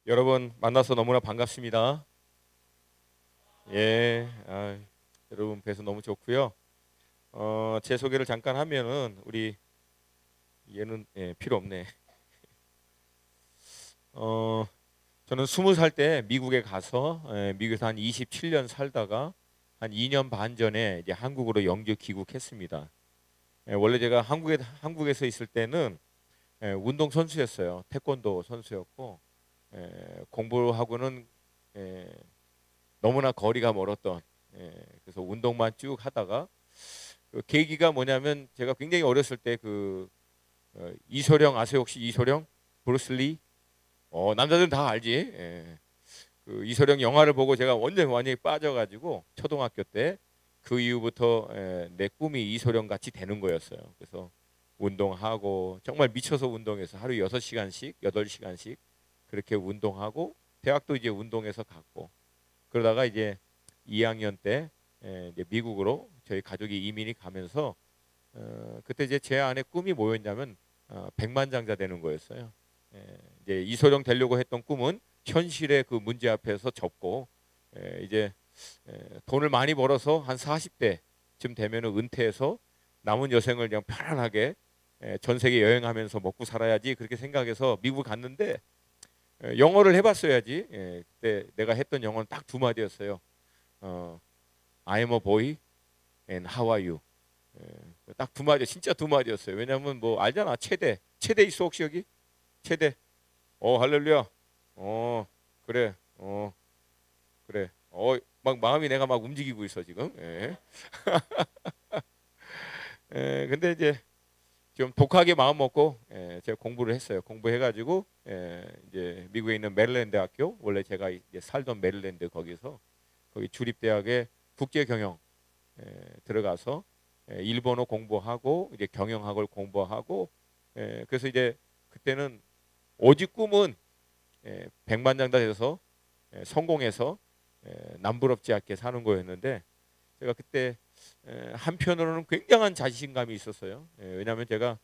여러분 만나서 너무나 반갑습니다. 예, 여러분 뵈서 너무 좋고요. 제 소개를 잠깐 하면은 우리 얘는 필요 없네. 어, 저는 20살 때 미국에 가서 미국에서 한 27년 살다가 한 2년 반 전에 이제 한국으로 영주 귀국했습니다. 원래 제가 한국에서 있을 때는 운동 선수였어요. 태권도 선수였고 공부하고는 에, 너무나 거리가 멀었던 그래서 운동만 쭉 하다가 그 계기가 뭐냐면 제가 굉장히 어렸을 때 그 이소룡 아세요 혹시 이소룡 브루슬리 남자들은 다 알지 그 이소룡 영화를 보고 제가 완전히 빠져가지고 초등학교 때 그 이후부터 내 꿈이 이소룡 같이 되는 거였어요. 그래서 운동하고 정말 미쳐서 운동해서 하루 6시간씩 8시간씩 그렇게 운동하고 대학도 이제 운동해서 갔고 그러다가 이제 2학년 때 이제 미국으로 저희 가족이 이민이 가면서 그때 이제 제 안에 꿈이 뭐였냐면 백만장자 되는 거였어요. 이제 이소룡 되려고 했던 꿈은 현실의 그 문제 앞에서 접고 이제 돈을 많이 벌어서 한 40대쯤 되면은 은퇴해서 남은 여생을 그냥 편안하게 전 세계 여행하면서 먹고 살아야지 그렇게 생각해서 미국 갔는데 영어를 해봤어야지. 그때 내가 했던 영어는 딱 두 마디였어요. 어, I'm a boy and how are you? 딱 두 마디, 진짜 두 마디였어요. 왜냐면 뭐 알잖아, 최대 있어 혹시 여기? 최대. 할렐루야. 어, 그래. 그래. 막 마음이 내가 막 움직이고 있어 지금. 근데 이제 좀 독하게 마음 먹고 제가 공부를 했어요. 공부해가지고 이제 미국에 있는 메릴랜드 학교 원래 제가 이제 살던 메릴랜드 거기서 거기 주립대학에 국제경영 들어가서 일본어 공부하고 이제 경영학을 공부하고 그래서 이제 그때는 오직 꿈은 백만장자 돼서 성공해서 남부럽지 않게 사는 거였는데 제가 그때 한편으로는 굉장한 자신감이 있었어요. 왜냐하면 제가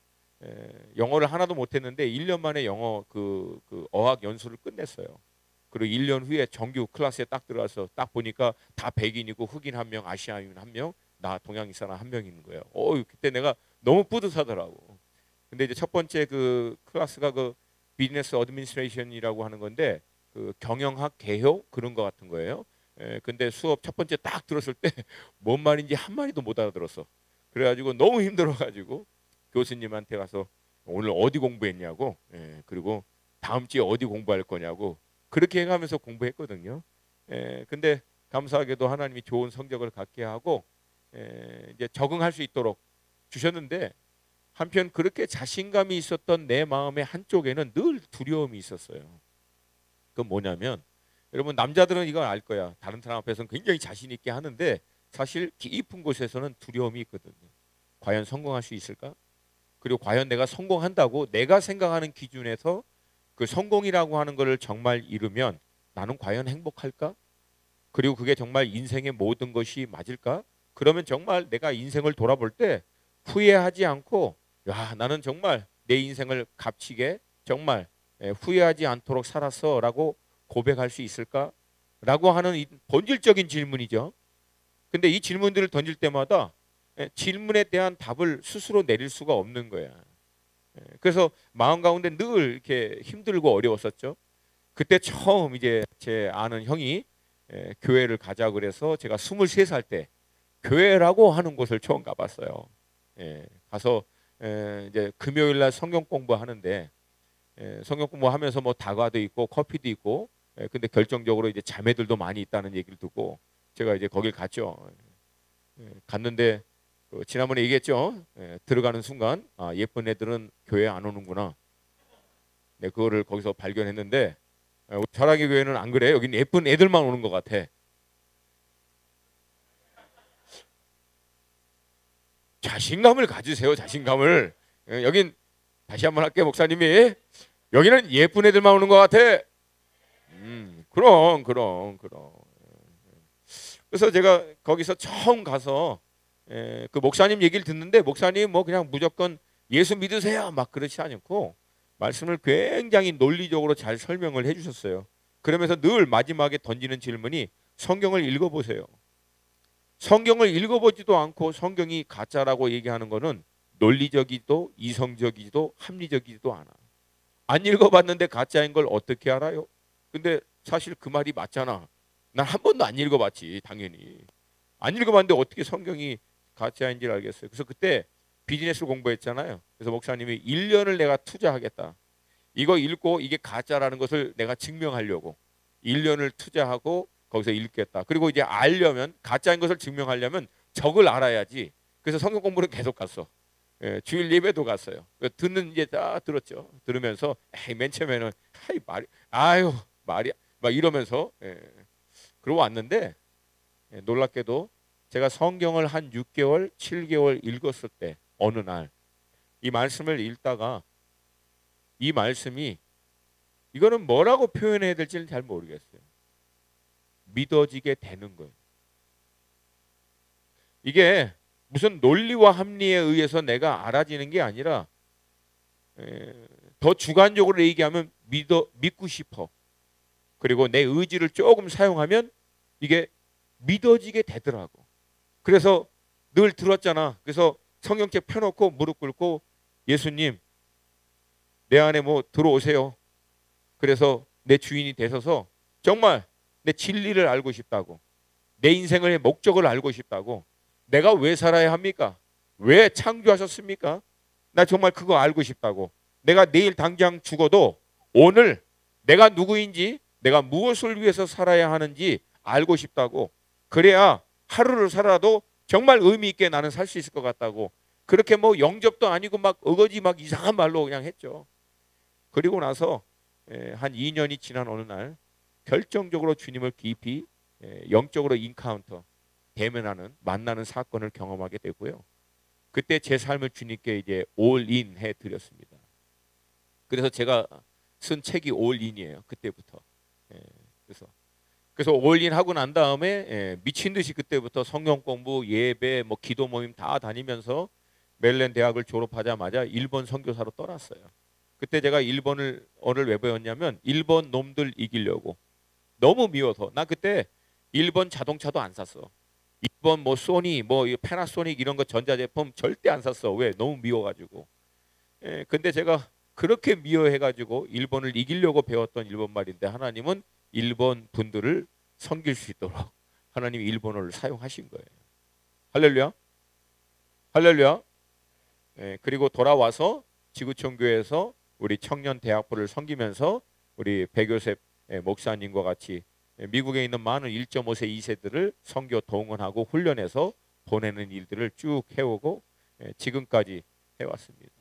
영어를 하나도 못했는데 1년 만에 영어 그 어학 연수를 끝냈어요. 그리고 1년 후에 정규 클래스에 딱 들어가서 딱 보니까 다 백인이고 흑인 한 명, 아시아인 한 명, 나 동양 사람 한 명 있는 거예요. 그때 내가 너무 뿌듯하더라고. 근데 이제 첫 번째 그 클래스가 그 비즈니스 어드미니스트레이션이라고 하는 건데 그 경영학 개요 그런 거 같은 거예요. 근데 수업 첫 번째 딱 들었을 때 뭔 말인지 한 마디도 못 알아들었어. 그래가지고 너무 힘들어가지고 교수님한테 가서 오늘 어디 공부했냐고, 그리고 다음 주에 어디 공부할 거냐고 그렇게 해가면서 공부했거든요. 근데 감사하게도 하나님이 좋은 성적을 갖게 하고 이제 적응할 수 있도록 주셨는데 한편 그렇게 자신감이 있었던 내 마음의 한쪽에는 늘 두려움이 있었어요. 그건 뭐냐면 여러분 남자들은 이걸 알 거야. 다른 사람 앞에서는 굉장히 자신 있게 하는데 사실 깊은 곳에서는 두려움이 있거든요. 과연 성공할 수 있을까? 그리고 과연 내가 성공한다고 내가 생각하는 기준에서 그 성공이라고 하는 것을 정말 이루면 나는 과연 행복할까? 그리고 그게 정말 인생의 모든 것이 맞을까? 그러면 정말 내가 인생을 돌아볼 때 후회하지 않고 야 나는 정말 내 인생을 값지게 정말 후회하지 않도록 살았어라고 고백할 수 있을까? 라고 하는 본질적인 질문이죠. 근데 이 질문들을 던질 때마다 질문에 대한 답을 스스로 내릴 수가 없는 거야. 그래서 마음 가운데 늘 이렇게 힘들고 어려웠었죠. 그때 처음 이제 제 아는 형이 교회를 가자 그래서 제가 23살 때 교회라고 하는 곳을 처음 가봤어요. 가서 이제 금요일 날 성경 공부하는데 성경 공부하면서 뭐 다과도 있고 커피도 있고 근데 결정적으로 이제 자매들도 많이 있다는 얘기를 듣고 제가 이제 거길 갔죠. 갔는데 지난번에 얘기했죠. 들어가는 순간 예쁜 애들은 교회 안 오는구나. 네, 그거를 거기서 발견했는데 우리 사랑의 교회는 안 그래. 여기는 예쁜 애들만 오는 것 같아. 자신감을 가지세요. 자신감을. 여긴 다시 한번 할게 목사님이 여기는 예쁜 애들만 오는 것 같아. 그럼. 그래서 제가 거기서 처음 가서 그 목사님 얘기를 듣는데 목사님 뭐 그냥 무조건 예수 믿으세요 막 그렇지 않고 말씀을 굉장히 논리적으로 잘 설명을 해주셨어요. 그러면서 늘 마지막에 던지는 질문이 성경을 읽어보세요. 성경을 읽어보지도 않고 성경이 가짜라고 얘기하는 것은 논리적이도 이성적이지도 합리적이지도 않아. 안 읽어봤는데 가짜인 걸 어떻게 알아요? 근데 사실 그 말이 맞잖아. 난 한 번도 안 읽어봤지, 당연히. 안 읽어봤는데 어떻게 성경이 가짜인지를 알겠어요. 그래서 그때 비즈니스 공부했잖아요. 그래서 목사님이 1년을 내가 투자하겠다. 이거 읽고 이게 가짜라는 것을 내가 증명하려고 1년을 투자하고 거기서 읽겠다. 그리고 이제 알려면 가짜인 것을 증명하려면 적을 알아야지. 그래서 성경 공부를 계속 갔어. 예, 주일 예배도 갔어요. 듣는 이제 다 들었죠. 들으면서 에이, 맨 처음에는 아이 말이 아유 말이 막 이러면서 그러고 왔는데 놀랍게도 제가 성경을 한 6개월, 7개월 읽었을 때 어느 날 이 말씀을 읽다가 이 말씀이 이거는 뭐라고 표현해야 될지는 잘 모르겠어요. 믿어지게 되는 거예요. 이게 무슨 논리와 합리에 의해서 내가 알아지는 게 아니라 더 주관적으로 얘기하면 믿고 싶어. 그리고 내 의지를 조금 사용하면 이게 믿어지게 되더라고. 그래서 늘 들었잖아. 그래서 성경책 펴놓고 무릎 꿇고 예수님 내 안에 뭐 들어오세요. 그래서 내 주인이 되셔서 정말 내 진리를 알고 싶다고, 내 인생의 목적을 알고 싶다고, 내가 왜 살아야 합니까? 왜 창조하셨습니까? 나 정말 그거 알고 싶다고. 내가 내일 당장 죽어도 오늘 내가 누구인지, 내가 무엇을 위해서 살아야 하는지 알고 싶다고. 그래야 하루를 살아도 정말 의미 있게 나는 살 수 있을 것 같다고. 그렇게 뭐 영접도 아니고 막 어거지 막 이상한 말로 그냥 했죠. 그리고 나서 한 2년이 지난 어느 날 결정적으로 주님을 깊이 영적으로 인카운터, 대면하는, 만나는 사건을 경험하게 되고요. 그때 제 삶을 주님께 이제 올인 해 드렸습니다. 그래서 제가 쓴 책이 올인이에요. 그때부터. 예, 그래서 올인 하고 난 다음에 미친 듯이 그때부터 성경 공부, 예배, 뭐 기도 모임 다 다니면서 멜랜 대학을 졸업하자마자 일본 선교사로 떠났어요. 그때 제가 일본을 왜 배웠냐면 일본 놈들 이기려고. 너무 미워서. 나 그때 일본 자동차도 안 샀어. 일본 뭐 소니, 뭐 패나소닉 이런 거 전자제품 절대 안 샀어. 왜? 너무 미워가지고. 근데 제가 그렇게 미워해가지고 일본을 이기려고 배웠던 일본 말인데 하나님은 일본 분들을 섬길 수 있도록 하나님이 일본어를 사용하신 거예요. 할렐루야. 할렐루야. 그리고 돌아와서 지구촌 교회에서 우리 청년 대학부를 섬기면서 우리 백요셉 목사님과 같이 미국에 있는 많은 1.5세 2세들을 선교 동원하고 훈련해서 보내는 일들을 쭉 해오고 지금까지 해왔습니다.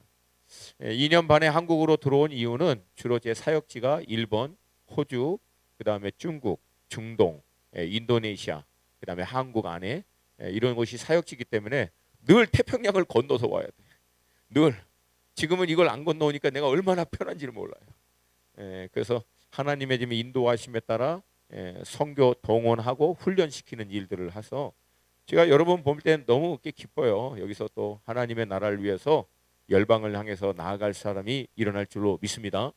2년 반에 한국으로 들어온 이유는 주로 제 사역지가 일본, 호주, 그 다음에 중국, 중동, 인도네시아, 그 다음에 한국 안에 이런 곳이 사역지이기 때문에 늘 태평양을 건너서 와야 돼. 늘. 지금은 이걸 안 건너오니까 내가 얼마나 편한지를 몰라요. 그래서 하나님의 지금 인도하심에 따라 선교 동원하고 훈련시키는 일들을 해서 제가 여러분 볼 때는 너무 기뻐요. 여기서 또 하나님의 나라를 위해서 열방을 향해서 나아갈 사람이 일어날 줄로 믿습니다.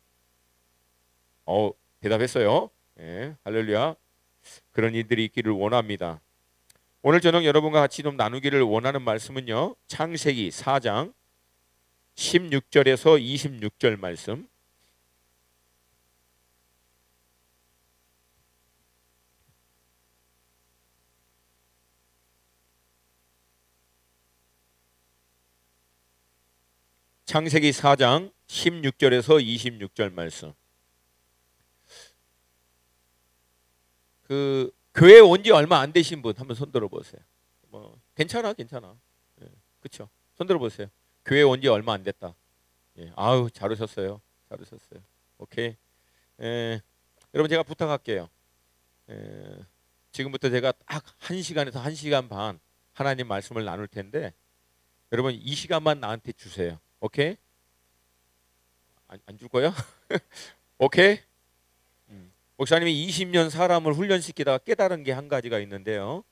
대답했어요. 할렐루야. 그런 일들이 있기를 원합니다. 오늘 저녁 여러분과 같이 좀 나누기를 원하는 말씀은요. 창세기 4장 16절에서 26절 말씀. 창세기 4장 16절에서 26절 말씀. 그 교회 온 지 얼마 안 되신 분 한번 손 들어 보세요. 뭐 괜찮아. 그렇죠. 손 들어 보세요. 교회 온 지 얼마 안 됐다. 아유, 잘 오셨어요. 오케이. 여러분 제가 부탁할게요. 지금부터 제가 딱 1시간에서 1시간 반 하나님 말씀을 나눌 텐데 여러분 이 시간만 나한테 주세요. 오케이? 안 줄 거야? 오케이? 목사님이 20년 사람을 훈련시키다가 깨달은 게 한 가지가 있는데요.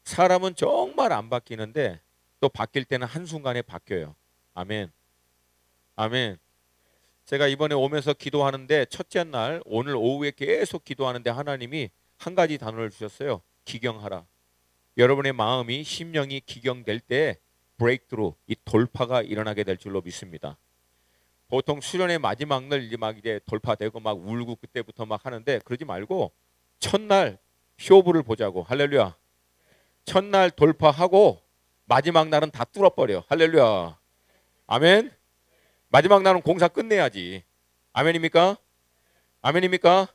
사람은 정말 안 바뀌는데 또 바뀔 때는 한순간에 바뀌어요. 아멘. 아멘. 제가 이번에 오면서 기도하는데 첫째 날 오늘 오후에 계속 기도하는데 하나님이 한 가지 단어를 주셨어요. 기경하라. 여러분의 마음이 심령이 기경될 때 브레이크트루, 이 돌파가 일어나게 될 줄로 믿습니다. 보통 수련의 마지막 날 이제 돌파되고 막 울고 그때부터 막 하는데 그러지 말고 첫날 쇼부를 보자고. 할렐루야. 첫날 돌파하고 마지막 날은 다 뚫어버려. 할렐루야. 아멘. 마지막 날은 공사 끝내야지. 아멘입니까? 아멘입니까?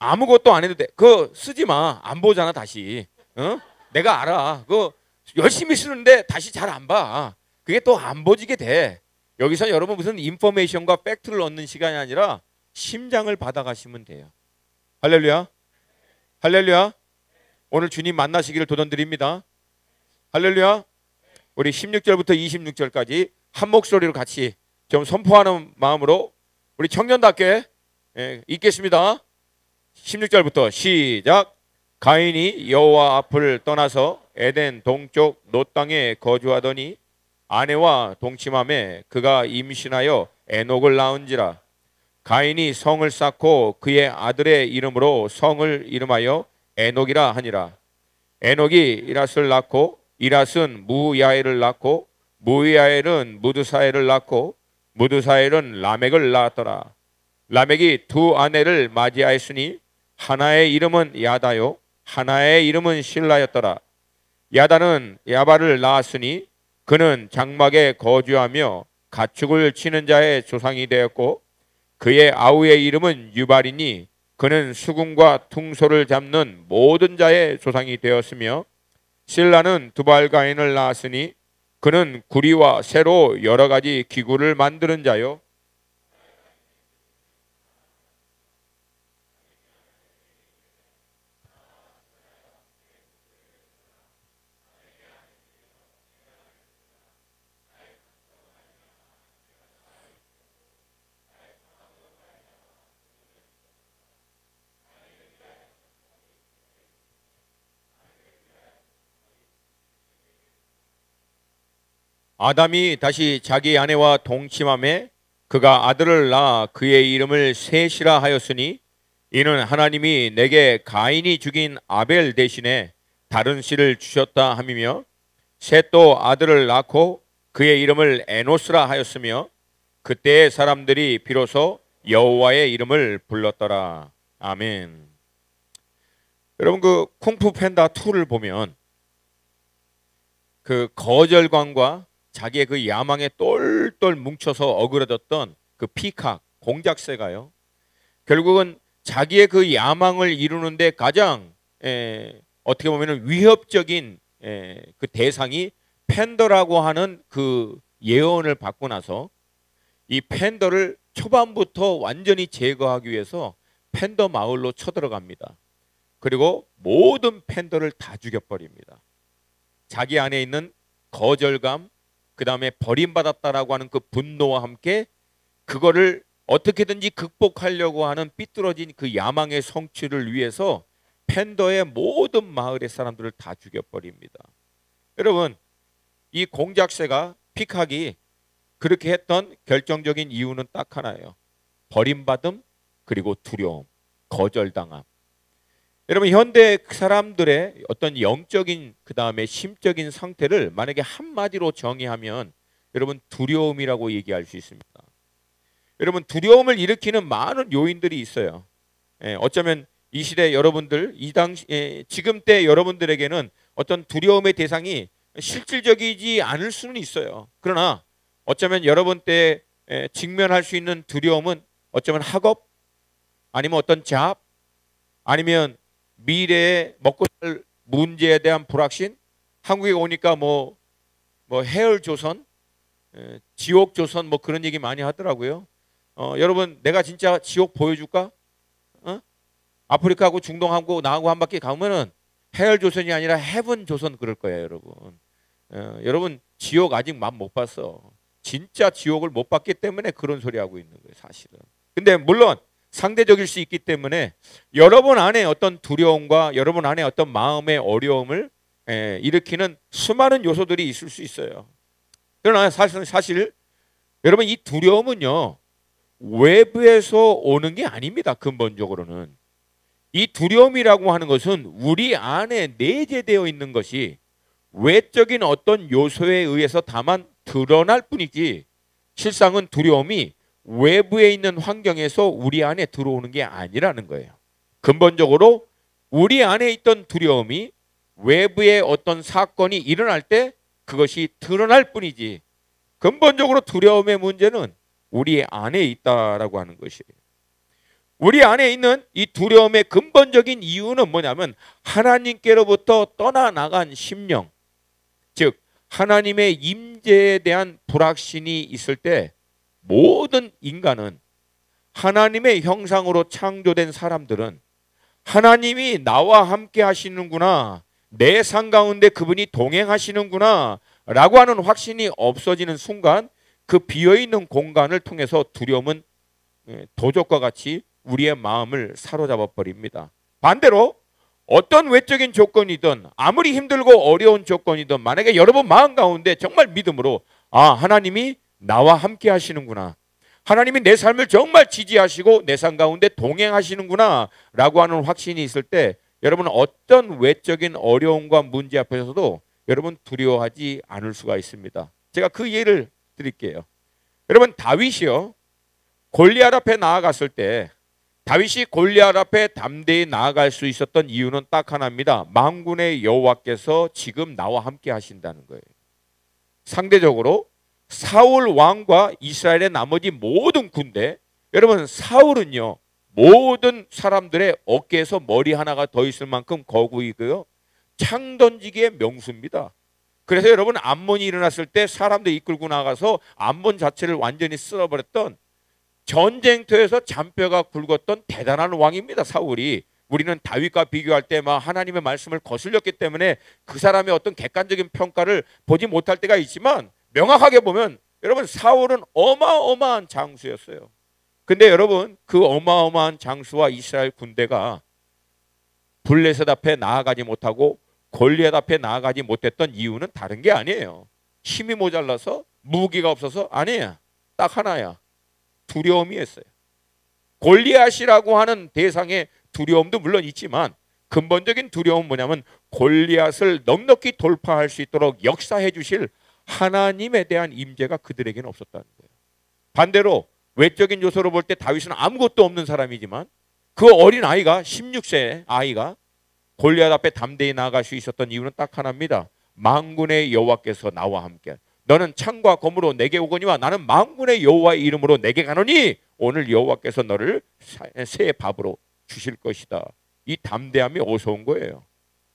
아무것도 안 해도 돼. 그거 쓰지 마. 안 보잖아 다시. 어? 내가 알아. 그거 열심히 쓰는데 다시 잘 안 봐. 그게 또 안 보지게 돼. 여기서 여러분 무슨 인포메이션과 팩트를 얻는 시간이 아니라 심장을 받아가시면 돼요. 할렐루야. 할렐루야. 오늘 주님 만나시기를 도전드립니다. 할렐루야. 우리 16절부터 26절까지 한 목소리로 같이 좀 선포하는 마음으로 우리 청년답게 읽겠습니다. 16절부터 시작. 가인이 여호와 앞을 떠나서 에덴 동쪽 놋 땅에 거주하더니 아내와 동침함에 그가 임신하여 에녹을 낳은지라. 가인이 성을 쌓고 그의 아들의 이름으로 성을 이름하여 에녹이라 하니라. 에녹이 이랏을 낳고 이랏은 무야엘을 낳고 무야엘은 무드사엘을 낳고 무드사엘은 라멕을 낳았더라. 라멕이 두 아내를 맞이하였으니 하나의 이름은 야다요 하나의 이름은 실라였더라. 야다는 야발을 낳았으니 그는 장막에 거주하며 가축을 치는 자의 조상이 되었고 그의 아우의 이름은 유발이니 그는 수금과 퉁소를 잡는 모든 자의 조상이 되었으며 실라는 두발가인을 낳았으니 그는 구리와 쇠로 여러 가지 기구를 만드는 자요. 아담이 다시 자기 아내와 동침함에 그가 아들을 낳아 그의 이름을 셋이라 하였으니 이는 하나님이 내게 가인이 죽인 아벨 대신에 다른 씨를 주셨다 함이며 셋도 아들을 낳고 그의 이름을 에노스라 하였으며 그때의 사람들이 비로소 여호와의 이름을 불렀더라. 아멘. 여러분 그 쿵푸 팬다 2를 보면 그 거절광과 자기의 그 야망에 똘똘 뭉쳐서 어그러졌던 그 피칵 공작새가요. 결국은 자기의 그 야망을 이루는데 가장 어떻게 보면 위협적인 그 대상이 팬더라고 하는 그 예언을 받고 나서 이 팬더를 초반부터 완전히 제거하기 위해서 팬더 마을로 쳐들어갑니다. 그리고 모든 팬더를 다 죽여버립니다. 자기 안에 있는 거절감, 그 다음에 버림받았다라고 하는 그 분노와 함께 그거를 어떻게든지 극복하려고 하는 삐뚤어진 그 야망의 성취를 위해서 팬더의 모든 마을의 사람들을 다 죽여버립니다. 여러분 이 공작새가 피칵이 그렇게 했던 결정적인 이유는 딱 하나예요. 버림받음 그리고 두려움, 거절당함. 여러분 현대 사람들의 어떤 영적인 그 다음에 심적인 상태를 만약에 한마디로 정의하면 여러분 두려움이라고 얘기할 수 있습니다. 여러분 두려움을 일으키는 많은 요인들이 있어요. 어쩌면 이 시대 여러분들 이 당시 지금 때 여러분들에게는 어떤 두려움의 대상이 실질적이지 않을 수는 있어요. 그러나 어쩌면 여러분 때 직면할 수 있는 두려움은 어쩌면 학업 아니면 어떤 잡 아니면 미래의 먹고 살 문제에 대한 불확신. 한국에 오니까 뭐 해열 조선, 지옥 조선 뭐 그런 얘기 많이 하더라고요. 여러분 내가 진짜 지옥 보여줄까? 아프리카하고 중동하고 나하고 한 바퀴 가면은 해열 조선이 아니라 헤븐 조선 그럴 거예요, 여러분. 여러분 지옥 아직 맛 못 봤어. 진짜 지옥을 못 봤기 때문에 그런 소리 하고 있는 거예요, 사실은. 근데 물론 상대적일 수 있기 때문에 여러분 안에 어떤 두려움과 여러분 안에 어떤 마음의 어려움을 일으키는 수많은 요소들이 있을 수 있어요. 그러나 사실 여러분 이 두려움은요 외부에서 오는 게 아닙니다. 근본적으로는 이 두려움이라고 하는 것은 우리 안에 내재되어 있는 것이 외적인 어떤 요소에 의해서 다만 드러날 뿐이지, 실상은 두려움이 외부에 있는 환경에서 우리 안에 들어오는 게 아니라는 거예요. 근본적으로 우리 안에 있던 두려움이 외부에 어떤 사건이 일어날 때 그것이 드러날 뿐이지, 근본적으로 두려움의 문제는 우리 안에 있다라고 하는 것이에요. 우리 안에 있는 이 두려움의 근본적인 이유는 뭐냐면 하나님께로부터 떠나나간 심령, 즉 하나님의 임재에 대한 불확신이 있을 때 모든 인간은, 하나님의 형상으로 창조된 사람들은 하나님이 나와 함께 하시는구나, 내 삶 가운데 그분이 동행하시는구나 라고 하는 확신이 없어지는 순간 그 비어있는 공간을 통해서 두려움은 도적과 같이 우리의 마음을 사로잡아 버립니다. 반대로 어떤 외적인 조건이든 아무리 힘들고 어려운 조건이든 만약에 여러분 마음 가운데 정말 믿음으로 하나님이 나와 함께 하시는구나, 하나님이 내 삶을 정말 지지하시고 내 삶 가운데 동행하시는구나 라고 하는 확신이 있을 때 여러분은 어떤 외적인 어려움과 문제 앞에서도 여러분 두려워하지 않을 수가 있습니다. 제가 그 예를 드릴게요. 여러분 다윗이요, 골리앗 앞에 나아갔을 때 다윗이 골리앗 앞에 담대히 나아갈 수 있었던 이유는 딱 하나입니다. 만군의 여호와께서 지금 나와 함께 하신다는 거예요. 상대적으로 사울 왕과 이스라엘의 나머지 모든 군대, 여러분 사울은요 모든 사람들의 어깨에서 머리 하나가 더 있을 만큼 거구이고요, 창 던지기의 명수입니다. 그래서 여러분 암몬이 일어났을 때 사람들 이끌고 나가서 암몬 자체를 완전히 쓸어버렸던, 전쟁터에서 잔뼈가 굵었던 대단한 왕입니다. 사울이. 우리는 다윗과 비교할 때 막 하나님의 말씀을 거슬렸기 때문에 그 사람의 어떤 객관적인 평가를 보지 못할 때가 있지만, 명확하게 보면 여러분 사울은 어마어마한 장수였어요. 근데 여러분 그 어마어마한 장수와 이스라엘 군대가 블레셋 앞에 나아가지 못하고 골리앗 앞에 나아가지 못했던 이유는 다른 게 아니에요. 힘이 모자라서, 무기가 없어서 아니야. 딱 하나야. 두려움이었어요. 골리앗이라고 하는 대상의 두려움도 물론 있지만 근본적인 두려움은 뭐냐면 골리앗을 넉넉히 돌파할 수 있도록 역사해 주실 하나님에 대한 임재가 그들에게는 없었다는 거예요. 반대로 외적인 요소로 볼 때 다윗은 아무것도 없는 사람이지만 그 어린 아이가, 16세 아이가 골리앗 앞에 담대히 나아갈 수 있었던 이유는 딱 하나입니다. 만군의 여호와께서 나와 함께, 너는 창과 검으로 내게 오거니와 나는 만군의 여호와의 이름으로 내게 가노니 오늘 여호와께서 너를 새 밥으로 주실 것이다. 이 담대함이 어디서 온 거예요?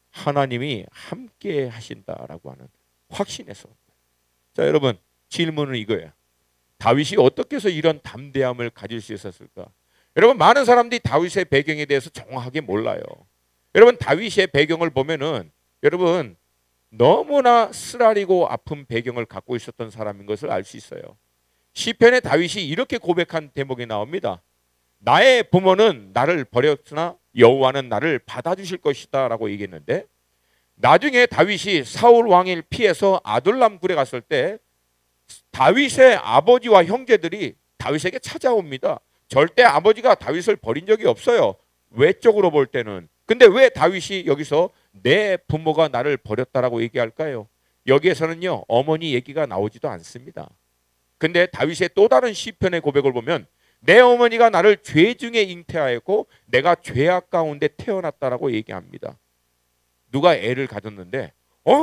하나님이 함께 하신다라고 하는 확신에서. 자, 여러분 질문은 이거예요. 다윗이 어떻게 해서 이런 담대함을 가질 수 있었을까? 여러분 많은 사람들이 다윗의 배경에 대해서 정확하게 몰라요. 여러분 다윗의 배경을 보면은 여러분 너무나 쓰라리고 아픈 배경을 갖고 있었던 사람인 것을 알 수 있어요. 시편에 다윗이 이렇게 고백한 대목이 나옵니다. 나의 부모는 나를 버렸으나 여호와는 나를 받아주실 것이다 라고 얘기했는데, 나중에 다윗이 사울 왕을 피해서 아둘람 굴에 갔을 때 다윗의 아버지와 형제들이 다윗에게 찾아옵니다. 절대 아버지가 다윗을 버린 적이 없어요, 외적으로 볼 때는. 근데 왜 다윗이 여기서 내 부모가 나를 버렸다라고 얘기할까요? 여기에서는요 어머니 얘기가 나오지도 않습니다. 근데 다윗의 또 다른 시편의 고백을 보면 내 어머니가 나를 죄 중에 잉태하였고 내가 죄악 가운데 태어났다라고 얘기합니다. 누가 애를 가졌는데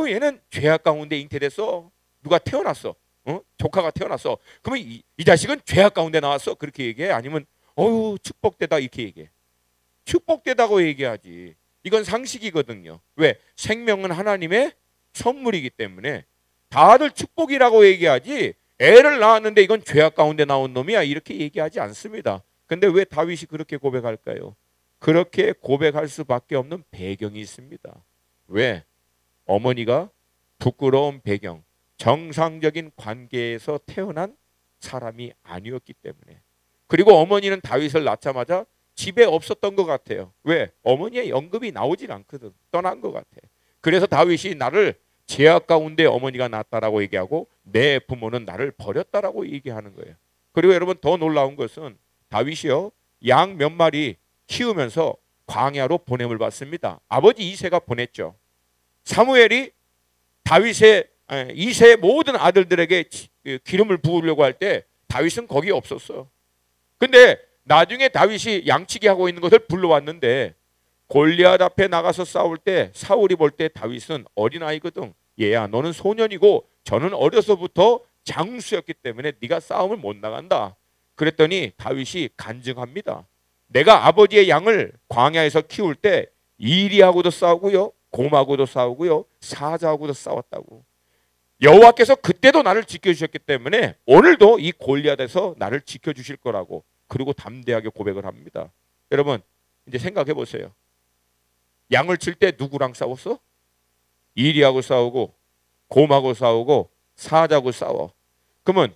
얘는 죄악 가운데 잉태됐어, 누가 태어났어, 조카가 태어났어, 그러면 이 자식은 죄악 가운데 나왔어, 그렇게 얘기해? 아니면 축복되다 이렇게 얘기해? 축복되다고 얘기하지. 이건 상식이거든요. 왜? 생명은 하나님의 선물이기 때문에 다들 축복이라고 얘기하지, 애를 낳았는데 이건 죄악 가운데 나온 놈이야 이렇게 얘기하지 않습니다. 근데 왜 다윗이 그렇게 고백할까요? 그렇게 고백할 수밖에 없는 배경이 있습니다. 왜? 어머니가 부끄러운 배경, 정상적인 관계에서 태어난 사람이 아니었기 때문에. 그리고 어머니는 다윗을 낳자마자 집에 없었던 것 같아요. 왜? 어머니의 연급이 나오질 않거든. 떠난 것 같아. 그래서 다윗이 나를 죄악 가운데 어머니가 낳았다라고 얘기하고 내 부모는 나를 버렸다라고 얘기하는 거예요. 그리고 여러분 더 놀라운 것은 다윗이요 양 몇 마리 키우면서 광야로 보냄을 받습니다. 아버지 이새가 보냈죠. 사무엘이 다윗의 이새의 모든 아들들에게 기름을 부으려고 할 때 다윗은 거기 없었어. 근데 나중에 다윗이 양치기 하고 있는 것을 불러왔는데 골리앗 앞에 나가서 싸울 때 사울이 볼 때 다윗은 어린아이거든. 얘야 너는 소년이고 저는 어려서부터 장수였기 때문에 네가 싸움을 못 나간다. 그랬더니 다윗이 간증합니다. 내가 아버지의 양을 광야에서 키울 때 이리하고도 싸우고요 곰하고도 싸우고요 사자하고도 싸웠다고. 여호와께서 그때도 나를 지켜주셨기 때문에 오늘도 이 골리앗에서 나를 지켜주실 거라고 그리고 담대하게 고백을 합니다. 여러분 이제 생각해 보세요. 양을 칠 때 누구랑 싸웠어? 이리하고 싸우고 곰하고 싸우고 사자하고 싸워. 그러면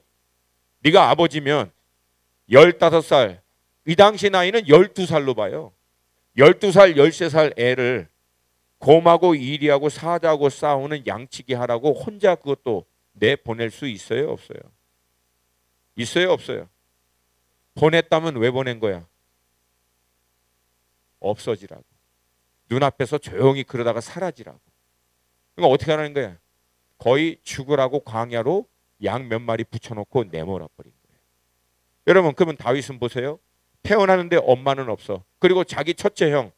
네가 아버지면 15살, 이 당시 나이는 12살로 봐요. 12살, 13살 애를 곰하고 이리하고 사자하고 싸우는 양치기 하라고 혼자 그것도 내보낼 수 있어요 없어요? 있어요 없어요? 보냈다면 왜 보낸 거야? 없어지라고. 눈앞에서 조용히 그러다가 사라지라고. 그러니까 어떻게 하는 거야? 거의 죽으라고 광야로 양 몇 마리 붙여놓고 내몰아 버린 거예요. 여러분 그러면 다윗은 보세요. 태어나는데 엄마는 없어. 그리고 자기 첫째 형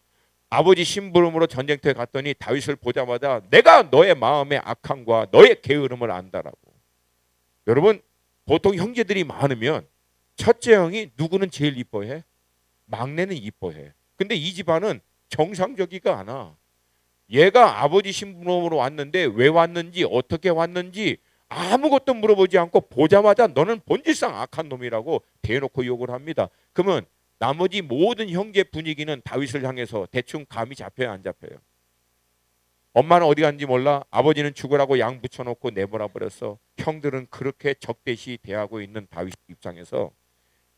아버지 심부름으로 전쟁터에 갔더니 다윗을 보자마자 내가 너의 마음의 악함과 너의 게으름을 안다라고. 여러분 보통 형제들이 많으면 첫째 형이 누구는 제일 이뻐해? 막내는 이뻐해. 근데 이 집안은 정상적이가 않아. 얘가 아버지 심부름으로 왔는데 왜 왔는지 어떻게 왔는지 아무것도 물어보지 않고 보자마자 너는 본질상 악한 놈이라고 대놓고 욕을 합니다. 그러면 나머지 모든 형제 분위기는 다윗을 향해서 대충 감이 잡혀요 안 잡혀요? 엄마는 어디 갔는지 몰라. 아버지는 죽으라고 양 붙여놓고 내버려 버렸어. 형들은 그렇게 적대시 대하고 있는 다윗 입장에서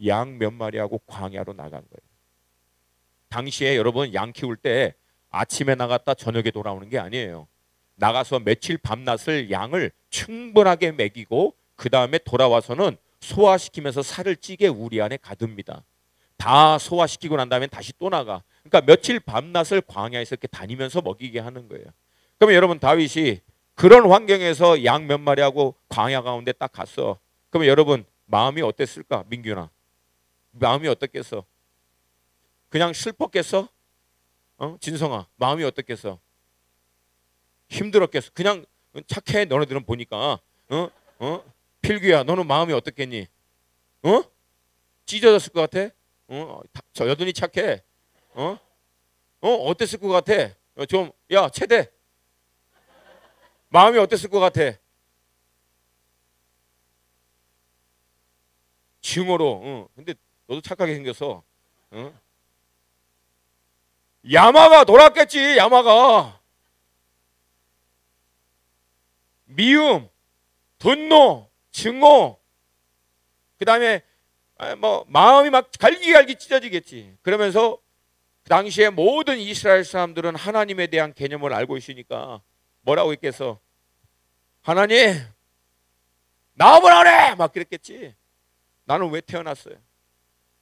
양 몇 마리하고 광야로 나간 거예요. 당시에 여러분 양 키울 때 아침에 나갔다 저녁에 돌아오는 게 아니에요. 나가서 며칠 밤낮을 양을 충분하게 먹이고 그 다음에 돌아와서는 소화시키면서 살을 찌게 우리 안에 가둡니다. 다 소화시키고 난 다음에 다시 또 나가. 그러니까 며칠 밤낮을 광야에서 이렇게 다니면서 먹이게 하는 거예요. 그러면 여러분 다윗이 그런 환경에서 양 몇 마리하고 광야 가운데 딱 갔어. 그러면 여러분 마음이 어땠을까? 민규나 마음이 어떻겠어? 그냥 슬펐겠어? 진성아 마음이 어떻겠어? 힘들었겠어? 그냥 착해. 너네들은 보니까 필규야 너는 마음이 어떻겠니? 찢어졌을 것 같아? 저 여전히 착해. 어땠을 것 같아? 좀 야 채대 마음이 어땠을 것 같아? 증오로. 근데 너도 착하게 생겼어. 야마가 돌았겠지. 야마가 미움, 분노, 증오, 그 다음에 뭐 마음이 막 갈기갈기 찢어지겠지. 그러면서 그 당시에 모든 이스라엘 사람들은 하나님에 대한 개념을 알고 있으니까 뭐라고 했겠어? 하나님 나와보라 그래! 막 그랬겠지. 나는 왜 태어났어요?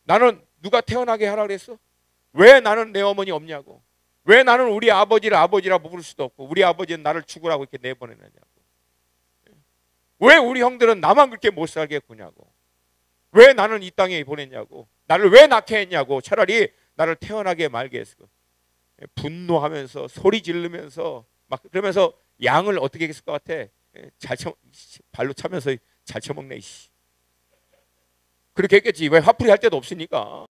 나는 누가 태어나게 하라 그랬어? 왜 나는 내 어머니 없냐고. 왜 나는 우리 아버지를 아버지라 부를 수도 없고 우리 아버지는 나를 죽으라고 이렇게 내보내느냐고. 왜 우리 형들은 나만 그렇게 못 살게 구냐고. 왜 나는 이 땅에 보냈냐고. 나를 왜 낳게 했냐고. 차라리 나를 태어나게 말게 했어. 분노하면서 소리 지르면서 막 그러면서 양을 어떻게 했을 것 같아? 발로 차면서 잘 쳐먹네. 그렇게 했겠지. 왜 화풀이 할 데도 없으니까.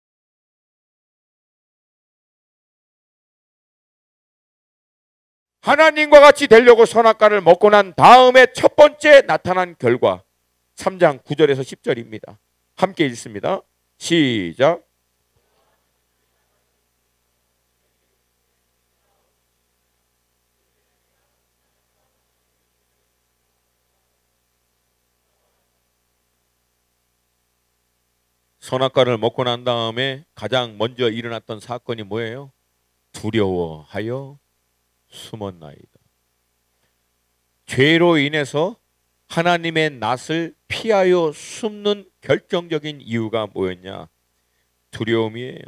하나님과 같이 되려고 선악과를 먹고 난 다음에 첫 번째 나타난 결과 3장 9절에서 10절입니다. 함께 읽습니다. 시작. 선악과를 먹고 난 다음에 가장 먼저 일어났던 사건이 뭐예요? 두려워하여 숨었나이다. 죄로 인해서 하나님의 낯을 피하여 숨는 결정적인 이유가 뭐였냐? 두려움이에요.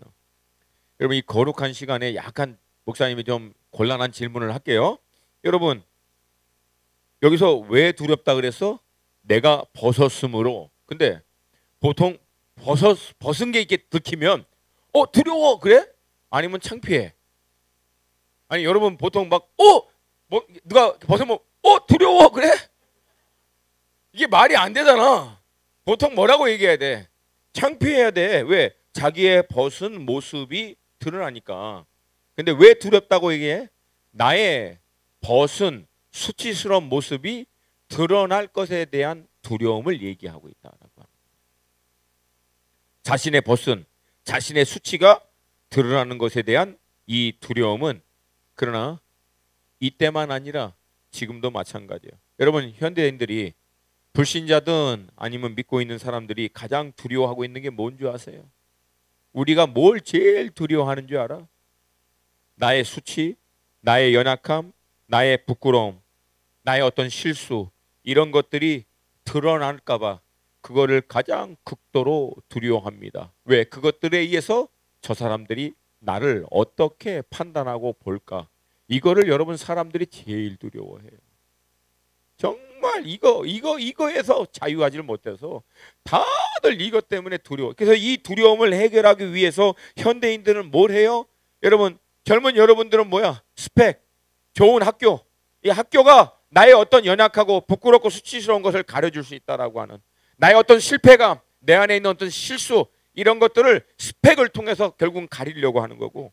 여러분, 이 거룩한 시간에 약간 목사님이 좀 곤란한 질문을 할게요. 여러분, 여기서 왜 두렵다 그랬어? 내가 벗었으므로. 근데 보통 벗은 게 이렇게 들키면 두려워 그래? 아니면 창피해? 아니, 여러분 보통 막 뭐 누가 벗으면 두려워 그래? 이게 말이 안 되잖아. 보통 뭐라고 얘기해야 돼? 창피해야 돼. 왜? 자기의 벗은 모습이 드러나니까. 근데 왜 두렵다고 얘기해? 나의 벗은 수치스러운 모습이 드러날 것에 대한 두려움을 얘기하고 있다라고 합니다. 자신의 벗은, 자신의 수치가 드러나는 것에 대한 이 두려움은, 그러나 이때만 아니라 지금도 마찬가지예요. 여러분, 현대인들이, 불신자든 아니면 믿고 있는 사람들이 가장 두려워하고 있는 게 뭔 줄 아세요? 우리가 뭘 제일 두려워하는 줄 알아? 나의 수치, 나의 연약함, 나의 부끄러움, 나의 어떤 실수, 이런 것들이 드러날까 봐 그거를 가장 극도로 두려워합니다. 왜? 그것들에 의해서 저 사람들이 나를 어떻게 판단하고 볼까? 이거를 여러분, 사람들이 제일 두려워해요. 정말 이거에서 자유하지를 못해서 다들 이것 때문에 두려워. 그래서 이 두려움을 해결하기 위해서 현대인들은 뭘 해요? 여러분, 젊은 여러분들은 뭐야? 스펙, 좋은 학교. 이 학교가 나의 어떤 연약하고 부끄럽고 수치스러운 것을 가려줄 수 있다라고 하는, 나의 어떤 실패감, 내 안에 있는 어떤 실수, 이런 것들을 스펙을 통해서 결국은 가리려고 하는 거고,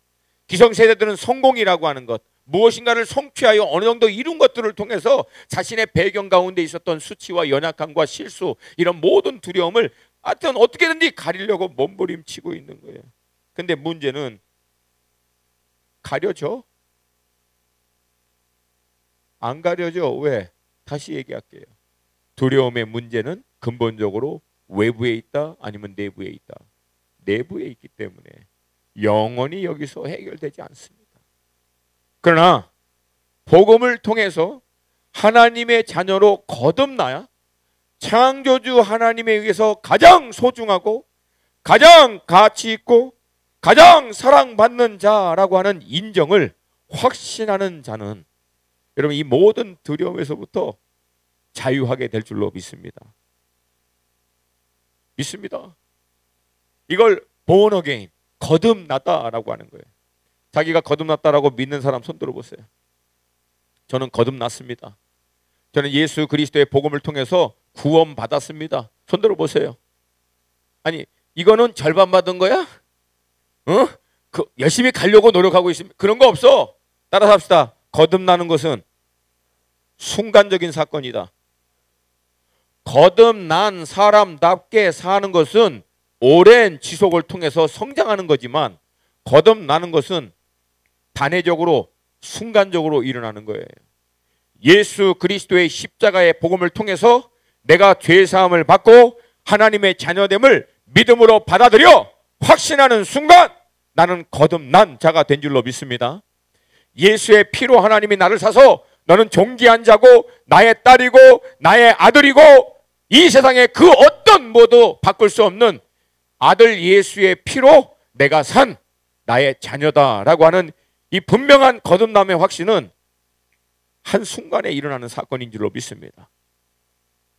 기성세대들은 성공이라고 하는 것, 무엇인가를 성취하여 어느 정도 이룬 것들을 통해서 자신의 배경 가운데 있었던 수치와 연약함과 실수, 이런 모든 두려움을 하여튼 어떻게든지 가리려고 몸부림치고 있는 거예요. 근데 문제는 가려져? 안 가려져. 왜? 다시 얘기할게요. 두려움의 문제는 근본적으로 외부에 있다 아니면 내부에 있다. 내부에 있기 때문에 영원히 여기서 해결되지 않습니다. 그러나 복음을 통해서 하나님의 자녀로 거듭나야 창조주 하나님에 의해서 가장 소중하고 가장 가치 있고 가장 사랑받는 자라고 하는 인정을 확신하는 자는, 여러분, 이 모든 두려움에서부터 자유하게 될 줄로 믿습니다. 믿습니다. 이걸 born again, 거듭났다라고 하는 거예요. 자기가 거듭났다라고 믿는 사람 손 들어보세요. 저는 거듭났습니다. 저는 예수 그리스도의 복음을 통해서 구원 받았습니다. 손 들어보세요. 아니, 이거는 절반 받은 거야? 열심히 가려고 노력하고 있습니다. 그런 거 없어. 따라서 합시다. 거듭나는 것은 순간적인 사건이다. 거듭난 사람답게 사는 것은 오랜 지속을 통해서 성장하는 거지만, 거듭나는 것은 단회적으로 순간적으로 일어나는 거예요. 예수 그리스도의 십자가의 복음을 통해서 내가 죄사함을 받고 하나님의 자녀됨을 믿음으로 받아들여 확신하는 순간 나는 거듭난 자가 된 줄로 믿습니다. 예수의 피로 하나님이 나를 사서 너는 존귀한 자고 나의 딸이고 나의 아들이고 이 세상에 그 어떤 뭐도 바꿀 수 없는 아들 예수의 피로 내가 산 나의 자녀다라고 하는 이 분명한 거듭남의 확신은 한순간에 일어나는 사건인 줄로 믿습니다.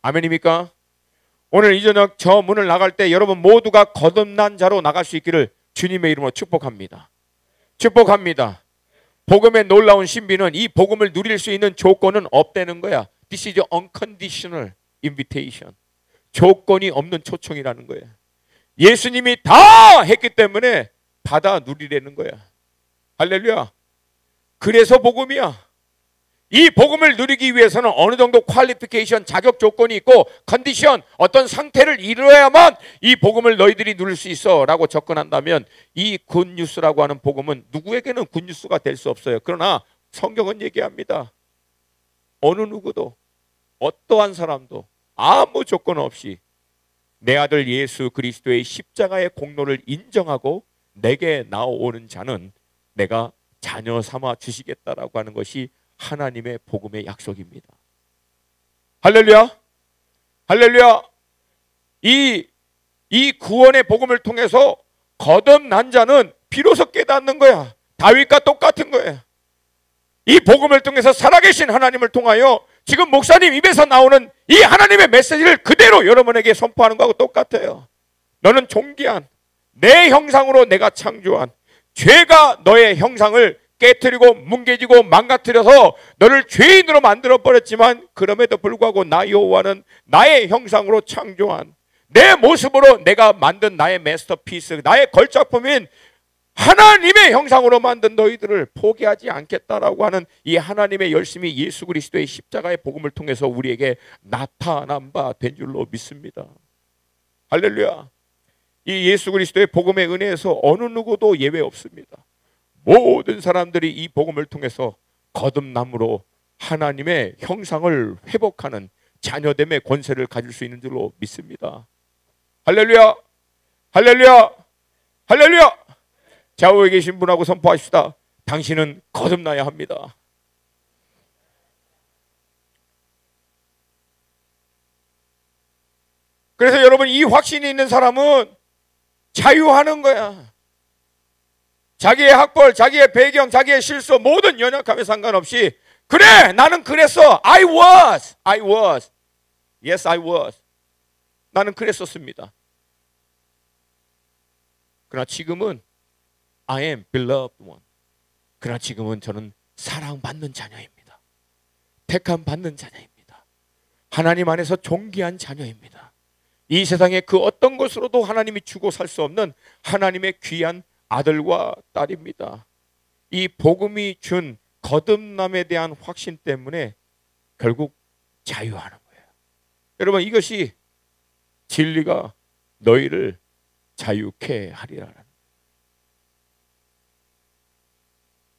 아멘입니까? 오늘 이 저녁 저 문을 나갈 때 여러분 모두가 거듭난 자로 나갈 수 있기를 주님의 이름으로 축복합니다. 축복합니다. 복음의 놀라운 신비는 이 복음을 누릴 수 있는 조건은 없다는 거야. This is unconditional invitation. 조건이 없는 초청이라는 거예요. 예수님이 다 했기 때문에 받아 누리라는 거야. 할렐루야. 그래서 복음이야. 이 복음을 누리기 위해서는 어느 정도 퀄리피케이션, 자격 조건이 있고 컨디션, 어떤 상태를 이루어야만 이 복음을 너희들이 누릴 수 있어 라고 접근한다면 이 굿뉴스라고 하는 복음은 누구에게는 굿뉴스가 될 수 없어요. 그러나 성경은 얘기합니다. 어느 누구도 어떠한 사람도 아무 조건 없이 내 아들 예수 그리스도의 십자가의 공로를 인정하고 내게 나오는 자는 내가 자녀 삼아 주시겠다라고 하는 것이 하나님의 복음의 약속입니다. 할렐루야. 할렐루야. 이 구원의 복음을 통해서 거듭난 자는 비로소 깨닫는 거야. 다윗과 똑같은 거예요. 이 복음을 통해서 살아계신 하나님을 통하여 지금 목사님 입에서 나오는 이 하나님의 메시지를 그대로 여러분에게 선포하는 거하고 똑같아요. 너는 존귀한 내 형상으로 내가 창조한, 죄가 너의 형상을 깨트리고 뭉개지고 망가뜨려서 너를 죄인으로 만들어버렸지만 그럼에도 불구하고 나 여호와는 나의 형상으로 창조한, 내 모습으로 내가 만든 나의 마스터피스, 나의 걸작품인 하나님의 형상으로 만든 너희들을 포기하지 않겠다라고 하는 이 하나님의 열심이 예수 그리스도의 십자가의 복음을 통해서 우리에게 나타난 바 된 줄로 믿습니다. 할렐루야. 이 예수 그리스도의 복음의 은혜에서 어느 누구도 예외 없습니다. 모든 사람들이 이 복음을 통해서 거듭남으로 하나님의 형상을 회복하는 자녀됨의 권세를 가질 수 있는 줄로 믿습니다. 할렐루야, 할렐루야, 할렐루야. 좌우에 계신 분하고 선포하십시다. 당신은 거듭나야 합니다. 그래서 여러분, 이 확신이 있는 사람은 자유하는 거야. 자기의 학벌, 자기의 배경, 자기의 실수, 모든 연약함에 상관없이, 그래, 나는 그랬어. I was. Yes, I was. 나는 그랬었습니다. 그러나 지금은 I am beloved one. 그러나 지금은 저는 사랑받는 자녀입니다. 택함 받는 자녀입니다. 하나님 안에서 존귀한 자녀입니다. 이 세상의 그 어떤 것으로도 하나님이 주고 살 수 없는 하나님의 귀한 아들과 딸입니다. 이 복음이 준 거듭남에 대한 확신 때문에 결국 자유하는 거예요. 여러분, 이것이 진리가 너희를 자유케 하리라.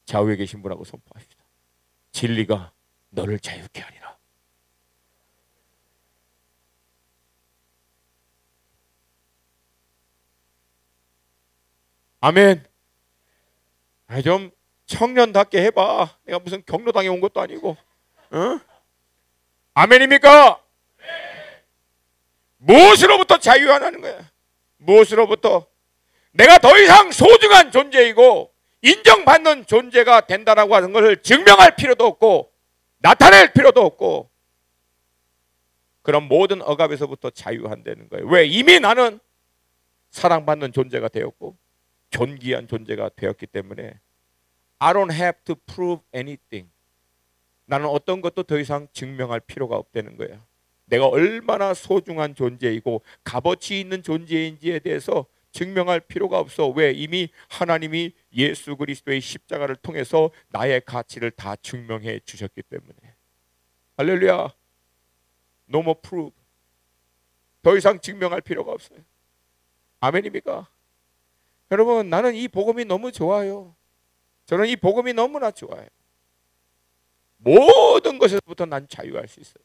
좌우에 계신 분하고 선포합시다. 진리가 너를 자유케 하리라. 아멘. 좀 청년답게 해봐. 내가 무슨 경로당에 온 것도 아니고. 어? 아멘입니까? 무엇으로부터 자유하는 거야? 무엇으로부터? 내가 더 이상 소중한 존재이고 인정받는 존재가 된다라고 하는 것을 증명할 필요도 없고 나타낼 필요도 없고, 그런 모든 억압에서부터 자유한다는 거예요. 왜? 이미 나는 사랑받는 존재가 되었고 존귀한 존재가 되었기 때문에 I don't have to prove anything. 나는 어떤 것도 더 이상 증명할 필요가 없다는 거예요. 내가 얼마나 소중한 존재이고 값어치 있는 존재인지에 대해서 증명할 필요가 없어. 왜? 이미 하나님이 예수 그리스도의 십자가를 통해서 나의 가치를 다 증명해 주셨기 때문에. 할렐루야. No more proof. 더 이상 증명할 필요가 없어요. 아멘입니까? 여러분, 나는 이 복음이 너무 좋아요. 저는 이 복음이 너무나 좋아요. 모든 것에서부터 난 자유할 수 있어요.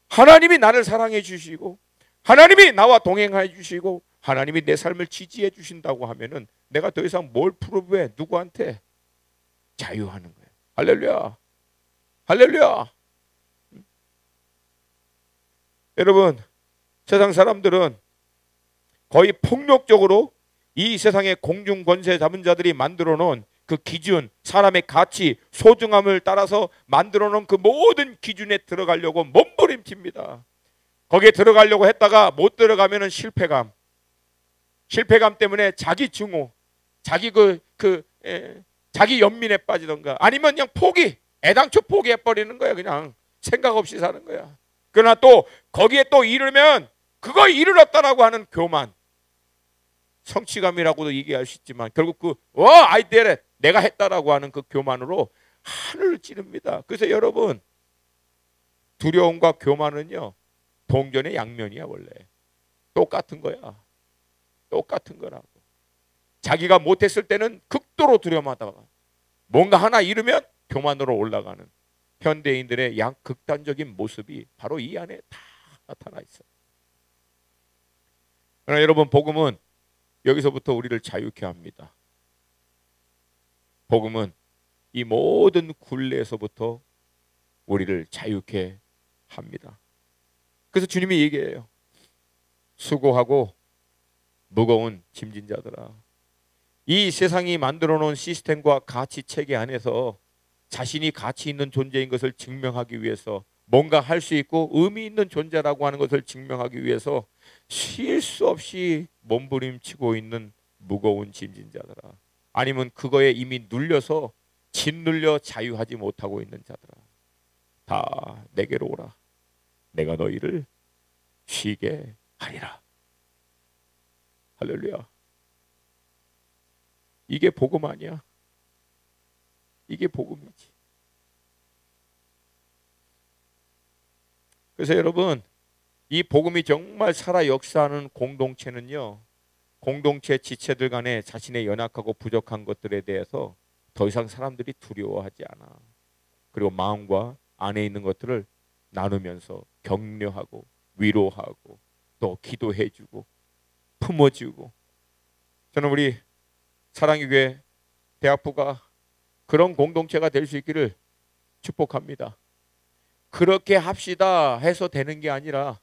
하나님이 나를 사랑해 주시고 하나님이 나와 동행해 주시고 하나님이 내 삶을 지지해 주신다고 하면은 내가 더 이상 뭘 프로브해? 누구한테? 자유하는 거예요. 할렐루야. 할렐루야. 여러분, 세상 사람들은 거의 폭력적으로 이 세상의 공중 권세 잡은 자들이 만들어 놓은 그 기준, 사람의 가치, 소중함을 따라서 만들어 놓은 그 모든 기준에 들어가려고 몸부림칩니다. 거기에 들어가려고 했다가 못 들어가면은 실패감 때문에 자기 증오, 자기 자기 연민에 빠지던가, 아니면 그냥 애당초 포기해 버리는 거야. 그냥 생각 없이 사는 거야. 그러나 또 거기에 또 이르면 그거 이르렀다라고 하는 교만, 성취감이라고도 얘기할 수 있지만 결국 I did it, 내가 했다라고 하는 그 교만으로 하늘을 찌릅니다. 그래서 여러분, 두려움과 교만은요 동전의 양면이야. 원래 똑같은 거야. 똑같은 거라고. 자기가 못했을 때는 극도로 두려움하다가 뭔가 하나 잃으면 교만으로 올라가는 현대인들의 양극단적인 모습이 바로 이 안에 다 나타나 있어요. 그러나 여러분, 복음은 여기서부터 우리를 자유케 합니다. 복음은 이 모든 굴레에서부터 우리를 자유케 합니다. 그래서 주님이 얘기해요. 수고하고 무거운 짐진 자들아. 이 세상이 만들어 놓은 시스템과 가치 체계 안에서 자신이 가치 있는 존재인 것을 증명하기 위해서, 뭔가 할 수 있고 의미 있는 존재라고 하는 것을 증명하기 위해서 쉴 수 없이 몸부림치고 있는 무거운 짐진 자들아. 아니면 그거에 이미 눌려서 짓눌려 자유하지 못하고 있는 자들아, 다 내게로 오라. 내가 너희를 쉬게 하리라. 할렐루야. 이게 복음 아니야? 이게 복음이지. 그래서 여러분, 이 복음이 정말 살아 역사하는 공동체는요, 공동체 지체들 간에 자신의 연약하고 부족한 것들에 대해서 더 이상 사람들이 두려워하지 않아. 그리고 마음과 안에 있는 것들을 나누면서 격려하고 위로하고 또 기도해주고 품어주고. 저는 우리 사랑의 교회 대학부가 그런 공동체가 될 수 있기를 축복합니다. 그렇게 합시다 해서 되는 게 아니라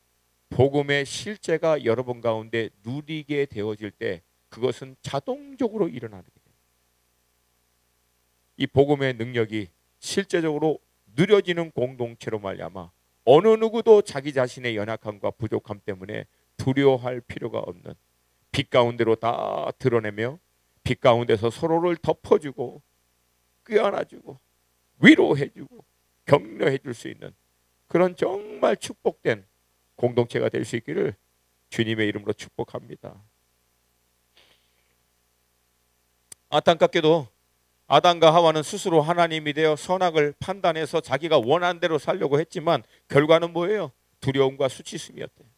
복음의 실제가 여러분 가운데 누리게 되어질 때 그것은 자동적으로 일어나게 돼요. 이 복음의 능력이 실제적으로 누려지는 공동체로 말미암아 어느 누구도 자기 자신의 연약함과 부족함 때문에 두려워할 필요가 없는, 빛 가운데로 다 드러내며 빛 가운데서 서로를 덮어주고 껴안아주고 위로해주고 격려해줄 수 있는 그런 정말 축복된 공동체가 될 수 있기를 주님의 이름으로 축복합니다. 안타깝게도 아담과 하와는 스스로 하나님이 되어 선악을 판단해서 자기가 원하는 대로 살려고 했지만 결과는 뭐예요? 두려움과 수치심이었대요.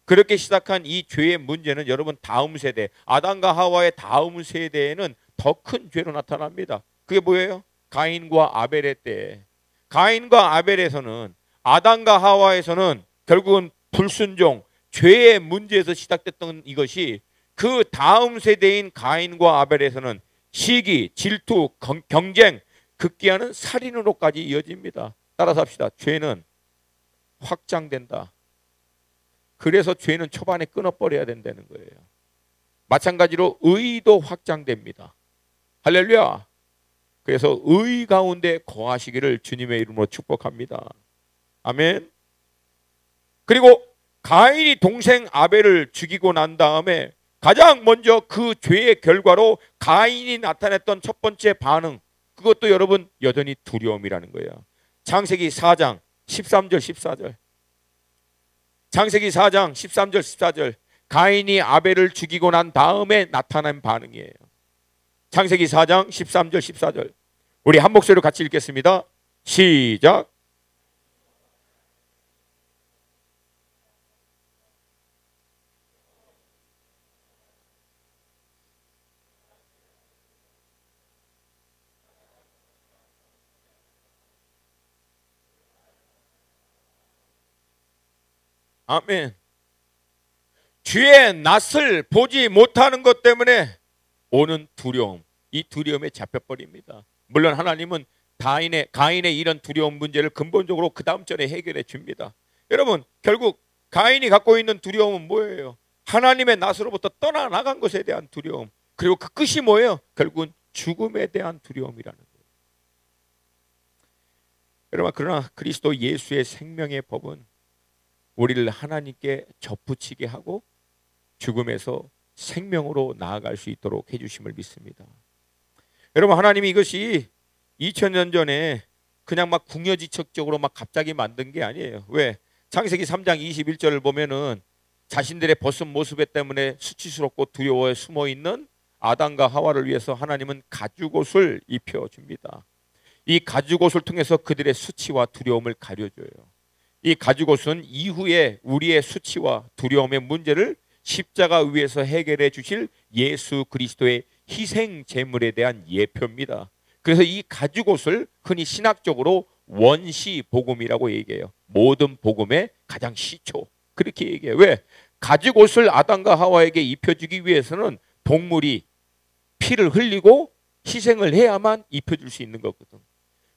그렇게 시작한 이 죄의 문제는 여러분 다음 세대, 아담과 하와의 다음 세대에는 더 큰 죄로 나타납니다. 그게 뭐예요? 가인과 아벨의 때, 가인과 아벨에서는, 아담과 하와에서는 결국은 불순종, 죄의 문제에서 시작됐던 이것이 그 다음 세대인 가인과 아벨에서는 시기, 질투, 경쟁, 극기하는 살인으로까지 이어집니다. 따라서 합시다. 죄는 확장된다. 그래서 죄는 초반에 끊어버려야 된다는 거예요. 마찬가지로 의도 확장됩니다. 할렐루야. 그래서 의 가운데 거하시기를 주님의 이름으로 축복합니다. 아멘. 그리고 가인이 동생 아벨을 죽이고 난 다음에 가장 먼저 그 죄의 결과로 가인이 나타냈던 첫 번째 반응, 그것도 여러분 여전히 두려움이라는 거예요. 창세기 4장 13절 14절. 창세기 4장 13절 14절. 가인이 아벨을 죽이고 난 다음에 나타난 반응이에요. 창세기 4장 13절 14절. 우리 한 목소리로 같이 읽겠습니다. 시작. 아멘. 주의 낯을 보지 못하는 것 때문에 오는 두려움, 이 두려움에 잡혀버립니다. 물론 하나님은 가인의 이런 두려움 문제를 근본적으로 그 다음 절에 해결해 줍니다. 여러분, 결국 가인이 갖고 있는 두려움은 뭐예요? 하나님의 낯으로부터 떠나나간 것에 대한 두려움. 그리고 그 끝이 뭐예요? 결국은 죽음에 대한 두려움이라는 거예요. 여러분, 그러나 그리스도 예수의 생명의 법은 우리를 하나님께 접붙이게 하고 죽음에서 생명으로 나아갈 수 있도록 해주심을 믿습니다. 여러분, 하나님이 이것이 2000년 전에 그냥 막 궁여지책적으로 막 갑자기 만든 게 아니에요. 왜? 창세기 3장 21절을 보면은 자신들의 벗은 모습 때문에 수치스럽고 두려워에 숨어있는 아담과 하와를 위해서 하나님은 가죽옷을 입혀줍니다. 이 가죽옷을 통해서 그들의 수치와 두려움을 가려줘요. 이 가죽옷은 이후에 우리의 수치와 두려움의 문제를 십자가 위에서 해결해 주실 예수 그리스도의 희생 제물에 대한 예표입니다. 그래서 이 가죽옷을 흔히 신학적으로 원시 복음이라고 얘기해요. 모든 복음의 가장 시초, 그렇게 얘기해요. 왜? 가죽옷을 아담과 하와에게 입혀주기 위해서는 동물이 피를 흘리고 희생을 해야만 입혀줄 수 있는 거거든.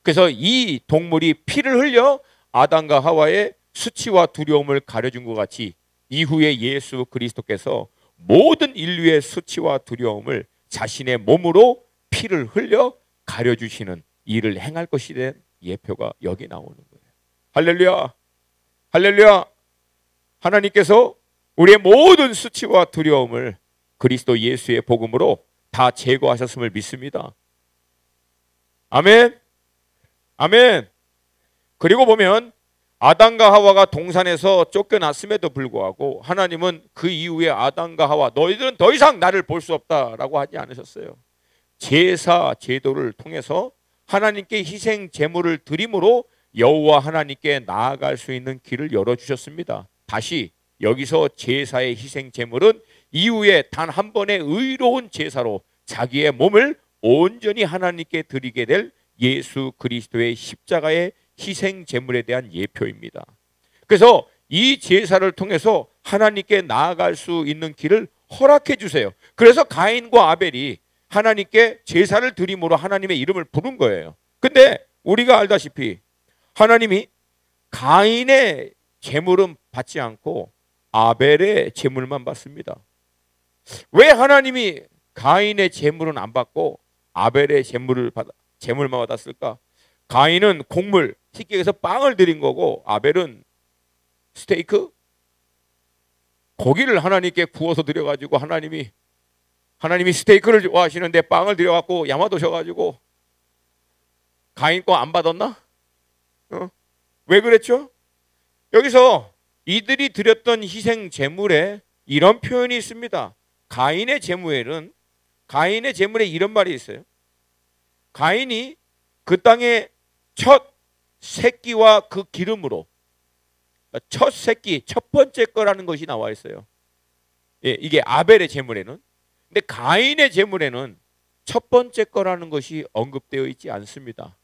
그래서 이 동물이 피를 흘려 아담과 하와의 수치와 두려움을 가려준 것 같이 이후에 예수 그리스도께서 모든 인류의 수치와 두려움을 자신의 몸으로 피를 흘려 가려주시는 일을 행할 것이 된 예표가 여기 나오는 거예요. 할렐루야, 할렐루야. 하나님께서 우리의 모든 수치와 두려움을 그리스도 예수의 복음으로 다 제거하셨음을 믿습니다. 아멘, 아멘. 그리고 보면 아담과 하와가 동산에서 쫓겨났음에도 불구하고 하나님은 그 이후에 아담과 하와 너희들은 더 이상 나를 볼 수 없다라고 하지 않으셨어요. 제사 제도를 통해서 하나님께 희생 제물을 드림으로 여호와 하나님께 나아갈 수 있는 길을 열어주셨습니다. 다시 여기서 제사의 희생 제물은 이후에 단 한 번의 의로운 제사로 자기의 몸을 온전히 하나님께 드리게 될 예수 그리스도의 십자가의 희생 제물에 대한 예표입니다. 그래서 이 제사를 통해서 하나님께 나아갈 수 있는 길을 허락해 주세요. 그래서 가인과 아벨이 하나님께 제사를 드림으로 하나님의 이름을 부른 거예요. 근데 우리가 알다시피 하나님이 가인의 제물은 받지 않고 아벨의 제물만 받습니다. 왜 하나님이 가인의 제물은 안 받고 아벨의 제물만 받았을까? 가인은 곡물, 쉽게 해서 빵을 드린 거고 아벨은 스테이크, 고기를 하나님께 구워서 드려가지고 하나님이 스테이크를 좋아하시는데 빵을 드려갖고 야마도셔가지고 가인 거 안 받았나? 왜 그랬죠? 여기서 이들이 드렸던 희생 제물에 이런 표현이 있습니다. 가인의 제물에 이런 말이 있어요. 가인이 그 땅의 첫 새끼와 그 기름으로, 첫 새끼, 첫 번째 거라는 것이 나와 있어요. 예, 이게 아벨의 제물에는. 근데 가인의 제물에는 첫 번째 거라는 것이 언급되어 있지 않습니다.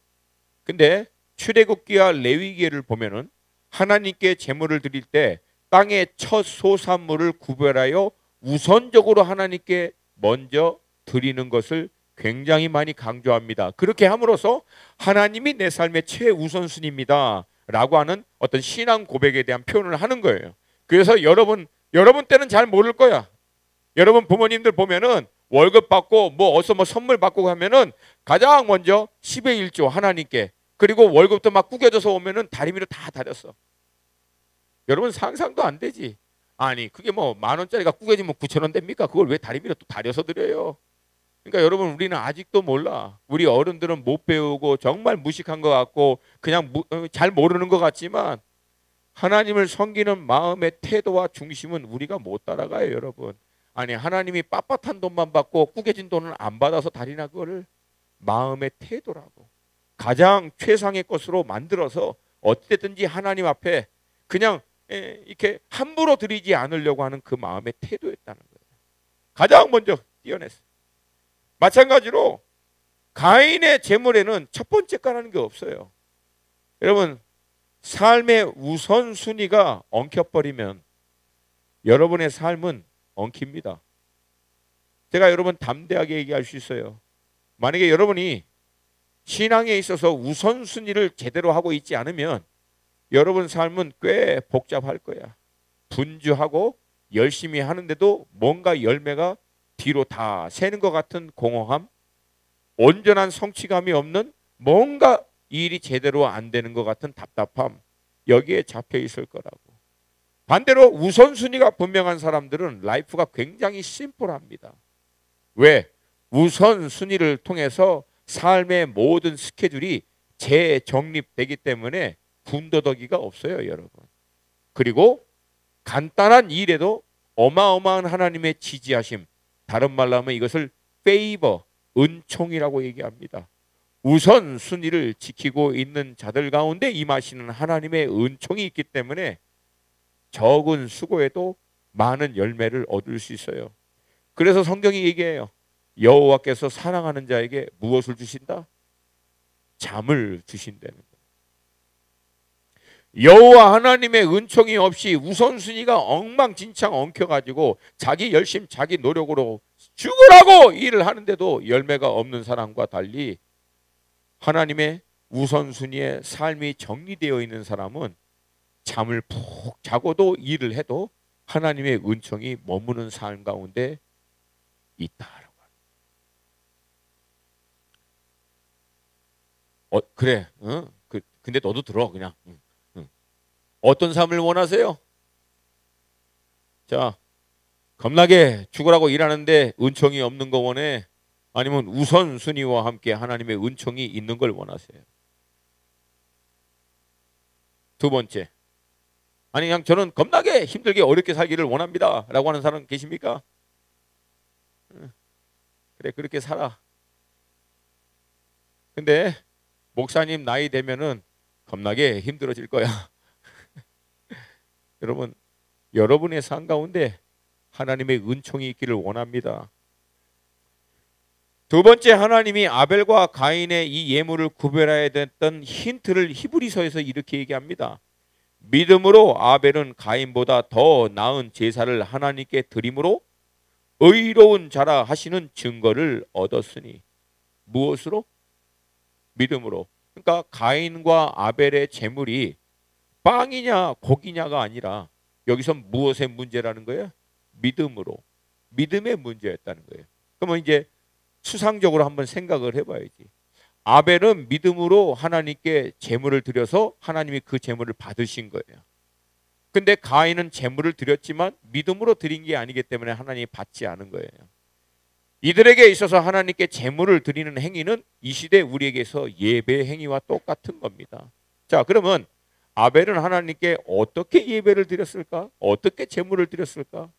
근데 출애굽기와 레위기를 보면은 하나님께 제물을 드릴 때 땅의 첫 소산물을 구별하여 우선적으로 하나님께 먼저 드리는 것을 굉장히 많이 강조합니다. 그렇게 함으로써 하나님이 내 삶의 최우선순위입니다 라고 하는 어떤 신앙 고백에 대한 표현을 하는 거예요. 그래서 여러분 때는 잘 모를 거야. 여러분 부모님들 보면은 월급 받고 어디서 선물 받고 가면은 가장 먼저 10의 1조 하나님께, 그리고 월급도 막 구겨져서 오면은 다리미로 다 다렸어. 여러분 상상도 안 되지. 아니 그게 10,000원짜리가 구겨지면 9,000원 됩니까? 그걸 왜 다리미로 또 다려서 드려요? 그러니까 여러분 우리는 아직도 몰라. 우리 어른들은 못 배우고 정말 무식한 것 같고 그냥 잘 모르는 것 같지만 하나님을 섬기는 마음의 태도와 중심은 우리가 못 따라가요, 여러분. 아니 하나님이 빳빳한 돈만 받고 구겨진 돈을 안 받아서 다리나 그거를 마음의 태도라고. 가장 최상의 것으로 만들어서 어찌됐든지 하나님 앞에 그냥 이렇게 함부로 드리지 않으려고 하는 그 마음의 태도였다는 거예요. 가장 먼저 띄어냈어요. 마찬가지로 가인의 제물에는 첫 번째 거라는 게 없어요. 여러분 삶의 우선순위가 엉켜버리면 여러분의 삶은 엉킵니다. 제가 여러분 담대하게 얘기할 수 있어요. 만약에 여러분이 신앙에 있어서 우선순위를 제대로 하고 있지 않으면 여러분 삶은 꽤 복잡할 거야. 분주하고 열심히 하는데도 뭔가 열매가 뒤로 다 새는 것 같은 공허함, 온전한 성취감이 없는 뭔가 일이 제대로 안 되는 것 같은 답답함, 여기에 잡혀 있을 거라고. 반대로 우선순위가 분명한 사람들은 라이프가 굉장히 심플합니다. 왜? 우선순위를 통해서 삶의 모든 스케줄이 재정립되기 때문에 군더더기가 없어요, 여러분. 그리고 간단한 일에도 어마어마한 하나님의 지지하심, 다른 말로 하면 이것을 페이버, 은총이라고 얘기합니다. 우선순위를 지키고 있는 자들 가운데 임하시는 하나님의 은총이 있기 때문에 적은 수고에도 많은 열매를 얻을 수 있어요. 그래서 성경이 얘기해요. 여호와께서 사랑하는 자에게 무엇을 주신다? 잠을 주신다는 거예요. 여호와 하나님의 은총이 없이 우선순위가 엉망진창 엉켜가지고 자기 열심, 자기 노력으로 죽으라고 일을 하는데도 열매가 없는 사람과 달리 하나님의 우선순위의 삶이 정리되어 있는 사람은 잠을 푹 자고도 일을 해도 하나님의 은총이 머무는 삶 가운데 있다라고. 그래. 근데 너도 들어 그냥. 어떤 삶을 원하세요? 자, 겁나게 죽으라고 일하는데 은총이 없는 거 원해? 아니면 우선순위와 함께 하나님의 은총이 있는 걸 원하세요? 두 번째, 아니 그냥 저는 겁나게 힘들게 어렵게 살기를 원합니다 라고 하는 사람 계십니까? 그래, 그렇게 살아. 근데 목사님 나이 되면은 겁나게 힘들어질 거야. 여러분, 여러분의 삶 가운데 하나님의 은총이 있기를 원합니다. 두 번째, 하나님이 아벨과 가인의 이 예물을 구별해야 됐던 힌트를 히브리서에서 이렇게 얘기합니다. 믿음으로 아벨은 가인보다 더 나은 제사를 하나님께 드림으로 의로운 자라 하시는 증거를 얻었으니. 무엇으로? 믿음으로. 그러니까 가인과 아벨의 제물이 빵이냐 고기냐가 아니라 여기서 무엇의 문제라는 거예요? 믿음으로. 믿음의 문제였다는 거예요. 그러면 이제 추상적으로 한번 생각을 해봐야지. 아벨은 믿음으로 하나님께 제물을 드려서 하나님이 그 제물을 받으신 거예요. 근데 가인은 제물을 드렸지만 믿음으로 드린 게 아니기 때문에 하나님이 받지 않은 거예요. 이들에게 있어서 하나님께 제물을 드리는 행위는 이 시대 우리에게서 예배 행위와 똑같은 겁니다. 자, 그러면 아벨은 하나님께 어떻게 예배를 드렸을까? 어떻게 제물을 드렸을까?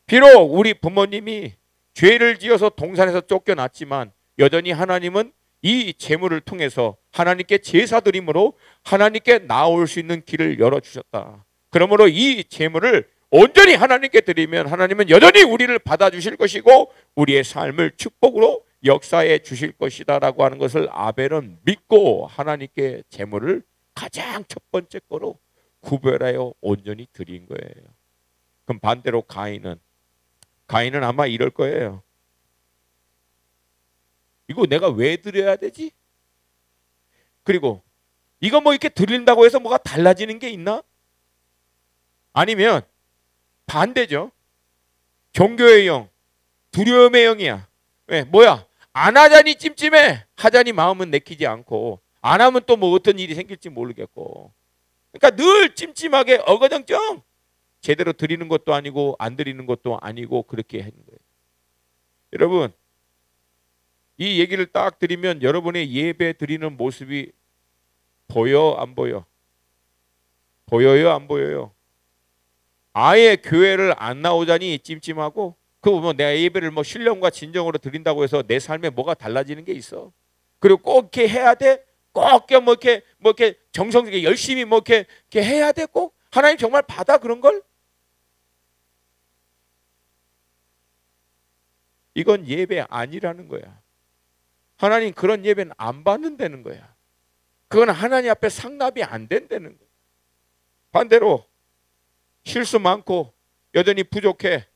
비록 우리 부모님이 죄를 지어서 동산에서 쫓겨났지만 여전히 하나님은 이 제물을 통해서 하나님께 제사 드림으로 하나님께 나올 수 있는 길을 열어주셨다. 그러므로 이 제물을 온전히 하나님께 드리면 하나님은 여전히 우리를 받아주실 것이고 우리의 삶을 축복으로 역사해 주실 것이다 라고 하는 것을 아벨은 믿고 하나님께 제물을 가장 첫 번째 거로 구별하여 온전히 드린 거예요. 그럼 반대로 가인은 아마 이럴 거예요. 이거 내가 왜 드려야 되지? 그리고 이거 뭐 이렇게 드린다고 해서 뭐가 달라지는 게 있나? 아니면 반대죠. 종교의 영, 두려움의 영이야. 왜? 뭐야? 안 하자니 찜찜해. 하자니 마음은 내키지 않고 안 하면 또 뭐 어떤 일이 생길지 모르겠고. 그러니까 늘 찜찜하게 어거정쩡 제대로 드리는 것도 아니고 안 드리는 것도 아니고 그렇게 하는 거예요. 여러분, 이 얘기를 딱 드리면 여러분의 예배 드리는 모습이 보여 안 보여? 보여요 안 보여요? 아예 교회를 안 나오자니 찜찜하고 그거 뭐 내가 예배를 뭐 신령과 진정으로 드린다고 해서 내 삶에 뭐가 달라지는 게 있어? 그리고 꼭 이렇게 해야 돼? 꼭 뭐 이렇게 정성스럽게 열심히 뭐 이렇게 해야 돼? 꼭 하나님 정말 받아 그런 걸? 이건 예배 아니라는 거야. 하나님 그런 예배는 안 받는다는 거야. 그건 하나님 앞에 상납이 안 된다는 거야. 반대로 실수 많고 여전히 부족해,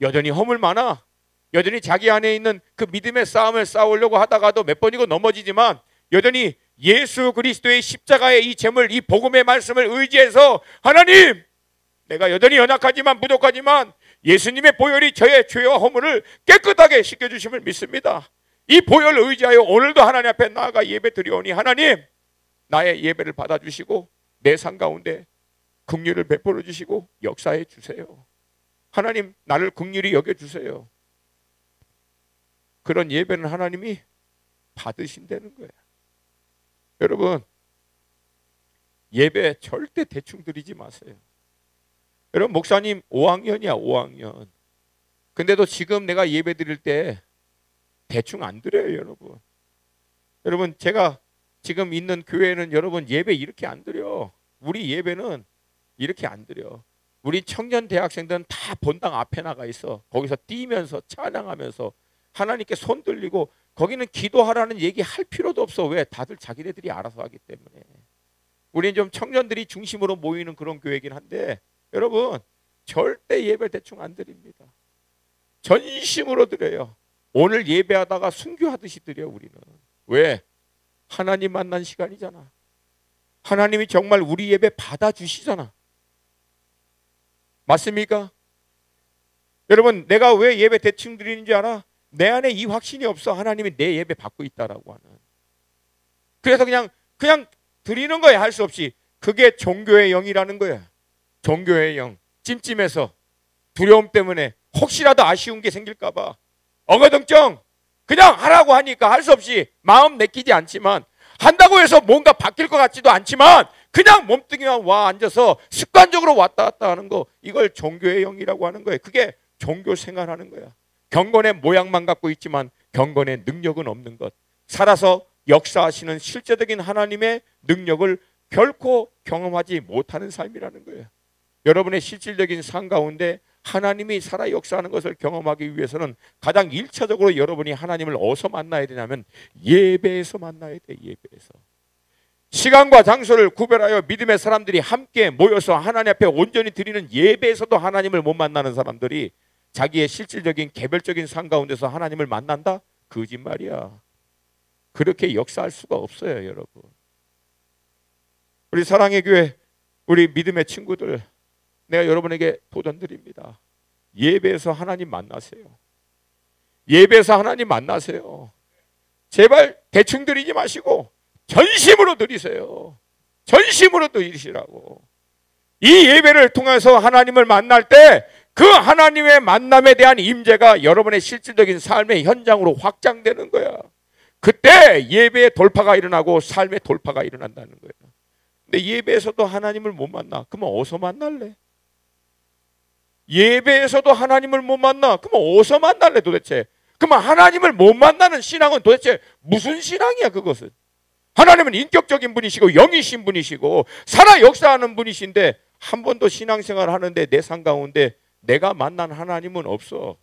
여전히 허물 많아, 여전히 자기 안에 있는 그 믿음의 싸움을 싸우려고 하다가도 몇 번이고 넘어지지만 여전히 예수 그리스도의 십자가의 이 제물, 이 복음의 말씀을 의지해서 하나님, 내가 여전히 연약하지만 부족하지만 예수님의 보혈이 저의 죄와 허물을 깨끗하게 씻겨주심을 믿습니다. 이 보혈을 의지하여 오늘도 하나님 앞에 나아가 예배 드리오니 하나님, 나의 예배를 받아주시고 내 삶 가운데 긍휼을 베풀어 주시고 역사해 주세요. 하나님, 나를 긍휼히 여겨주세요. 그런 예배는 하나님이 받으신다는 거예요. 여러분, 예배 절대 대충 드리지 마세요. 여러분, 목사님 5학년이야 5학년. 근데도 지금 내가 예배 드릴 때 대충 안 드려요. 여러분, 여러분 제가 지금 있는 교회는 여러분 예배 이렇게 안 드려. 우리 예배는 이렇게 안 드려. 우리 청년 대학생들은 다 본당 앞에 나가 있어. 거기서 뛰면서 찬양하면서 하나님께 손 들리고, 거기는 기도하라는 얘기 할 필요도 없어. 왜? 다들 자기네들이 알아서 하기 때문에. 우리는 좀 청년들이 중심으로 모이는 그런 교회이긴 한데 여러분, 절대 예배 대충 안 드립니다. 전심으로 드려요. 오늘 예배하다가 순교하듯이 드려요. 우리는. 왜? 하나님 만난 시간이잖아. 하나님이 정말 우리 예배 받아주시잖아. 맞습니까? 여러분, 내가 왜 예배 대충 드리는지 알아? 내 안에 이 확신이 없어. 하나님이 내 예배 받고 있다라고 하는. 그래서 그냥 드리는 거야. 할 수 없이. 그게 종교의 영이라는 거야. 종교의 영. 찜찜해서, 두려움 때문에 혹시라도 아쉬운 게 생길까 봐 어거덩쩡 그냥 하라고 하니까 할 수 없이 마음 내키지 않지만, 한다고 해서 뭔가 바뀔 것 같지도 않지만 그냥 몸뚱이만 와 앉아서 습관적으로 왔다 갔다 하는 거, 이걸 종교의 영이라고 하는 거예요. 그게 종교 생활하는 거야. 경건의 모양만 갖고 있지만 경건의 능력은 없는 것. 살아서 역사하시는 실제적인 하나님의 능력을 결코 경험하지 못하는 삶이라는 거예요. 여러분의 실질적인 삶 가운데 하나님이 살아 역사하는 것을 경험하기 위해서는 가장 1차적으로 여러분이 하나님을 어디서 만나야 되냐면 예배에서 만나야 돼. 예배에서. 시간과 장소를 구별하여 믿음의 사람들이 함께 모여서 하나님 앞에 온전히 드리는 예배에서도 하나님을 못 만나는 사람들이 자기의 실질적인 개별적인 삶 가운데서 하나님을 만난다? 거짓말이야. 그렇게 역사할 수가 없어요, 여러분. 우리 사랑의 교회, 우리 믿음의 친구들, 내가 여러분에게 도전드립니다. 예배에서 하나님 만나세요. 예배에서 하나님 만나세요. 제발 대충 드리지 마시고 전심으로 드리세요. 전심으로 드리시라고. 이 예배를 통해서 하나님을 만날 때 그 하나님의 만남에 대한 임재가 여러분의 실질적인 삶의 현장으로 확장되는 거야. 그때 예배의 돌파가 일어나고 삶의 돌파가 일어난다는 거예요. 근데 예배에서도 하나님을 못 만나. 그러면 어디서 만날래? 예배에서도 하나님을 못 만나. 그러면 어디서 만날래 도대체? 그러면 하나님을 못 만나는 신앙은 도대체 무슨 신앙이야 그것은? 하나님은 인격적인 분이시고 영이신 분이시고 살아 역사하는 분이신데 한 번도 신앙생활을 하는데 내 삶 가운데 내가 만난 하나님은 없어.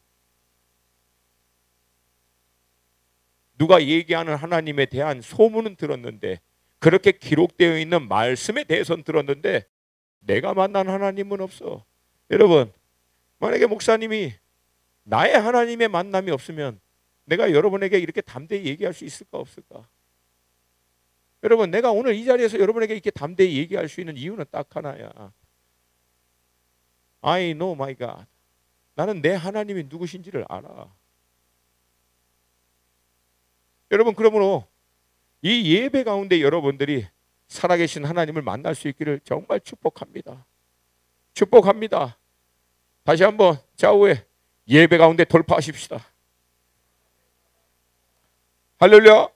누가 얘기하는 하나님에 대한 소문은 들었는데, 그렇게 기록되어 있는 말씀에 대해서는 들었는데 내가 만난 하나님은 없어. 여러분, 만약에 목사님이 나의 하나님의 만남이 없으면 내가 여러분에게 이렇게 담대히 얘기할 수 있을까 없을까? 여러분, 내가 오늘 이 자리에서 여러분에게 이렇게 담대히 얘기할 수 있는 이유는 딱 하나야. I know my God. 나는 내 하나님이 누구신지를 알아. 여러분, 그러므로 이 예배 가운데 여러분들이 살아계신 하나님을 만날 수 있기를 정말 축복합니다. 축복합니다. 다시 한번 좌우에 예배 가운데 돌파하십시다. 할렐루야.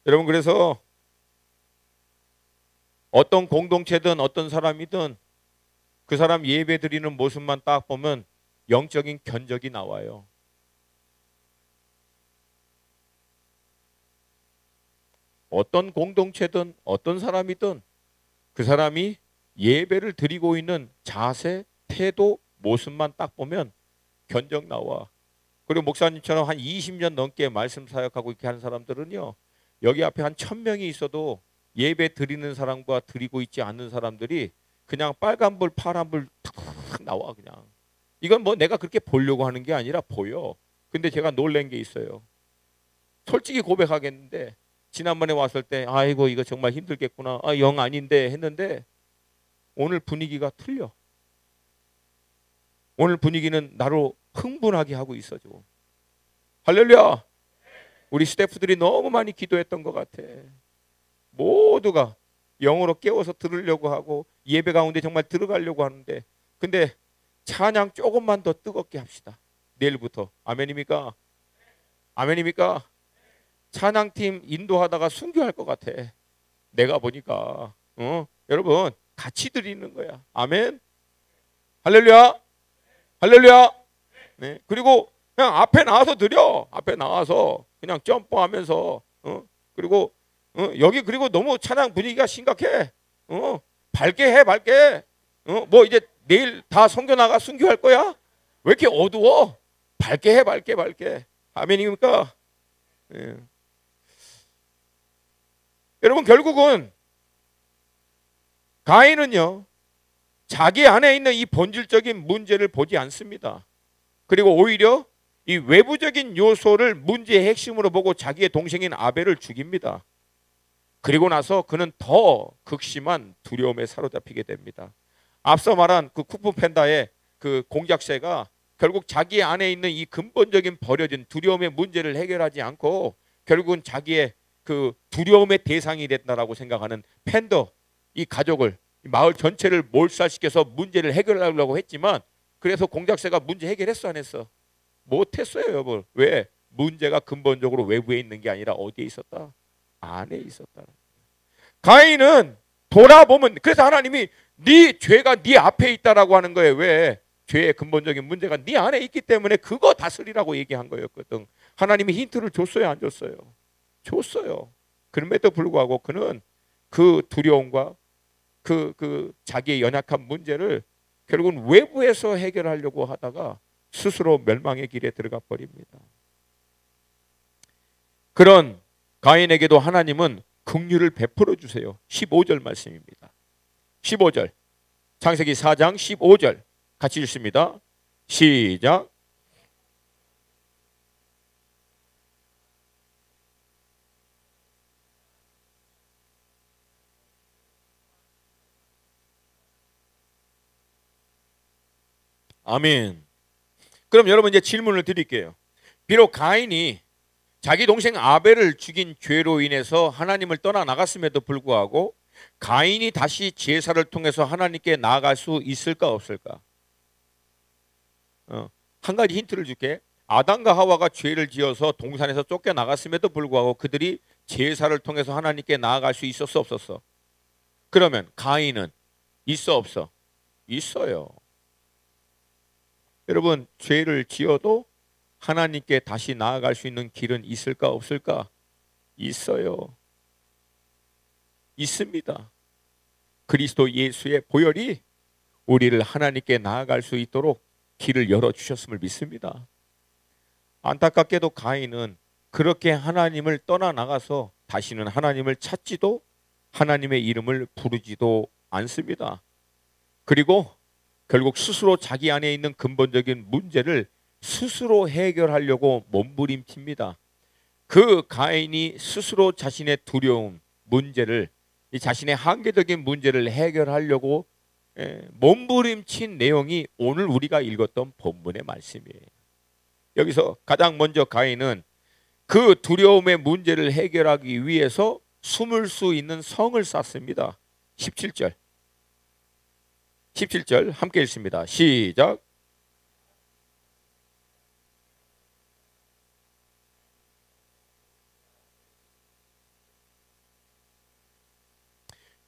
여러분, 그래서 어떤 공동체든 어떤 사람이든 그 사람 예배 드리는 모습만 딱 보면 영적인 견적이 나와요. 어떤 공동체든 어떤 사람이든 그 사람이 예배를 드리고 있는 자세, 태도, 모습만 딱 보면 견적 나와. 그리고 목사님처럼 한 20년 넘게 말씀 사역하고 이렇게 하는 사람들은요, 여기 앞에 한 1000명이 있어도 예배 드리는 사람과 드리고 있지 않는 사람들이 그냥 빨간불 파란불 탁 나와. 그냥 이건 뭐 내가 그렇게 보려고 하는 게 아니라 보여. 근데 제가 놀란 게 있어요. 솔직히 고백하겠는데 지난번에 왔을 때 아이고 이거 정말 힘들겠구나, 영 아닌데 했는데 오늘 분위기가 틀려. 오늘 분위기는 나로 흥분하게 하고 있어. 좀 할렐루야. 우리 스태프들이 너무 많이 기도했던 것 같아. 모두가 영으로 깨워서 들으려고 하고 예배 가운데 정말 들어가려고 하는데, 근데 찬양 조금만 더 뜨겁게 합시다. 내일부터. 아멘입니까? 아멘입니까? 찬양팀 인도하다가 순교할 것 같아. 내가 보니까 여러분 같이 드리는 거야. 아멘. 할렐루야. 할렐루야. 네. 그리고 그냥 앞에 나와서 드려. 앞에 나와서 그냥 점프하면서 그리고 여기 그리고 너무 찬양 분위기가 심각해. 밝게 해, 밝게. 뭐 이제 내일 다 선교 나가 순교할 거야? 왜 이렇게 어두워? 밝게 해, 밝게, 밝게. 아멘입니까? 네. 여러분, 결국은 가인은요, 자기 안에 있는 이 본질적인 문제를 보지 않습니다. 그리고 오히려 이 외부적인 요소를 문제의 핵심으로 보고 자기의 동생인 아벨을 죽입니다. 그리고 나서 그는 더 극심한 두려움에 사로잡히게 됩니다. 앞서 말한 그 쿠프 팬다의 그 공작새가 결국 자기 안에 있는 이 근본적인 버려진 두려움의 문제를 해결하지 않고 결국은 자기의 그 두려움의 대상이 됐다라고 생각하는 팬더, 이 가족을, 이 마을 전체를 몰살시켜서 문제를 해결하려고 했지만, 그래서 공작새가 문제 해결했어 안 했어? 못했어요, 여러분. 왜? 문제가 근본적으로 외부에 있는 게 아니라 어디에 있었다? 안에 있었다. 가인은 돌아보면, 그래서 하나님이 네 죄가 네 앞에 있다라고 하는 거예요. 왜? 죄의 근본적인 문제가 네 안에 있기 때문에 그거 다스리라고 얘기한 거였거든. 하나님이 힌트를 줬어요, 안 줬어요? 줬어요. 그럼에도 불구하고 그는 그 두려움과 그 자기의 연약한 문제를 결국은 외부에서 해결하려고 하다가 스스로 멸망의 길에 들어가 버립니다. 그런 가인에게도 하나님은 긍휼을 베풀어 주세요. 15절 말씀입니다. 15절, 창세기 4장 15절 같이 읽습니다. 시작. 아멘. 그럼 여러분 이제 질문을 드릴게요. 비록 가인이 자기 동생 아벨을 죽인 죄로 인해서 하나님을 떠나 나갔음에도 불구하고 가인이 다시 제사를 통해서 하나님께 나아갈 수 있을까 없을까? 한 가지 힌트를 줄게. 아담과 하와가 죄를 지어서 동산에서 쫓겨나갔음에도 불구하고 그들이 제사를 통해서 하나님께 나아갈 수 있었어 없었어? 그러면 가인은 있어 없어? 있어요. 여러분, 죄를 지어도 하나님께 다시 나아갈 수 있는 길은 있을까 없을까? 있어요. 있습니다. 그리스도 예수의 보혈이 우리를 하나님께 나아갈 수 있도록 길을 열어주셨음을 믿습니다. 안타깝게도 가인은 그렇게 하나님을 떠나 나가서 다시는 하나님을 찾지도 하나님의 이름을 부르지도 않습니다. 그리고 결국 스스로 자기 안에 있는 근본적인 문제를 스스로 해결하려고 몸부림칩니다. 그 가인이 스스로 자신의 두려움, 문제를, 이 자신의 한계적인 문제를 해결하려고 몸부림친 내용이 오늘 우리가 읽었던 본문의 말씀이에요. 여기서 가장 먼저 가인은 그 두려움의 문제를 해결하기 위해서 숨을 수 있는 성을 쌓습니다. 17절. 17절 함께 읽습니다. 시작.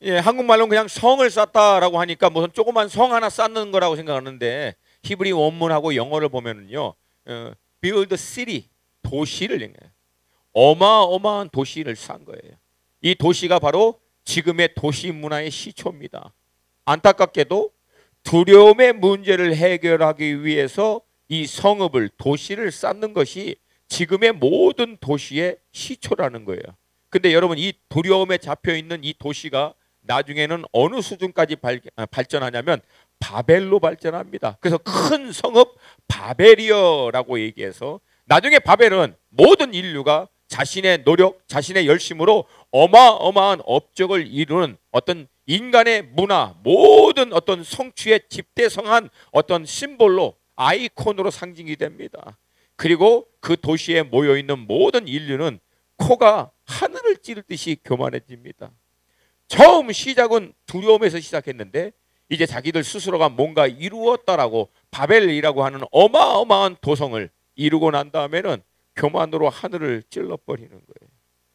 예, 한국말로는 그냥 성을 쌓다라고 하니까 무슨 조그만 성 하나 쌓는 거라고 생각하는데 히브리 원문하고 영어를 보면은요, build city, 도시를 얘기해요. 어마어마한 도시를 쌓은 거예요. 이 도시가 바로 지금의 도시 문화의 시초입니다. 안타깝게도 두려움의 문제를 해결하기 위해서 이 성읍을, 도시를 쌓는 것이 지금의 모든 도시의 시초라는 거예요. 근데 여러분, 이 두려움에 잡혀 있는 이 도시가 나중에는 어느 수준까지 발전하냐면 바벨로 발전합니다. 그래서 큰 성읍 바벨이어라고 얘기해서 나중에 바벨은 모든 인류가 자신의 노력, 자신의 열심으로 어마어마한 업적을 이루는 어떤 인간의 문화, 모든 어떤 성취의 집대성한 어떤 심볼로, 아이콘으로 상징이 됩니다. 그리고 그 도시에 모여있는 모든 인류는 코가 하늘을 찌르듯이 교만해집니다. 처음 시작은 두려움에서 시작했는데 이제 자기들 스스로가 뭔가 이루었다라고 바벨이라고 하는 어마어마한 도성을 이루고 난 다음에는 교만으로 하늘을 찔러버리는 거예요.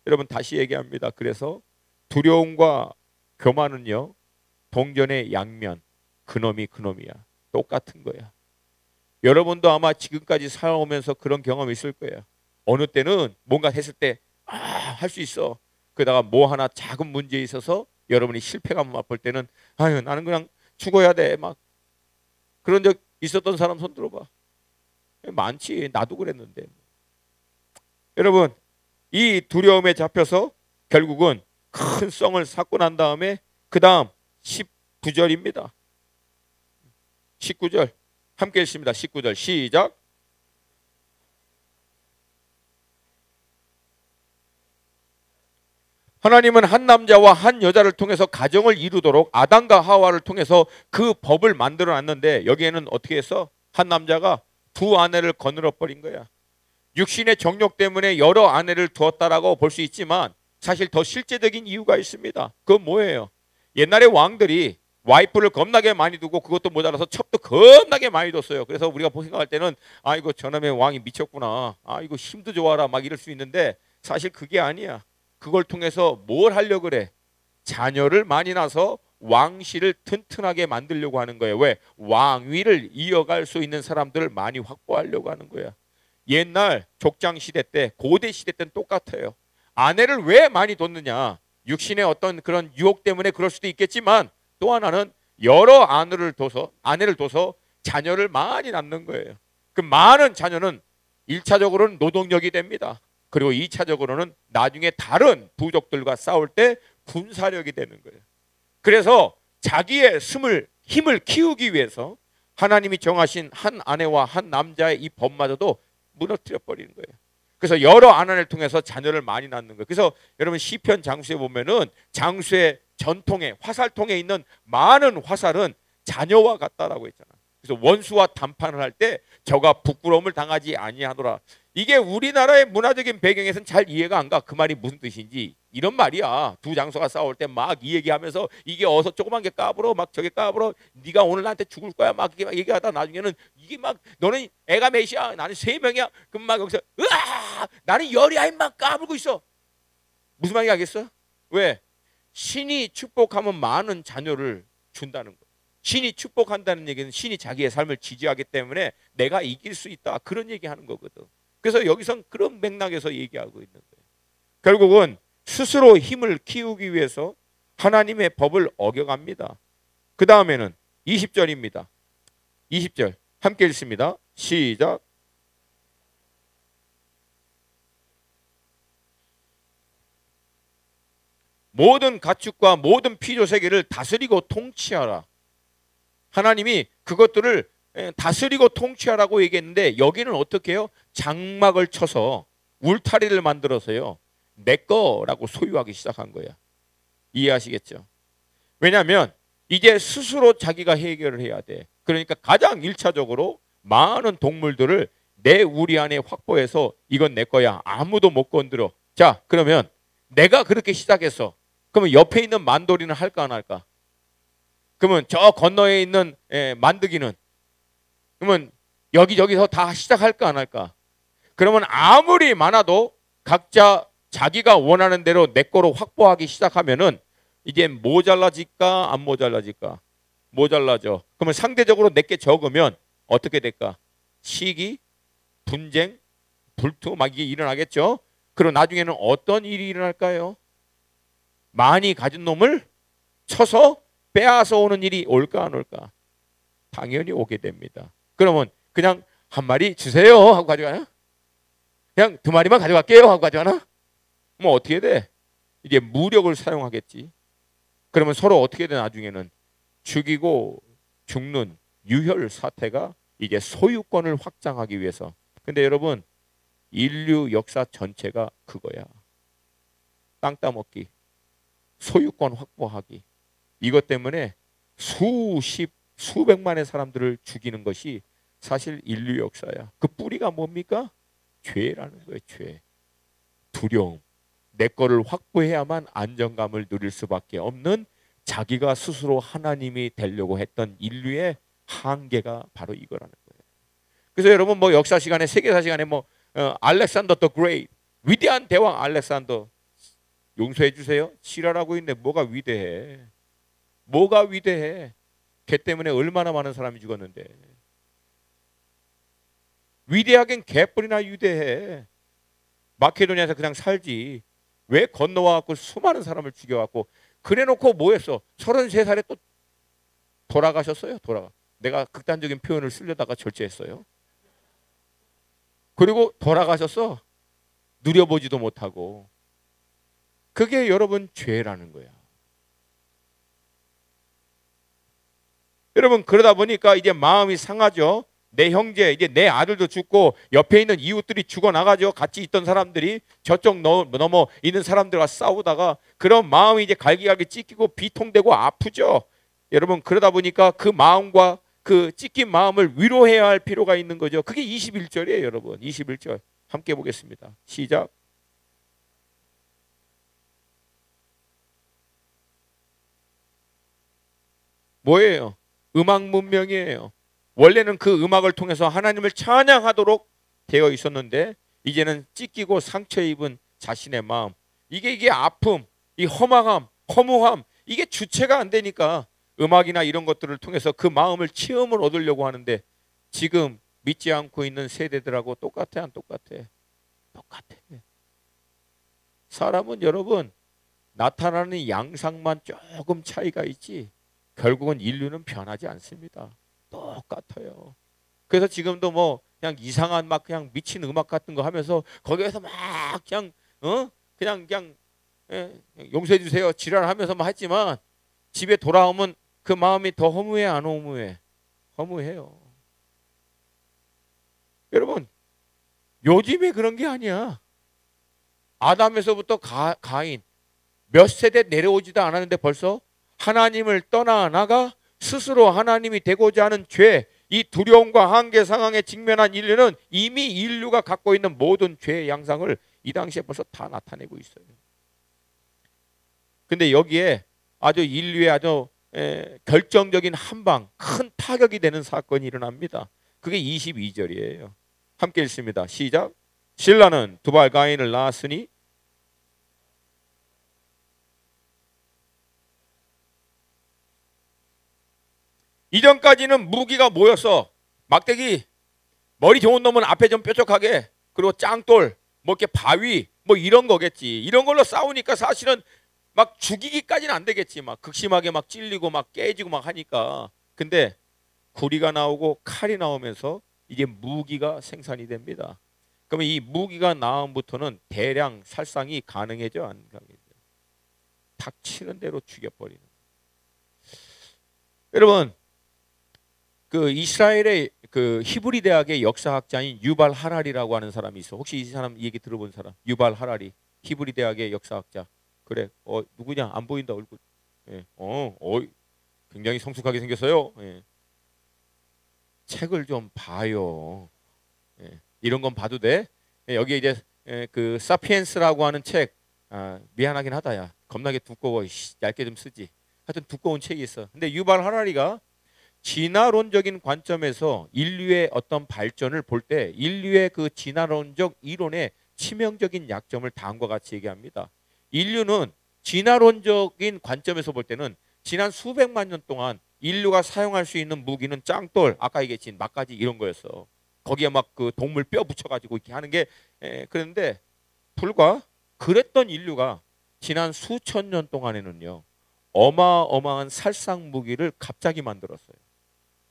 여러분, 다시 얘기합니다. 그래서 두려움과 교만은요, 동전의 양면, 그놈이 그놈이야. 똑같은 거야. 여러분도 아마 지금까지 살아오면서 그런 경험이 있을 거예요. 어느 때는 뭔가 했을 때 할 수 있어. 그러다가 뭐 하나 작은 문제에 있어서 여러분이 실패감 맛볼 때는 아유, 나는 그냥 죽어야 돼. 막 그런 적 있었던 사람 손 들어봐. 많지. 나도 그랬는데. 여러분, 이 두려움에 잡혀서 결국은 큰 성을 쌓고 난 다음에 그 다음 19절입니다. 19절 함께 읽습니다. 19절 시작. 하나님은 한 남자와 한 여자를 통해서 가정을 이루도록 아담과 하와를 통해서 그 법을 만들어 놨는데, 여기에는 어떻게 했어? 한 남자가 두 아내를 거느려 버린 거야. 육신의 정욕 때문에 여러 아내를 두었다라고 볼 수 있지만 사실 더 실제적인 이유가 있습니다. 그건 뭐예요? 옛날에 왕들이 와이프를 겁나게 많이 두고 그것도 모자라서 첩도 겁나게 많이 뒀어요. 그래서 우리가 생각할 때는 아, 이거 저놈의 왕이 미쳤구나, 아, 이거 힘도 좋아라 막 이럴 수 있는데, 사실 그게 아니야. 그걸 통해서 뭘 하려고 그래? 자녀를 많이 낳아서 왕실을 튼튼하게 만들려고 하는 거예요. 왜? 왕위를 이어갈 수 있는 사람들을 많이 확보하려고 하는 거야. 옛날 족장 시대 때, 고대 시대 때는 똑같아요. 아내를 왜 많이 뒀느냐? 육신의 어떤 그런 유혹 때문에 그럴 수도 있겠지만, 또 하나는 여러 아내를 둬서 자녀를 많이 낳는 거예요. 그 많은 자녀는 1차적으로는 노동력이 됩니다. 그리고 2차적으로는 나중에 다른 부족들과 싸울 때 군사력이 되는 거예요. 그래서 자기의 힘을 키우기 위해서 하나님이 정하신 한 아내와 한 남자의 이 법마저도 무너뜨려 버리는 거예요. 그래서 여러 아내를 통해서 자녀를 많이 낳는 거예요. 그래서 여러분 시편 장수에 보면은 장수의 전통에, 화살통에 있는 많은 화살은 자녀와 같다라고 했잖아. 그래서 원수와 담판을 할 때 저가 부끄러움을 당하지 아니하노라. 이게 우리나라의 문화적인 배경에서는 잘 이해가 안 가. 그 말이 무슨 뜻인지. 이런 말이야. 두 장소가 싸울 때 막 이 얘기하면서 이게 어서 조그만 게 까불어, 막 저게 까불어, 네가 오늘 나한테 죽을 거야 막 이게 막 얘기하다 나중에는 이게 막 너는 애가 몇이야? 나는 3명이야. 그럼 막 여기서 으아! 나는 열이야 막 까불고 있어. 무슨 말인지 알겠어? 왜? 신이 축복하면 많은 자녀를 준다는 거예요. 신이 축복한다는 얘기는 신이 자기의 삶을 지지하기 때문에 내가 이길 수 있다, 그런 얘기하는 거거든. 그래서 여기선 그런 맥락에서 얘기하고 있는 거예요. 결국은 스스로 힘을 키우기 위해서 하나님의 법을 어겨갑니다. 그 다음에는 20절입니다. 20절 함께 읽습니다. 시작. 모든 가축과 모든 피조 세계를 다스리고 통치하라. 하나님이 그것들을 다스리고 통치하라고 얘기했는데, 여기는 어떻게 해요? 장막을 쳐서 울타리를 만들어서요, 내 거라고 소유하기 시작한 거야. 이해하시겠죠? 왜냐하면 이제 스스로 자기가 해결을 해야 돼. 그러니까 가장 1차적으로 많은 동물들을 내 우리 안에 확보해서 이건 내 거야, 아무도 못 건드려. 자, 그러면 내가 그렇게 시작했어. 그러면 옆에 있는 만돌이는 할까 안 할까? 그러면 저 건너에 있는 만드기는, 그러면 여기저기서 다 시작할까 안 할까? 그러면 아무리 많아도 각자 자기가 원하는 대로 내 거로 확보하기 시작하면은 이제 모자라질까 안 모자라질까? 모자라져. 그러면 상대적으로 내게 적으면 어떻게 될까? 시기, 분쟁, 불투 막 이게 일어나겠죠. 그리고 나중에는 어떤 일이 일어날까요? 많이 가진 놈을 쳐서 빼앗아 오는 일이 올까 안 올까? 당연히 오게 됩니다. 그러면 그냥 한 마리 주세요 하고 가져가나? 그냥 2마리만 가져갈게요 하고 가져가나? 뭐 어떻게 돼? 이제 무력을 사용하겠지. 그러면 서로 어떻게 돼? 나중에는 죽이고 죽는 유혈 사태가 이제 소유권을 확장하기 위해서. 근데 여러분, 인류 역사 전체가 그거야. 땅 따먹기, 소유권 확보하기. 이것 때문에 수백만의 사람들을 죽이는 것이 사실 인류 역사야. 그 뿌리가 뭡니까? 죄라는 거예요. 죄. 두려움. 내 거를 확보해야만 안정감을 누릴 수밖에 없는, 자기가 스스로 하나님이 되려고 했던 인류의 한계가 바로 이거라는 거예요. 그래서 여러분 뭐 역사 시간에, 세계사 시간에 뭐 알렉산더 더 그레이트, 위대한 대왕 알렉산더, 용서해 주세요. 지랄하고 있네. 뭐가 위대해? 뭐가 위대해? 걔 때문에 얼마나 많은 사람이 죽었는데. 위대하긴 개뿔이나 위대해. 마케도니아에서 그냥 살지. 왜 건너와갖고 수많은 사람을 죽여갖고, 그래놓고 뭐했어? 33살에 또 돌아가셨어요. 내가 극단적인 표현을 쓰려다가 절제했어요. 그리고 돌아가셨어. 누려보지도 못하고. 그게 여러분 죄라는 거야. 여러분, 그러다 보니까 이제 마음이 상하죠. 내 형제, 이제 내 아들도 죽고 옆에 있는 이웃들이 죽어나가죠. 같이 있던 사람들이 저쪽 넘어 있는 사람들과 싸우다가 그런 마음이 이제 갈기갈기 찢기고 비통되고 아프죠. 여러분, 그러다 보니까 그 마음과 그 찢긴 마음을 위로해야 할 필요가 있는 거죠. 그게 21절이에요, 여러분. 21절 함께 보겠습니다. 시작. 뭐예요? 음악 문명이에요. 원래는 그 음악을 통해서 하나님을 찬양하도록 되어 있었는데 이제는 찢기고 상처 입은 자신의 마음, 이게 아픔, 이 허망함, 허무함, 이게 주체가 안 되니까 음악이나 이런 것들을 통해서 그 마음을 체험을 얻으려고 하는데 지금 믿지 않고 있는 세대들하고 똑같아, 안 똑같아? 똑같아. 사람은 여러분 나타나는 양상만 조금 차이가 있지 결국은 인류는 변하지 않습니다. 똑같아요. 그래서 지금도 뭐 그냥 이상한 막 그냥 미친 음악 같은 거 하면서 거기에서 막 그냥 그냥 용서해 주세요 지랄하면서 막 했지만 집에 돌아오면 그 마음이 더 허무해, 안 허무해? 허무해요. 여러분, 요즘에 그런 게 아니야. 아담에서부터 가인 몇 세대 내려오지도 않았는데 벌써 하나님을 떠나나가 스스로 하나님이 되고자 하는 죄, 이 두려움과 한계 상황에 직면한 인류는 이미 인류가 갖고 있는 모든 죄의 양상을 이 당시에 벌써 다 나타내고 있어요. 근데 여기에 아주 인류의 아주 결정적인 한방, 큰 타격이 되는 사건이 일어납니다. 그게 22절이에요. 함께 읽습니다. 시작. 신라는 두발 가인을 낳았으니 이전까지는 무기가 뭐였어? 막대기, 머리 좋은 놈은 앞에 좀 뾰족하게, 그리고 짱돌, 뭐 이렇게 바위, 뭐 이런 거겠지. 이런 걸로 싸우니까 사실은 막 죽이기까지는 안 되겠지. 막 극심하게 막 찔리고 막 깨지고 막 하니까. 근데 구리가 나오고 칼이 나오면서 이제 무기가 생산이 됩니다. 그러면 이 무기가 나옴부터는 대량 살상이 가능해져, 안 가능해져? 닥치는 대로 죽여버리는. 여러분, 그 이스라엘의 그 히브리 대학의 역사학자인 유발 하라리라고 하는 사람이 있어. 혹시 이 사람 얘기 들어본 사람? 유발 하라리, 히브리 대학의 역사학자. 그래, 누구냐? 안 보인다 얼굴. 예. 굉장히 성숙하게 생겼어요. 예. 책을 좀 봐요. 예. 이런 건 봐도 돼. 예, 여기 이제 그 사피엔스라고 하는 책. 미안하긴 하다야. 겁나게 두꺼워. 얇게 좀 쓰지. 하여튼 두꺼운 책이 있어. 근데 유발 하라리가 진화론적인 관점에서 인류의 어떤 발전을 볼 때 인류의 그 진화론적 이론의 치명적인 약점을 다음과 같이 얘기합니다. 인류는 진화론적인 관점에서 볼 때는 지난 수백만 년 동안 인류가 사용할 수 있는 무기는 짱돌, 아까 얘기했지 막가지 이런 거였어. 거기에 막 그 동물 뼈 붙여가지고 이렇게 하는 게 그런데 불과 그랬던 인류가 지난 수천 년 동안에는요 어마어마한 살상 무기를 갑자기 만들었어요.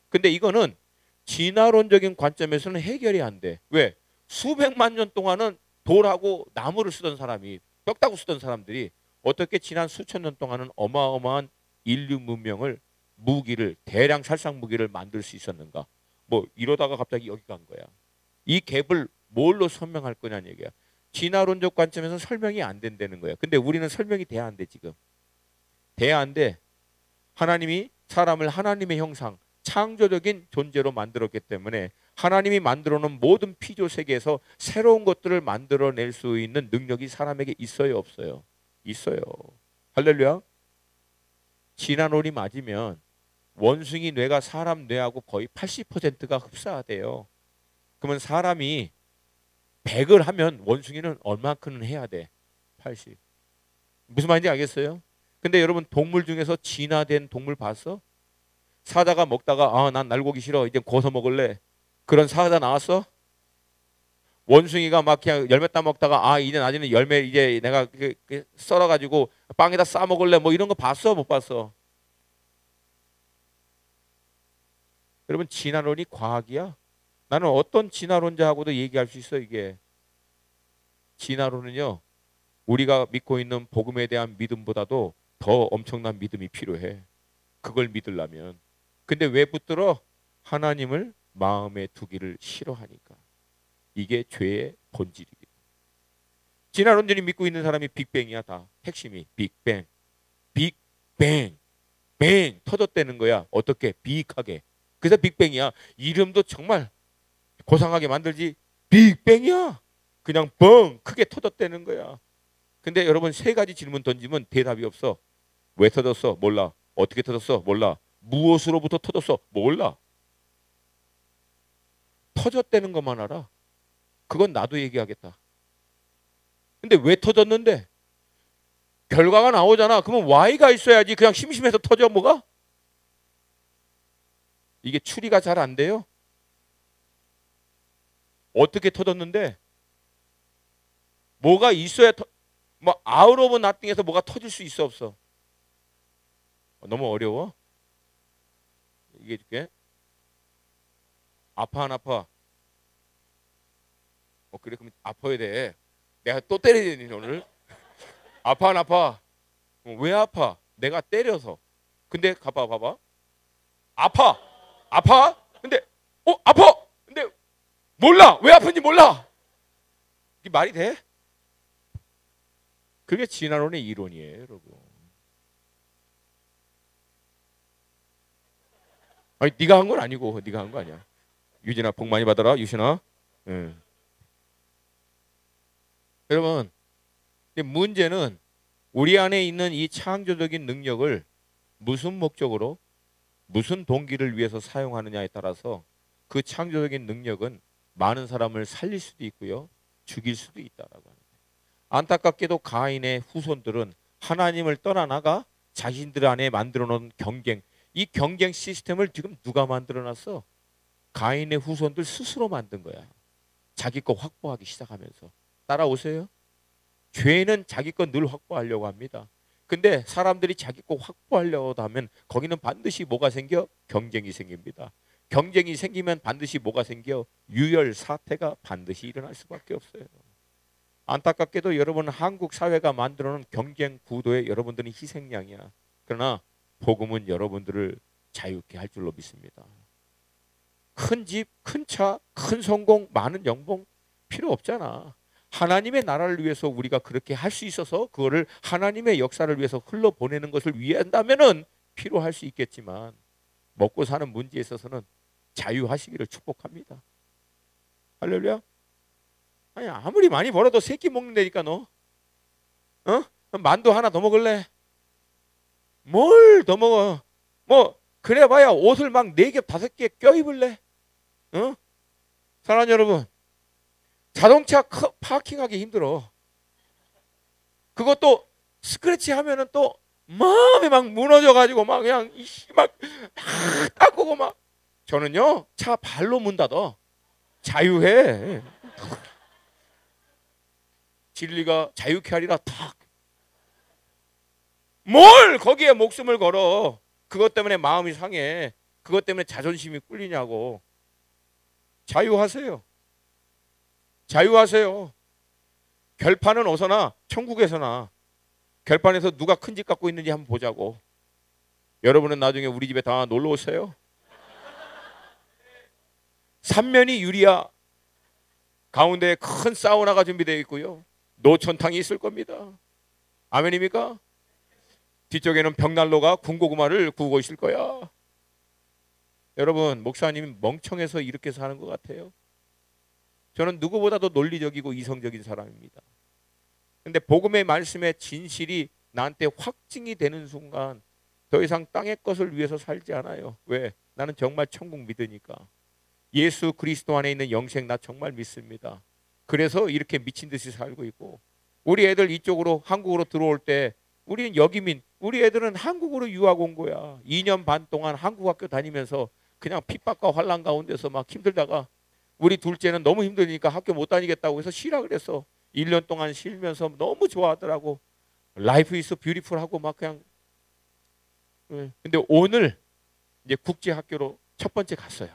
근데 이거는 진화론적인 관점에서는 해결이 안 돼. 왜? 수백만 년 동안은 돌하고 나무를 쓰던 사람이, 뼈다구 쓰던 사람들이 어떻게 지난 수천 년 동안은 어마어마한 인류 문명을, 무기를, 대량 살상 무기를 만들 수 있었는가? 뭐 이러다가 갑자기 여기 간 거야. 이 갭을 뭘로 설명할 거냐는 얘기야. 진화론적 관점에서는 설명이 안 된다는 거야. 근데 우리는 설명이 돼야 안 돼 지금. 돼야 안 돼. 하나님이 사람을 하나님의 형상, 창조적인 존재로 만들었기 때문에 하나님이 만들어 놓은 모든 피조 세계에서 새로운 것들을 만들어낼 수 있는 능력이 사람에게 있어요, 없어요? 있어요. 할렐루야. 진화론이 맞으면 원숭이 뇌가 사람 뇌하고 거의 80%가 흡사하대요. 그러면 사람이 100을 하면 원숭이는 얼마큼은 해야 돼? 80. 무슨 말인지 알겠어요? 근데 여러분 동물 중에서 진화된 동물 봤어? 사자가 먹다가 난 날고기 싫어 이제 고서 먹을래 그런 사자 나왔어? 원숭이가 막 그냥 열매 따 먹다가 이제 나중에 열매 이제 내가 썰어가지고 빵에다 싸 먹을래 뭐 이런 거 봤어? 못 봤어? 여러분 진화론이 과학이야? 나는 어떤 진화론자하고도 얘기할 수 있어. 이게 진화론은요 우리가 믿고 있는 복음에 대한 믿음보다도 더 엄청난 믿음이 필요해. 그걸 믿으려면. 근데 왜 붙들어? 하나님을 마음에 두기를 싫어하니까. 이게 죄의 본질이에요. 진화 온전히 믿고 있는 사람이 빅뱅이야. 다 핵심이 빅뱅. 빅뱅. 뱅 터졌다는 거야. 어떻게? 비익하게. 그래서 빅뱅이야. 이름도 정말 고상하게 만들지. 빅뱅이야. 그냥 뻥 크게 터졌다는 거야. 근데 여러분 세 가지 질문 던지면 대답이 없어. 왜 터졌어? 몰라. 어떻게 터졌어? 몰라. 무엇으로부터 터졌어? 몰라. 터졌다는 것만 알아. 그건 나도 얘기하겠다. 근데 왜 터졌는데? 결과가 나오잖아. 그러면 Y가 있어야지. 그냥 심심해서 터져 뭐가? 이게 추리가 잘 안 돼요. 어떻게 터졌는데? 뭐가 있어야 뭐 아웃 오브 나띵에서 뭐가 터질 수 있어 없어? 너무 어려워? 얘기해 줄게. 아파 안 아파? 그래 그럼 아파야 돼. 내가 또 때려야 되니 오늘? 아파 안 아파? 왜 아파? 내가 때려서. 근데 가봐 봐봐. 아파. 아파? 근데 아파. 근데 몰라. 왜 아픈지 몰라. 이게 말이 돼? 그게 진화론의 이론이에요, 여러분. 아니 네가 한 건 아니고 네가 한 거 아니야. 유진아 복 많이 받아라. 유신아. 응. 여러분, 근데 문제는 우리 안에 있는 이 창조적인 능력을 무슨 목적으로, 무슨 동기를 위해서 사용하느냐에 따라서 그 창조적인 능력은 많은 사람을 살릴 수도 있고요, 죽일 수도 있다라고 합니다. 안타깝게도 가인의 후손들은 하나님을 떠나나가 자신들 안에 만들어 놓은 경쟁, 이 경쟁 시스템을 지금 누가 만들어 놨어? 가인의 후손들 스스로 만든 거야. 자기 거 확보하기 시작하면서. 따라오세요. 죄는 자기 거 늘 확보하려고 합니다. 근데 사람들이 자기 거 확보하려고 하면 거기는 반드시 뭐가 생겨? 경쟁이 생깁니다. 경쟁이 생기면 반드시 뭐가 생겨? 유혈 사태가 반드시 일어날 수밖에 없어요. 안타깝게도 여러분 한국 사회가 만들어놓은 경쟁 구도에 여러분들은 희생양이야. 그러나 복음은 여러분들을 자유케 할 줄로 믿습니다. 큰 집, 큰 차, 큰 성공, 많은 연봉 필요 없잖아. 하나님의 나라를 위해서 우리가 그렇게 할 수 있어서 그거를 하나님의 역사를 위해서 흘러보내는 것을 위한다면은 필요할 수 있겠지만 먹고 사는 문제에 있어서는 자유하시기를 축복합니다. 할렐루야. 아니 아무리 많이 벌어도 세끼 먹는다니까 너. 만두 하나 더 먹을래? 뭘 더 먹어? 뭐 그래봐야 옷을 막 4겹 5개 껴입을래? 사랑하는 여러분, 자동차 파킹하기 힘들어. 그것도 스크래치 하면은 또 마음이 막 무너져가지고 막 그냥 막 닦고 막. 저는요 차 발로 문 닫아. 자유해. 진리가 자유케 하리라 탁. 뭘 거기에 목숨을 걸어. 그것 때문에 마음이 상해. 그것 때문에 자존심이 꿀리냐고. 자유하세요. 자유하세요. 결판은 어서나 천국에서나. 결판에서 누가 큰 집 갖고 있는지 한번 보자고. 여러분은 나중에 우리 집에 다 놀러 오세요. 삼면이 유리야. 가운데에 큰 사우나가 준비되어 있고요, 노천탕이 있을 겁니다. 아멘입니까? 뒤쪽에는 벽난로가 군고구마를 구우고 있을 거야. 여러분, 목사님이 멍청해서 이렇게 사는 것 같아요. 저는 누구보다도 논리적이고 이성적인 사람입니다. 근데 복음의 말씀의 진실이 나한테 확증이 되는 순간 더 이상 땅의 것을 위해서 살지 않아요. 왜? 나는 정말 천국 믿으니까. 예수 그리스도 안에 있는 영생 나 정말 믿습니다. 그래서 이렇게 미친 듯이 살고 있고, 우리 애들 이쪽으로 한국으로 들어올 때 우리는 여기민, 우리 애들은 한국으로 유학 온 거야. 2년 반 동안 한국 학교 다니면서 그냥 핍박과 환란 가운데서 막 힘들다가 우리 둘째는 너무 힘드니까 학교 못 다니겠다고 해서 쉬라 그랬어. 1년 동안 쉬면서 너무 좋아하더라고. 라이프 이즈 뷰티풀 하고 막 그냥. 근데 오늘 이제 국제학교로 첫 번째 갔어요.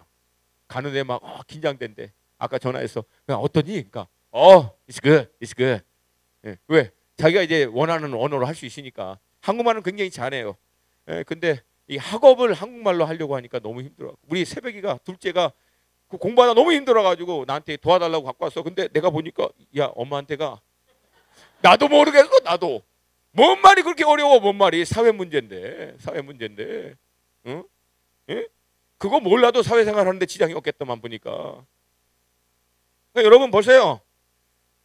가는데 막 긴장된대. 아까 전화해서 어떠니? 그러니까 it's good, it's good. 왜? 자기가 이제 원하는 언어로 할 수 있으니까. 한국말은 굉장히 잘해요. 근데 이 학업을 한국말로 하려고 하니까 너무 힘들어. 우리 새벽이가 둘째가 그 공부하다 너무 힘들어가지고 나한테 도와달라고 갖고 왔어. 근데 내가 보니까 야 엄마한테가 나도 모르겠어. 나도 뭔 말이 그렇게 어려워. 뭔 말이 사회 문제인데 사회 문제인데 응? 예? 그거 몰라도 사회생활 하는데 지장이 없겠더만 보니까. 그러니까 여러분 보세요.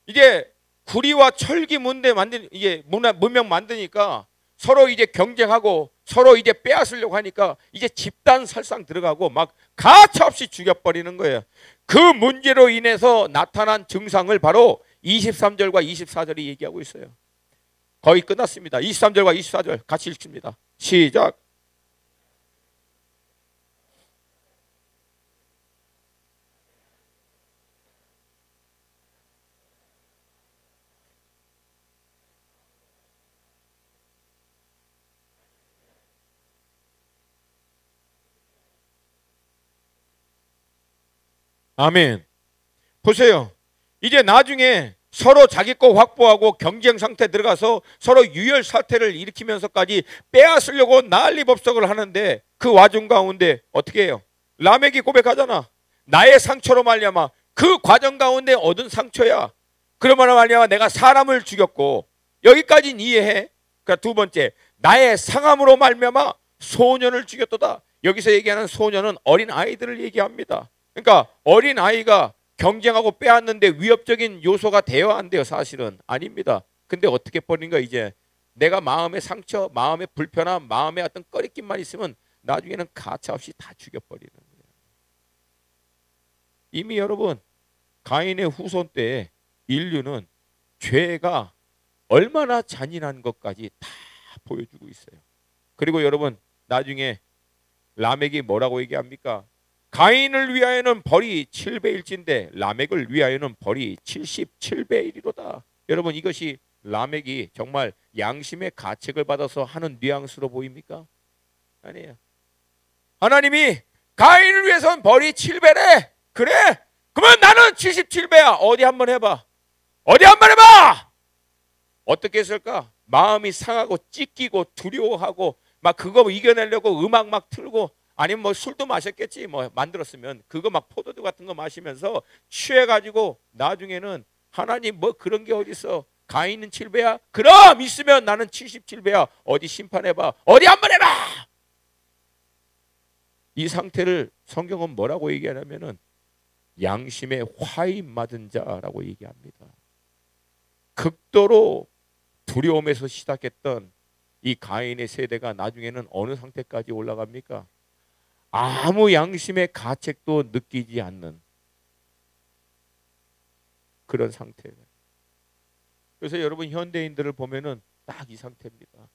이게 구리와 철기 문대 만든 이게 문명 만드니까 서로 이제 경쟁하고 서로 이제 빼앗으려고 하니까 이제 집단 살상 들어가고 막 가차없이 죽여버리는 거예요. 그 문제로 인해서 나타난 증상을 바로 23절과 24절이 얘기하고 있어요. 거의 끝났습니다. 23절과 24절 같이 읽습니다. 시작. 아멘. 보세요. 이제 나중에 서로 자기 거 확보하고 경쟁 상태 들어가서 서로 유혈 사태를 일으키면서까지 빼앗으려고 난리법석을 하는데 그 와중 가운데 어떻게 해요? 라멕이 고백하잖아. 나의 상처로 말미암아 그 과정 가운데 얻은 상처야. 그러므로 말미암아 내가 사람을 죽였고 여기까지는 이해해. 그러니까 두 번째 나의 상함으로 말미암아 소년을 죽였도다. 여기서 얘기하는 소년은 어린 아이들을 얘기합니다. 그러니까 어린 아이가 경쟁하고 빼앗는데 위협적인 요소가 되어야 안 돼요. 사실은 아닙니다. 근데 어떻게 버린가 이제 내가 마음의 상처, 마음의 불편함, 마음의 어떤 꺼리낌만 있으면 나중에는 가차없이 다 죽여버리는 거예요. 이미 여러분 가인의 후손 때 인류는 죄가 얼마나 잔인한 것까지 다 보여주고 있어요. 그리고 여러분 나중에 라멕이 뭐라고 얘기합니까? 가인을 위하여는 벌이 7배일진데 라멕을 위하여는 벌이 77배이리로다. 여러분 이것이 라멕이 정말 양심의 가책을 받아서 하는 뉘앙스로 보입니까? 아니에요. 하나님이 가인을 위해서는 벌이 7배래. 그래? 그러면 나는 77배야. 어디 한번 해봐. 어디 한번 해봐. 어떻게 했을까? 마음이 상하고 찢기고 두려워하고 막 그거 이겨내려고 음악 막 틀고 아니면 뭐 술도 마셨겠지. 뭐 만들었으면 그거 막 포도주 같은 거 마시면서 취해가지고 나중에는 하나님 뭐 그런 게 어딨어. 가인은 7배야? 그럼 있으면 나는 77배야. 어디 심판해봐. 어디 한번 해봐. 이 상태를 성경은 뭐라고 얘기하냐면은 양심에 화인 맞은 자라고 얘기합니다. 극도로 두려움에서 시작했던 이 가인의 세대가 나중에는 어느 상태까지 올라갑니까? 아무 양심의 가책도 느끼지 않는 그런 상태예요. 그래서 여러분 현대인들을 보면은 딱 이 상태입니다.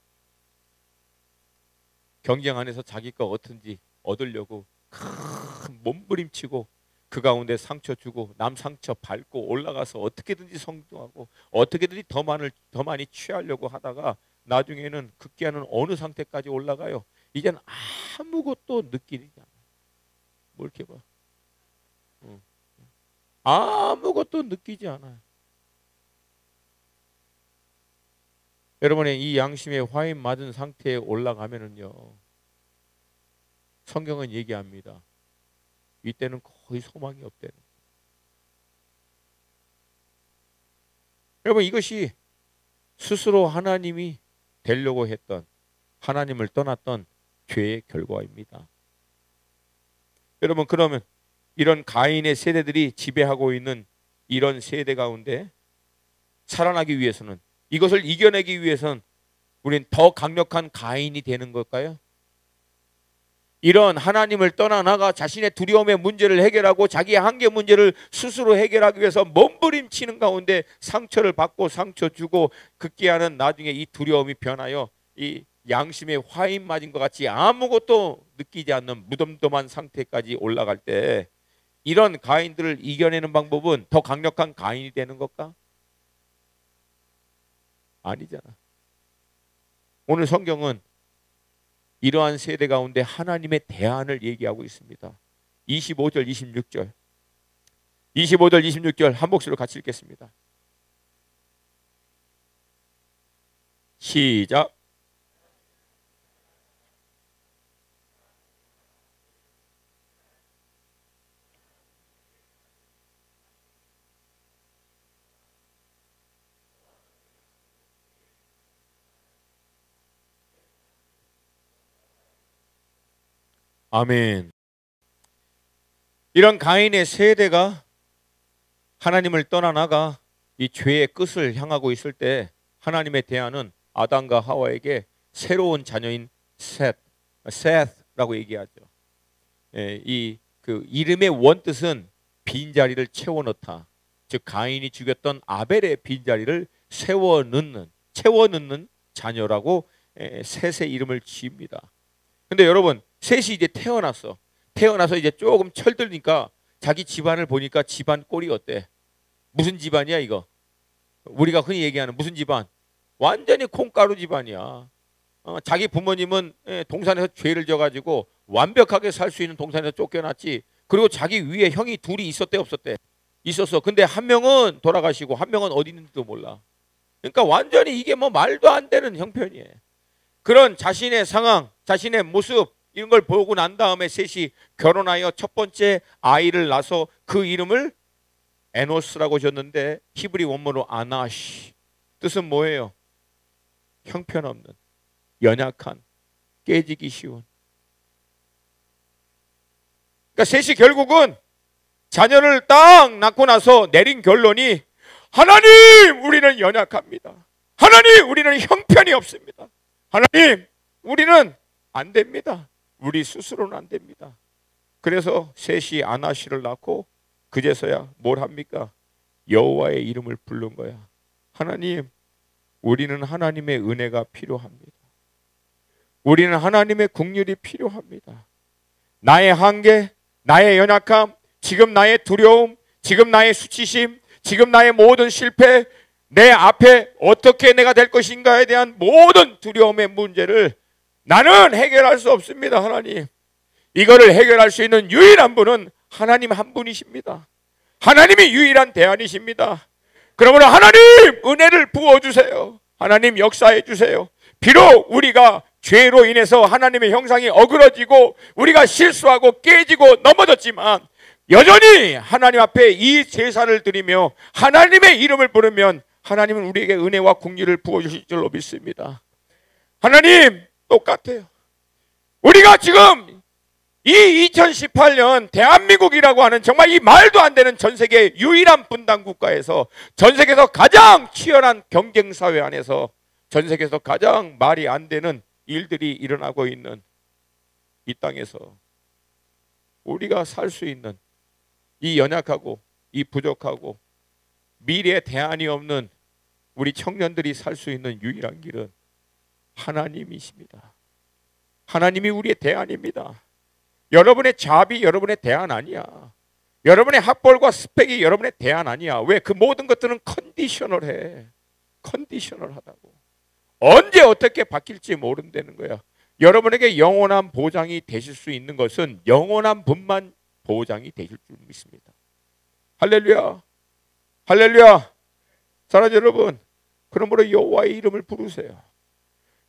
경쟁 안에서 자기 거 어떤지 얻으려고 큰 몸부림치고 그 가운데 상처 주고 남 상처 밟고 올라가서 어떻게든지 성공하고 어떻게든지 더 많이 취하려고 하다가 나중에는 급기야는 어느 상태까지 올라가요. 이제는 아무것도 느끼지 않아요. 뭐 이렇게 봐. 아무것도 느끼지 않아요. 여러분의 이 양심의 화인 맞은 상태에 올라가면은요. 성경은 얘기합니다. 이때는 거의 소망이 없대는. 여러분 이것이 스스로 하나님이 되려고 했던 하나님을 떠났던 죄의 결과입니다. 여러분 그러면 이런 가인의 세대들이 지배하고 있는 이런 세대 가운데 살아나기 위해서는 이것을 이겨내기 위해서는 우린 더 강력한 가인이 되는 걸까요? 이런 하나님을 떠나나가 자신의 두려움의 문제를 해결하고 자기의 한계 문제를 스스로 해결하기 위해서 몸부림치는 가운데 상처를 받고 상처 주고 극기야는 나중에 이 두려움이 변하여 이 양심의 화인 맞은 것 같이 아무것도 느끼지 않는 무덤덤한 상태까지 올라갈 때 이런 가인들을 이겨내는 방법은 더 강력한 가인이 되는 걸까? 아니잖아. 오늘 성경은 이러한 세대 가운데 하나님의 대안을 얘기하고 있습니다. 25절 26절 25절 26절 한 목소리로 같이 읽겠습니다. 시작. 아멘. 이런 가인의 세대가 하나님을 떠나나가 이 죄의 끝을 향하고 있을 때 하나님의 대안은 아담과 하와에게 새로운 자녀인 셋라고 얘기하죠. 이 그 이름의 원뜻은 빈자리를 채워 넣다. 즉 가인이 죽였던 아벨의 빈자리를 채워 넣는 자녀라고 셋의 이름을 지읍니다. 근데 여러분, 셋이 이제 태어나서 이제 조금 철들니까 자기 집안을 보니까 집안 꼴이 어때? 무슨 집안이야 이거? 우리가 흔히 얘기하는 무슨 집안? 완전히 콩가루 집안이야. 자기 부모님은 동산에서 죄를 져가지고 완벽하게 살 수 있는 동산에서 쫓겨났지. 그리고 자기 위에 형이 둘이 있었대 없었대? 있었어. 근데 한 명은 돌아가시고 한 명은 어디 있는지도 몰라. 그러니까 완전히 이게 뭐 말도 안 되는 형편이에요. 그런 자신의 상황, 자신의 모습 이런 걸 보고 난 다음에 셋이 결혼하여 첫 번째 아이를 낳아서 그 이름을 에노스라고 줬는데 히브리 원문으로 아나시. 뜻은 뭐예요? 형편없는, 연약한, 깨지기 쉬운. 그러니까 셋이 결국은 자녀를 딱 낳고 나서 내린 결론이 하나님 우리는 연약합니다. 하나님 우리는 형편이 없습니다. 하나님 우리는 안 됩니다. 우리 스스로는 안 됩니다. 그래서 셋이 아나시를 낳고 그제서야 뭘 합니까? 여호와의 이름을 부른 거야. 하나님 우리는 하나님의 은혜가 필요합니다. 우리는 하나님의 긍휼이 필요합니다. 나의 한계, 나의 연약함, 지금 나의 두려움, 지금 나의 수치심, 지금 나의 모든 실패, 내 앞에 어떻게 내가 될 것인가에 대한 모든 두려움의 문제를 나는 해결할 수 없습니다. 하나님, 이거를 해결할 수 있는 유일한 분은 하나님 한 분이십니다. 하나님이 유일한 대안이십니다. 그러므로 하나님 은혜를 부어주세요. 하나님 역사해 주세요. 비록 우리가 죄로 인해서 하나님의 형상이 어그러지고 우리가 실수하고 깨지고 넘어졌지만 여전히 하나님 앞에 이 제사를 드리며 하나님의 이름을 부르면 하나님은 우리에게 은혜와 긍휼을 부어주실 줄로 믿습니다. 하나님 똑같아요. 우리가 지금 이 2018년 대한민국이라고 하는 정말 이 말도 안 되는 전 세계 유일한 분단 국가에서 전 세계에서 가장 치열한 경쟁 사회 안에서 전 세계에서 가장 말이 안 되는 일들이 일어나고 있는 이 땅에서 우리가 살 수 있는 이 연약하고 이 부족하고 미래에 대안이 없는 우리 청년들이 살 수 있는 유일한 길은 하나님이십니다. 하나님이 우리의 대안입니다. 여러분의 잡이 여러분의 대안 아니야. 여러분의 학벌과 스펙이 여러분의 대안 아니야. 왜? 그 모든 것들은 컨디셔널해. 컨디셔널하다고. 언제 어떻게 바뀔지 모른다는 거야. 여러분에게 영원한 보장이 되실 수 있는 것은 영원한 분만 보장이 되실 줄 믿습니다. 할렐루야. 할렐루야. 사랑하는 여러분, 그러므로 여호와의 이름을 부르세요.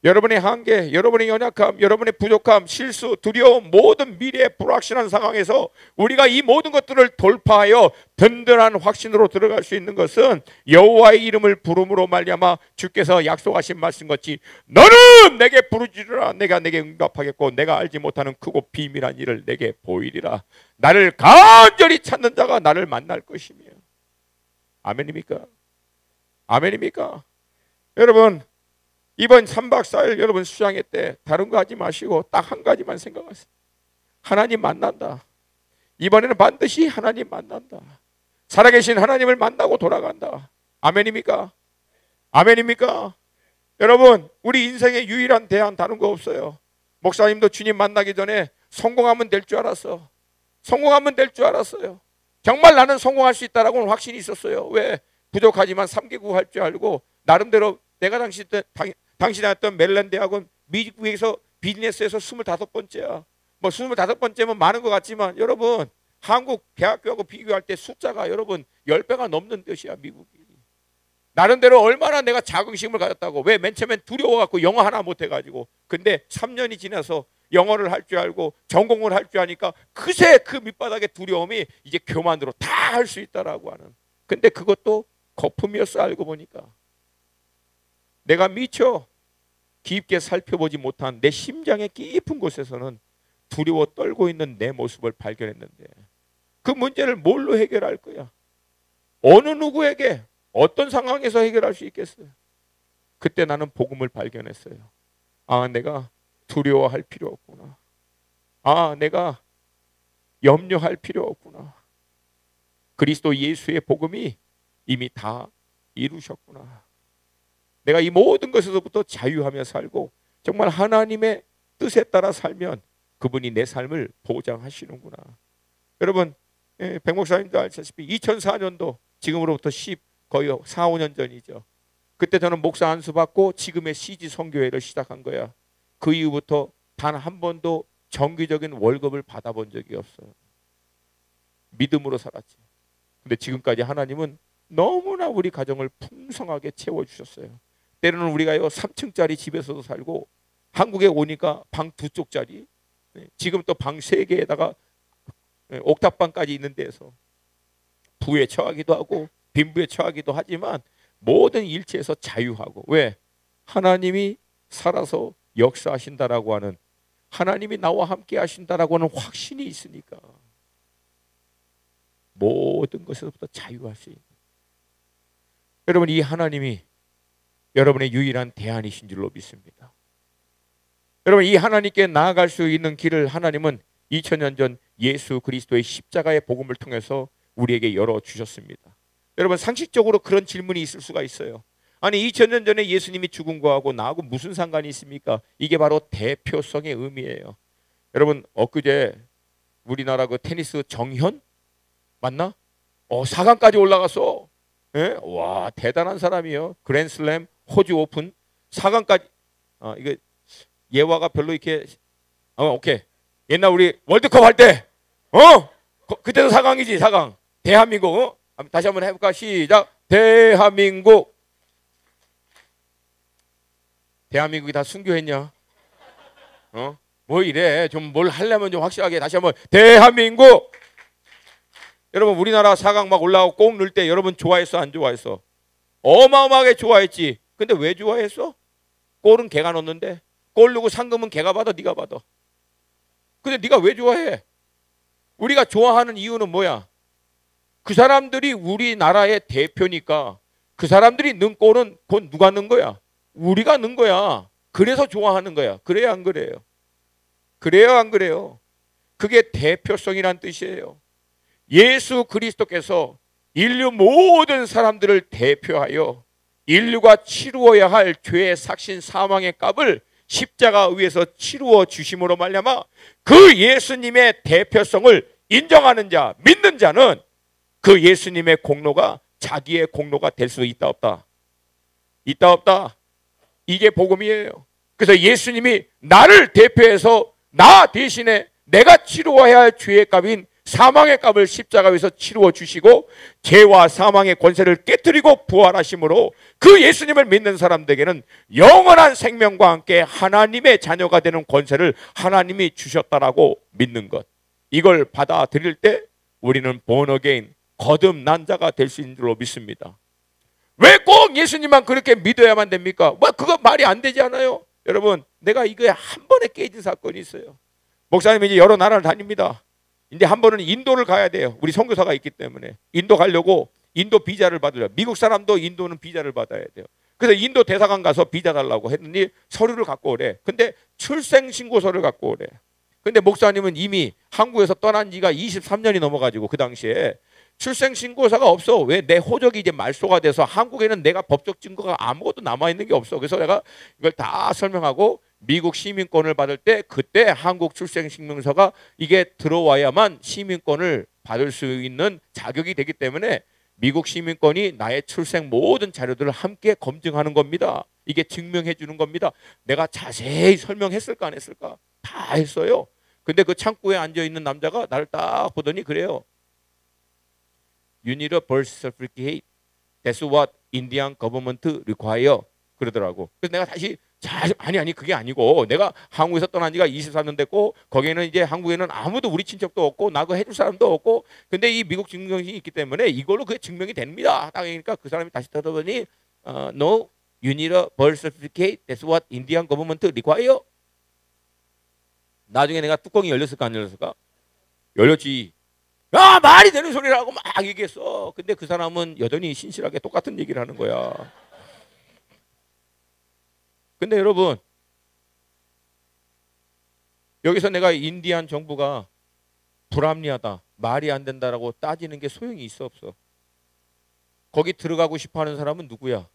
여러분의 한계, 여러분의 연약함, 여러분의 부족함, 실수, 두려움, 모든 미래의 불확실한 상황에서 우리가 이 모든 것들을 돌파하여 든든한 확신으로 들어갈 수 있는 것은 여호와의 이름을 부름으로 말미암아 주께서 약속하신 말씀같이 너는 내게 부르짖으라. 내가 내게 응답하겠고 내가 알지 못하는 크고 비밀한 일을 내게 보이리라. 나를 간절히 찾는 자가 나를 만날 것이며. 아멘입니까? 아멘입니까? 여러분, 이번 3박 4일 여러분 수양회 때 다른 거 하지 마시고 딱 한 가지만 생각하세요. 하나님 만난다. 이번에는 반드시 하나님 만난다. 살아계신 하나님을 만나고 돌아간다. 아멘입니까? 아멘입니까? 여러분, 우리 인생의 유일한 대안 다른 거 없어요. 목사님도 주님 만나기 전에 성공하면 될 줄 알았어. 성공하면 될 줄 알았어요. 정말 나는 성공할 수 있다라고는 확신이 있었어요. 왜? 부족하지만 3개국 할 줄 알고 나름대로 내가 당시 다녔던 메릴랜드 대학은 미국에서 비즈니스에서 25번째야. 뭐 25번째면 많은 것 같지만 여러분, 한국 대학교하고 비교할 때 숫자가 여러분 10배가 넘는 뜻이야. 미국이. 나름대로 얼마나 내가 자긍심을 가졌다고. 왜? 맨 처음엔 두려워갖고 영어 하나 못해가지고. 근데 3년이 지나서 영어를 할 줄 알고 전공을 할 줄 아니까 그새 그 밑바닥의 두려움이 이제 교만으로 다 할 수 있다라고 하는. 근데 그것도 거품이었어. 알고 보니까. 내가 미처 깊게 살펴보지 못한 내 심장의 깊은 곳에서는 두려워 떨고 있는 내 모습을 발견했는데 그 문제를 뭘로 해결할 거야? 어느 누구에게 어떤 상황에서 해결할 수 있겠어요? 그때 나는 복음을 발견했어요. 아, 내가 두려워할 필요 없구나. 아, 내가 염려할 필요 없구나. 그리스도 예수의 복음이 이미 다 이루셨구나. 내가 이 모든 것에서부터 자유하며 살고 정말 하나님의 뜻에 따라 살면 그분이 내 삶을 보장하시는구나. 여러분, 백 목사님도 아시다시피 2004년도 지금으로부터 거의 4, 5년 전이죠. 그때 저는 목사 안수 받고 지금의 CG 선교회를 시작한 거야. 그 이후부터 단 한 번도 정기적인 월급을 받아본 적이 없어요. 믿음으로 살았지. 근데 지금까지 하나님은 너무나 우리 가정을 풍성하게 채워주셨어요. 때로는 우리가요 3층짜리 집에서도 살고 한국에 오니까 방 2쪽짜리, 지금 또 방 3개에다가 옥탑방까지 있는 데서 부에 처하기도 하고 빈부에 처하기도 하지만 모든 일체에서 자유하고, 왜? 하나님이 살아서 역사하신다라고 하는, 하나님이 나와 함께 하신다라고 하는 확신이 있으니까 모든 것에서부터 자유할 수 있는, 여러분, 이 하나님이 여러분의 유일한 대안이신 줄로 믿습니다. 여러분, 이 하나님께 나아갈 수 있는 길을 하나님은 2000년 전 예수 그리스도의 십자가의 복음을 통해서 우리에게 열어주셨습니다. 여러분, 상식적으로 그런 질문이 있을 수가 있어요. 아니, 2000년 전에 예수님이 죽은 거하고 나하고 무슨 상관이 있습니까? 이게 바로 대표성의 의미예요. 여러분, 엊그제 우리나라 그 테니스 정현 맞나? 4강까지 올라갔어. 예? 와, 대단한 사람이요. 그랜드슬램 호주 오픈 4강까지. 이게 예화가 별로 이렇게 오케이. 옛날 우리 월드컵 할 때 그때도 4강이지. 4강. 대한민국. 다시 한번 해볼까? 시작. 대한민국. 대한민국이 다 순교했냐? 뭐 이래. 좀 뭘 하려면 좀 확실하게 다시 한번. 대한민국. 여러분, 우리나라 4강 막 올라오고 꼭 넣을 때 여러분 좋아했어, 안 좋아했어? 어마어마하게 좋아했지. 근데 왜 좋아했어? 골은 걔가 넣는데, 골 넣고 상금은 걔가 받아, 네가 받아. 근데 네가 왜 좋아해? 우리가 좋아하는 이유는 뭐야? 그 사람들이 우리나라의 대표니까 그 사람들이 넣은 골은 곧 누가 넣은 거야? 우리가 넣은 거야. 그래서 좋아하는 거야. 그래요, 안 그래요? 그래요, 안 그래요? 그게 대표성이란 뜻이에요. 예수 그리스도께서 인류 모든 사람들을 대표하여 인류가 치루어야 할 죄의 삭신 사망의 값을 십자가 위에서 치루어 주심으로 말미암아 그 예수님의 대표성을 인정하는 자, 믿는 자는 그 예수님의 공로가 자기의 공로가 될 수 있다 없다? 있다 없다? 이게 복음이에요. 그래서 예수님이 나를 대표해서 나 대신에 내가 치루어야 할 죄의 값인 사망의 값을 십자가 위에서 치루어 주시고 죄와 사망의 권세를 깨뜨리고 부활하심으로 그 예수님을 믿는 사람들에게는 영원한 생명과 함께 하나님의 자녀가 되는 권세를 하나님이 주셨다라고 믿는 것, 이걸 받아들일 때 우리는 born again, 거듭난 자가 될 수 있는 줄로 믿습니다. 왜 꼭 예수님만 그렇게 믿어야만 됩니까? 뭐 그거 말이 안 되지 않아요? 여러분, 내가 이거에 한 번에 깨진 사건이 있어요. 목사님이 이제 여러 나라를 다닙니다. 근데 한 번은 인도를 가야 돼요. 우리 선교사가 있기 때문에 인도 가려고 인도 비자를 받으려. 미국 사람도 인도는 비자를 받아야 돼요. 그래서 인도 대사관 가서 비자 달라고 했더니 서류를 갖고 오래. 근데 출생신고서를 갖고 오래. 근데 목사님은 이미 한국에서 떠난 지가 23년이 넘어가지고 그 당시에 출생신고서가 없어. 왜? 내 호적이 이제 말소가 돼서 한국에는 내가 법적 증거가 아무것도 남아있는 게 없어. 그래서 내가 이걸 다 설명하고 미국 시민권을 받을 때 그때 한국 출생신고서가 이게 들어와야만 시민권을 받을 수 있는 자격이 되기 때문에 미국 시민권이 나의 출생 모든 자료들을 함께 검증하는 겁니다. 이게 증명해 주는 겁니다. 내가 자세히 설명했을까 안 했을까? 다 했어요. 근데 그 창구에 앉아있는 남자가 나를 딱 보더니 그래요. You need a birth certificate. That's what Indian government require. 그러더라고. 그래서 내가 다시 아니 그게 아니고 내가 한국에서 떠난 지가 23년 됐고 거기에는 이제 한국에는 아무도 우리 친척도 없고 나 그거 해줄 사람도 없고 근데 이 미국 증명이 있기 때문에 이걸로 그게 증명이 됩니다. 딱 그러니까 그 사람이 다시 떠들더니 No, you need a birth certificate. That's what Indian government require. 나중에 내가 뚜껑이 열렸을까 안 열렸을까? 열렸지. 야, 말이 되는 소리라고 막 얘기했어. 근데 그 사람은 여전히 신실하게 똑같은 얘기를 하는 거야. 근데 여러분, 여기서 내가 인디안 정부가 불합리하다, 말이 안 된다라고 따지는 게 소용이 있어 없어? 거기 들어가고 싶어 하는 사람은 누구야?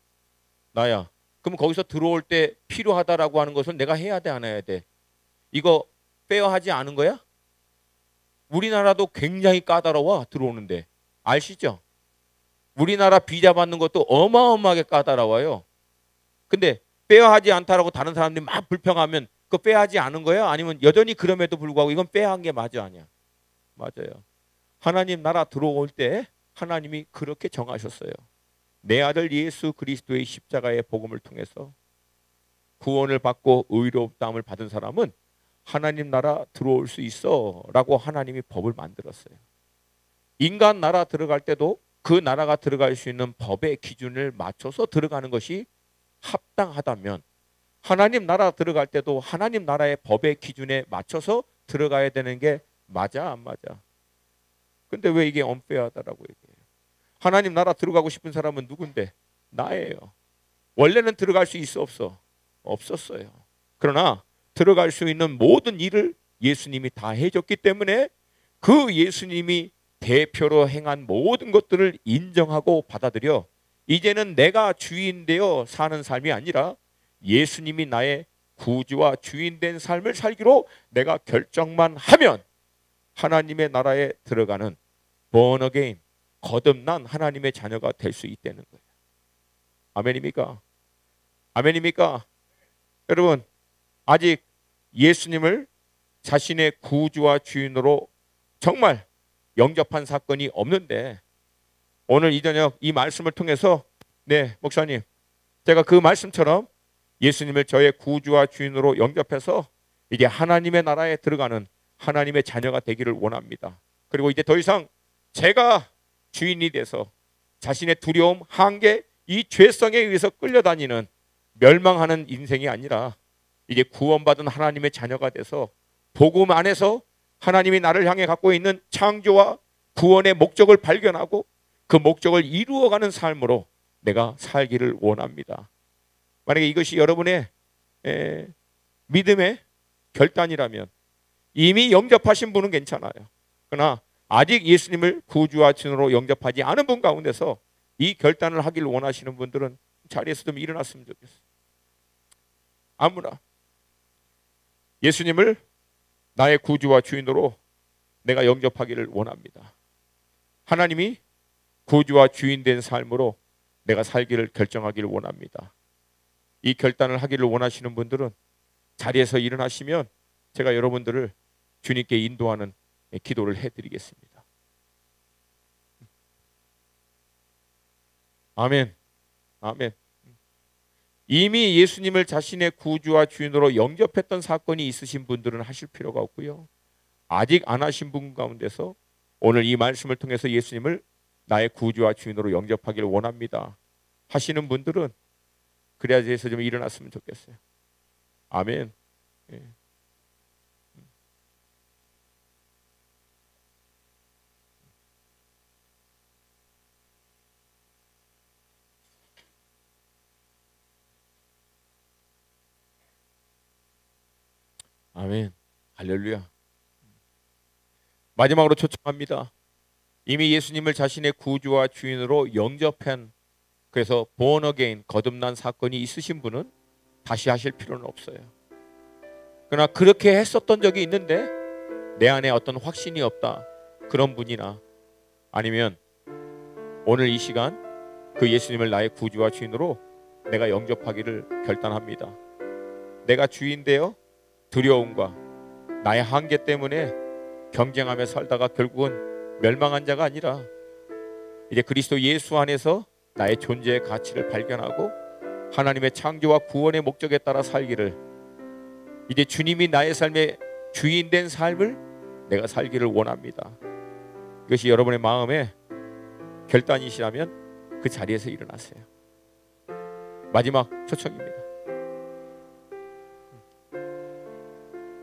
나야. 그럼 거기서 들어올 때 필요하다라고 하는 것은 내가 해야 돼, 안 해야 돼? 이거 페어하지 않은 거야? 우리나라도 굉장히 까다로워 들어오는데. 아시죠? 우리나라 비자 받는 것도 어마어마하게 까다로워요. 근데 페어하지 않다라고 다른 사람들이 막 불평하면 그거 페어하지 않은 거야? 아니면 여전히 그럼에도 불구하고 이건 페어한 게 맞아, 아니야? 맞아요. 하나님 나라 들어올 때 하나님이 그렇게 정하셨어요. 내 아들 예수 그리스도의 십자가의 복음을 통해서 구원을 받고 의롭다함을 받은 사람은 하나님 나라 들어올 수 있어 라고 하나님이 법을 만들었어요. 인간 나라 들어갈 때도 그 나라가 들어갈 수 있는 법의 기준을 맞춰서 들어가는 것이 합당하다면, 하나님 나라 들어갈 때도 하나님 나라의 법의 기준에 맞춰서 들어가야 되는 게 맞아, 안 맞아? 근데 왜 이게 언페어하다라고 얘기해요? 하나님 나라 들어가고 싶은 사람은 누군데? 나예요. 원래는 들어갈 수 있어 없어? 없었어요. 그러나 들어갈 수 있는 모든 일을 예수님이 다 해줬기 때문에 그 예수님이 대표로 행한 모든 것들을 인정하고 받아들여 이제는 내가 주인 되어 사는 삶이 아니라 예수님이 나의 구주와 주인 된 삶을 살기로 내가 결정만 하면 하나님의 나라에 들어가는 born again, 거듭난 하나님의 자녀가 될 수 있다는 거예요. 아멘입니까? 아멘입니까? 여러분, 아직 예수님을 자신의 구주와 주인으로 정말 영접한 사건이 없는데, 오늘 이 저녁 이 말씀을 통해서, 네 목사님, 제가 그 말씀처럼 예수님을 저의 구주와 주인으로 영접해서 이제 하나님의 나라에 들어가는 하나님의 자녀가 되기를 원합니다. 그리고 이제 더 이상 제가 주인이 돼서 자신의 두려움, 한계, 이 죄성에 의해서 끌려다니는 멸망하는 인생이 아니라 이제 구원받은 하나님의 자녀가 돼서 복음 안에서 하나님이 나를 향해 갖고 있는 창조와 구원의 목적을 발견하고 그 목적을 이루어가는 삶으로 내가 살기를 원합니다. 만약에 이것이 여러분의 믿음의 결단이라면 이미 영접하신 분은 괜찮아요. 그러나 아직 예수님을 구주와 주인으로 영접하지 않은 분 가운데서 이 결단을 하기를 원하시는 분들은 자리에서 좀 일어났으면 좋겠어요. 아무나 예수님을 나의 구주와 주인으로 내가 영접하기를 원합니다. 하나님이 구주와 주인 된 삶으로 내가 살기를 결정하기를 원합니다. 이 결단을 하기를 원하시는 분들은 자리에서 일어나시면 제가 여러분들을 주님께 인도하는 기도를 해드리겠습니다. 아멘. 아멘. 이미 예수님을 자신의 구주와 주인으로 영접했던 사건이 있으신 분들은 하실 필요가 없고요. 아직 안 하신 분 가운데서 오늘 이 말씀을 통해서 예수님을 나의 구주와 주인으로 영접하기를 원합니다 하시는 분들은 그래야 해서 좀 일어났으면 좋겠어요. 아멘. 예. 아멘. 할렐루야. 마지막으로 초청합니다. 이미 예수님을 자신의 구주와 주인으로 영접한, 그래서 born again, 거듭난 사건이 있으신 분은 다시 하실 필요는 없어요. 그러나 그렇게 했었던 적이 있는데 내 안에 어떤 확신이 없다, 그런 분이나 아니면 오늘 이 시간 그 예수님을 나의 구주와 주인으로 내가 영접하기를 결단합니다. 내가 주인 되어 두려움과 나의 한계 때문에 경쟁하며 살다가 결국은 멸망한 자가 아니라 이제 그리스도 예수 안에서 나의 존재의 가치를 발견하고 하나님의 창조와 구원의 목적에 따라 살기를, 이제 주님이 나의 삶의 주인 된 삶을 내가 살기를 원합니다. 이것이 여러분의 마음의 결단이시라면 그 자리에서 일어나세요. 마지막 초청입니다.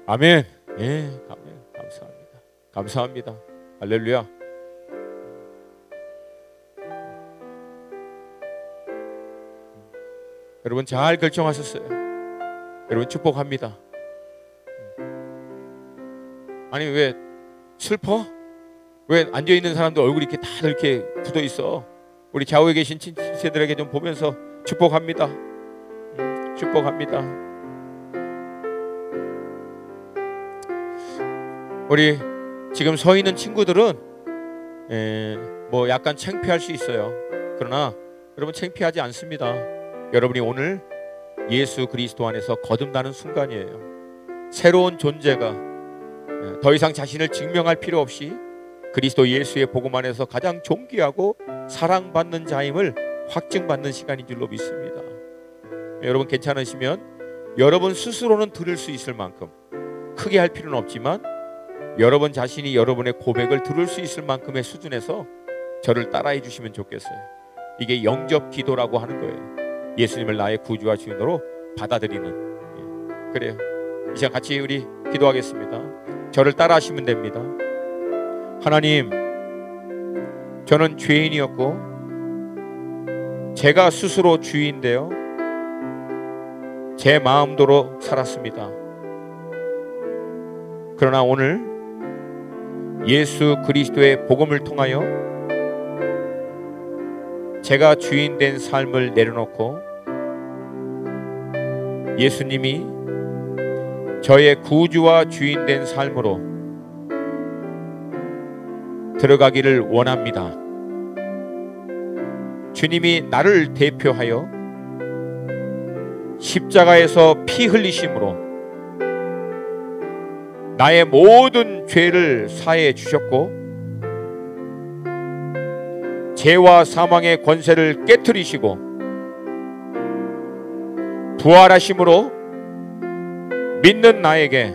아멘. 예, 아멘. 감사합니다. 감사합니다. 할렐루야. 여러분 잘 결정하셨어요. 여러분 축복합니다. 아니 왜 슬퍼? 왜 앉아있는 사람들 얼굴이 이렇게 다들 이렇게 굳어있어? 우리 좌우에 계신 친지들에게 좀 보면서 축복합니다. 축복합니다. 우리 지금 서 있는 친구들은 뭐 약간 창피할 수 있어요. 그러나 여러분 창피하지 않습니다. 여러분이 오늘 예수 그리스도 안에서 거듭나는 순간이에요. 새로운 존재가 더 이상 자신을 증명할 필요 없이 그리스도 예수의 복음 안에서 가장 존귀하고 사랑받는 자임을 확증받는 시간인 줄로 믿습니다. 여러분 괜찮으시면 여러분 스스로는 들을 수 있을 만큼, 크게 할 필요는 없지만 여러분 자신이 여러분의 고백을 들을 수 있을 만큼의 수준에서 저를 따라해 주시면 좋겠어요. 이게 영접 기도라고 하는 거예요. 예수님을 나의 구주와 주인으로 받아들이는. 그래요. 이 시간 같이 우리 기도하겠습니다. 저를 따라하시면 됩니다. 하나님, 저는 죄인이었고 제가 스스로 주인되어 제 마음대로 살았습니다. 그러나 오늘 예수 그리스도의 복음을 통하여 제가 주인된 삶을 내려놓고 예수님이 저의 구주와 주인된 삶으로 들어가기를 원합니다. 주님이 나를 대표하여 십자가에서 피 흘리심으로 나의 모든 죄를 사해 주셨고 죄와 사망의 권세를 깨트리시고 부활하심으로 믿는 나에게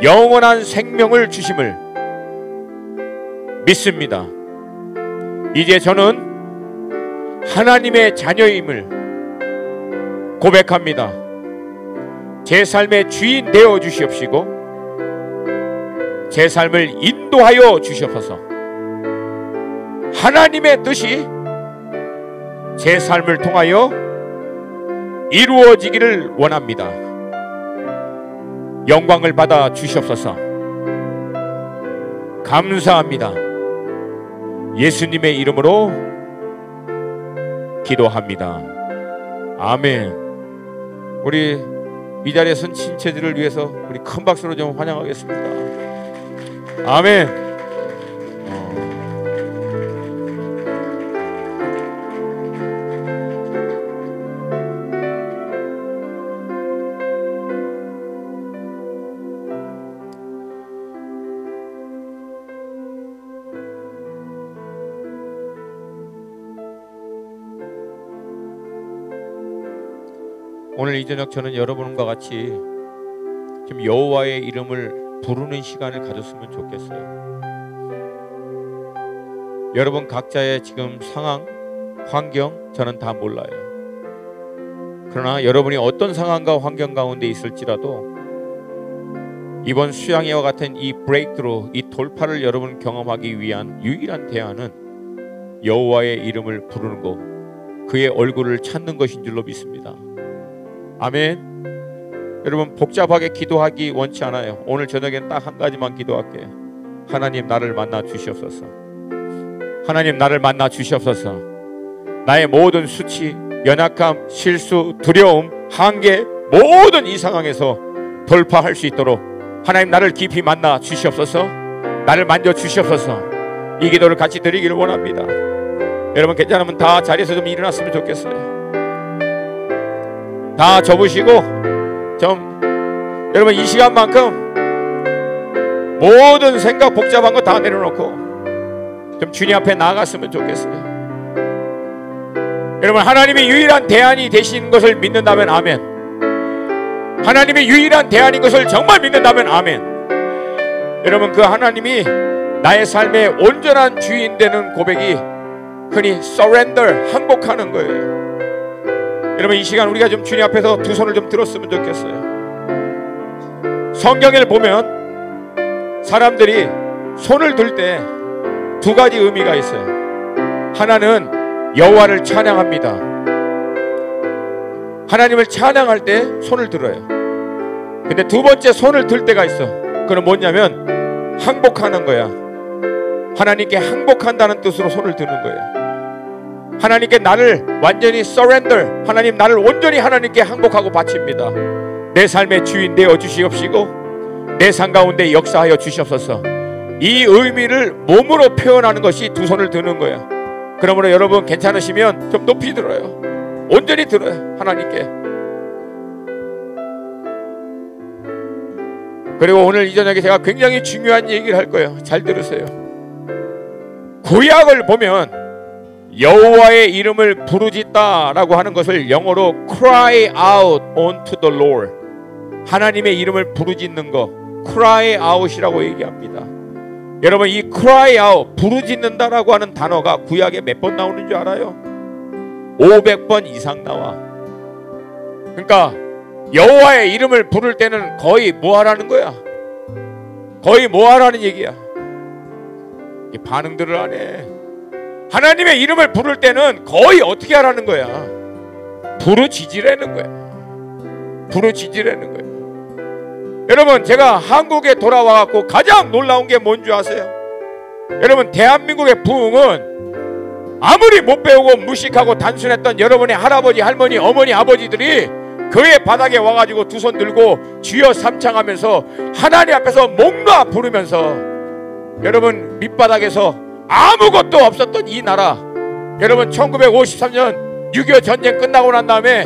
영원한 생명을 주심을 믿습니다. 이제 저는 하나님의 자녀임을 고백합니다. 제 삶의 주인 되어 주시옵시고 제 삶을 인도하여 주시옵소서. 하나님의 뜻이 제 삶을 통하여 이루어지기를 원합니다. 영광을 받아 주시옵소서. 감사합니다. 예수님의 이름으로 기도합니다. 아멘. 우리 이 자리에 선 친체들을 위해서 우리 큰 박수로 좀 환영하겠습니다. 아멘. 오늘 이 저녁 저는 여러분과 같이 좀 여호와의 이름을 부르는 시간을 가졌으면 좋겠어요. 여러분 각자의 지금 상황, 환경 저는 다 몰라요. 그러나 여러분이 어떤 상황과 환경 가운데 있을지라도 이번 수양회와 같은 이 브레이크로, 이 돌파를 여러분 경험하기 위한 유일한 대안은 여호와의 이름을 부르는 것, 그의 얼굴을 찾는 것인 줄로 믿습니다. 아멘. 여러분 복잡하게 기도하기 원치 않아요. 오늘 저녁엔 딱 한 가지만 기도할게요. 하나님 나를 만나 주시옵소서. 하나님 나를 만나 주시옵소서. 나의 모든 수치, 연약함, 실수, 두려움, 한계, 모든 이 상황에서 돌파할 수 있도록 하나님 나를 깊이 만나 주시옵소서. 나를 만져 주시옵소서. 이 기도를 같이 드리기를 원합니다. 여러분 괜찮으면 다 자리에서 좀 일어났으면 좋겠어요. 다 접으시고 좀 여러분 이 시간만큼 모든 생각 복잡한 거 다 내려놓고 좀 주님 앞에 나아갔으면 좋겠어요. 여러분 하나님이 유일한 대안이 되신 것을 믿는다면 아멘. 하나님이 유일한 대안인 것을 정말 믿는다면 아멘. 여러분 그 하나님이 나의 삶의 온전한 주인 되는 고백이 흔히 surrender, 항복하는 거예요. 여러분 이 시간 우리가 좀 주님 앞에서 두 손을 좀 들었으면 좋겠어요. 성경을 보면 사람들이 손을 들 때 두 가지 의미가 있어요. 하나는 여호와를 찬양합니다. 하나님을 찬양할 때 손을 들어요. 근데 두 번째 손을 들 때가 있어. 그건 뭐냐면 항복하는 거야. 하나님께 항복한다는 뜻으로 손을 드는 거예요. 하나님께 나를 완전히 surrender, 하나님 나를 온전히 하나님께 항복하고 바칩니다. 내 삶의 주인 되어 주시옵시고 내 삶 가운데 역사하여 주시옵소서. 이 의미를 몸으로 표현하는 것이 두 손을 드는 거예요. 그러므로 여러분 괜찮으시면 좀 높이 들어요. 온전히 들어요. 하나님께. 그리고 오늘 이 저녁에 제가 굉장히 중요한 얘기를 할 거예요. 잘 들으세요. 구약을 보면 여호와의 이름을 부르짖다라고 하는 것을 영어로 cry out unto the Lord, 하나님의 이름을 부르짖는 거, cry out이라고 얘기합니다. 여러분 이 cry out, 부르짖는다라고 하는 단어가 구약에 몇 번 나오는 줄 알아요? 500번 이상 나와. 그러니까 여호와의 이름을 부를 때는 거의 뭐 하라는 거야? 거의 뭐 하라는 얘기야? 반응들을 안 해. 하나님의 이름을 부를 때는 거의 어떻게 하라는 거야? 부르짖으라는 거야. 부르짖으라는 거야. 여러분 제가 한국에 돌아와갖고 가장 놀라운 게 뭔 줄 아세요? 여러분 대한민국의 부흥은 아무리 못 배우고 무식하고 단순했던 여러분의 할아버지 할머니 어머니 아버지들이 교회 바닥에 와가지고 두 손 들고 주여 삼창하면서 하나님 앞에서 목 놓아 부르면서 여러분 밑바닥에서 아무것도 없었던 이 나라, 여러분 1953년 6.25 전쟁 끝나고 난 다음에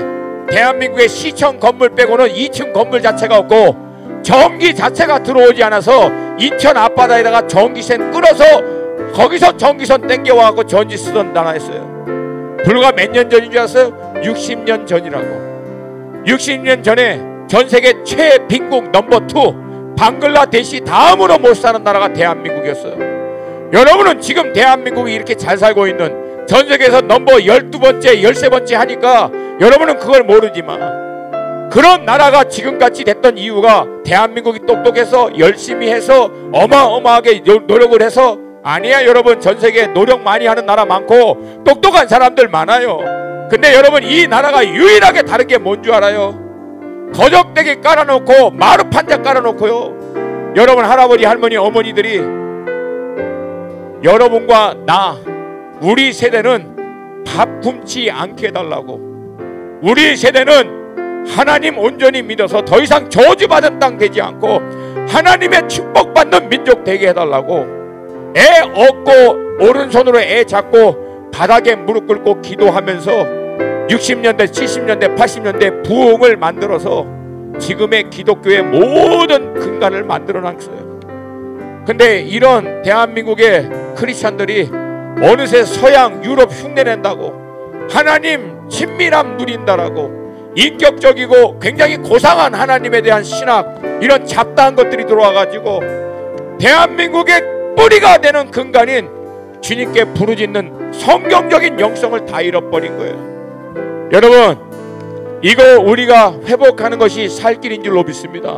대한민국의 시청 건물 빼고는 2층 건물 자체가 없고 전기 자체가 들어오지 않아서 인천 앞바다에다가 전기선 끌어서 거기서 전기선 땡겨와갖고 전지 쓰던 나라였어요. 불과 몇 년 전인 줄 아세요? 60년 전이라고. 60년 전에 전세계 최빈국 넘버2 방글라데시 다음으로 못 사는 나라가 대한민국이었어요. 여러분은 지금 대한민국이 이렇게 잘 살고 있는 전세계에서 넘버 12번째 13번째 하니까 여러분은 그걸 모르지만 그런 나라가 지금같이 됐던 이유가 대한민국이 똑똑해서 열심히 해서 어마어마하게 노력을 해서 아니야. 여러분 전세계에 노력 많이 하는 나라 많고 똑똑한 사람들 많아요. 근데 여러분 이 나라가 유일하게 다른 게 뭔 줄 알아요? 거적대기 깔아놓고 마루판자 깔아놓고요. 여러분 할아버지 할머니 어머니들이 여러분과 나 우리 세대는 밥 굶지 않게 해달라고, 우리 세대는 하나님 온전히 믿어서 더 이상 저주받은 땅 되지 않고 하나님의 축복받는 민족 되게 해달라고 애 업고 오른손으로 애 잡고 바닥에 무릎 꿇고 기도하면서 60년대 70년대 80년대 부흥을 만들어서 지금의 기독교의 모든 근간을 만들어놨어요. 근데 이런 대한민국의 크리스찬들이 어느새 서양 유럽 흉내낸다고 하나님 친밀함 누린다라고 인격적이고 굉장히 고상한 하나님에 대한 신학 이런 잡다한 것들이 들어와가지고 대한민국의 뿌리가 되는 근간인 주님께 부르짖는 성경적인 영성을 다 잃어버린 거예요. 여러분 이거 우리가 회복하는 것이 살 길인 줄로 믿습니다.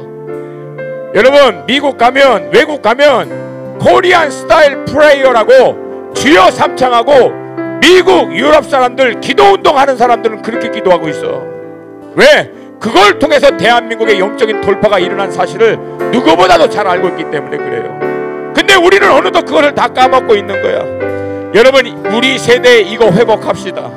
여러분 미국 가면 외국 가면 코리안 스타일 프레이어라고 주여 삼창하고 미국 유럽 사람들 기도운동 하는 사람들은 그렇게 기도하고 있어. 왜? 그걸 통해서 대한민국의 영적인 돌파가 일어난 사실을 누구보다도 잘 알고 있기 때문에 그래요. 근데 우리는 어느덧 그거를 다 까먹고 있는 거야. 여러분 우리 세대 이거 회복합시다.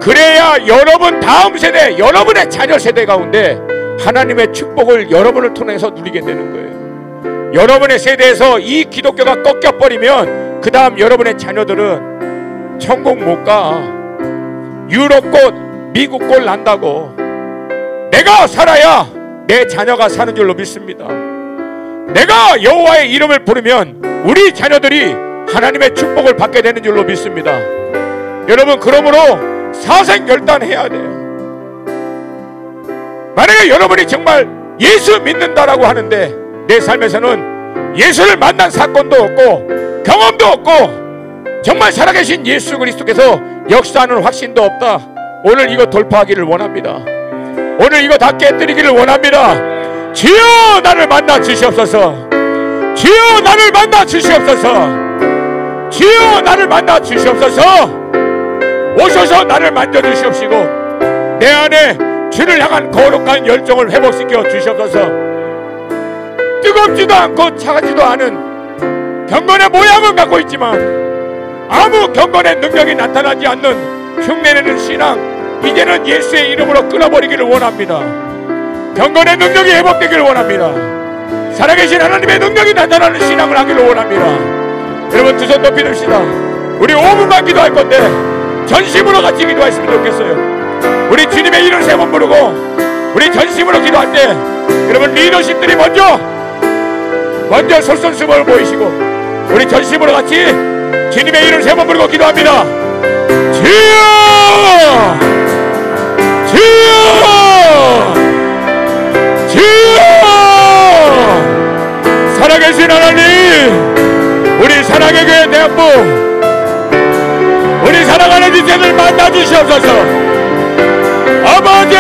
그래야 여러분 다음 세대 여러분의 자녀 세대 가운데 하나님의 축복을 여러분을 통해서 누리게 되는 거예요. 여러분의 세대에서 이 기독교가 꺾여버리면 그 다음 여러분의 자녀들은 천국 못 가. 유럽 꽃 미국 꼴 난다고. 내가 살아야 내 자녀가 사는 줄로 믿습니다. 내가 여호와의 이름을 부르면 우리 자녀들이 하나님의 축복을 받게 되는 줄로 믿습니다. 여러분 그러므로 사생결단해야 돼요. 만약에 여러분이 정말 예수 믿는다라고 하는데 내 삶에서는 예수를 만난 사건도 없고 경험도 없고 정말 살아계신 예수 그리스도께서 역사하는 확신도 없다. 오늘 이거 돌파하기를 원합니다. 오늘 이거 다 깨뜨리기를 원합니다. 주여 나를 만나 주시옵소서. 주여 나를 만나 주시옵소서. 주여 나를 만나 주시옵소서. 오셔서 나를 만져주시옵시고 내 안에 주를 향한 거룩한 열정을 회복시켜 주시옵소서. 뜨겁지도 않고 차가지도 않은 경건의 모양은 갖고 있지만 아무 경건의 능력이 나타나지 않는 흉내내는 신앙, 이제는 예수의 이름으로 끊어버리기를 원합니다. 경건의 능력이 회복되기를 원합니다. 살아계신 하나님의 능력이 나타나는 신앙을 하기를 원합니다. 여러분 두 손 높이 듭시다. 우리 5분만 기도할 건데 전심으로 같이 기도했으면 좋겠어요. 우리 주님의 이름 3번 부르고 우리 전심으로 기도할 때 여러분 리더십들이 먼저 솔선수범을 보이시고 우리 전심으로 같이 주님의 이름 3번 부르고 기도합니다. 주여! 주여! 주여! 살아계신 하나님, 우리 사랑의 교회 대학부, 우리 사랑하는 인생을 만나주시옵소서. 아버지,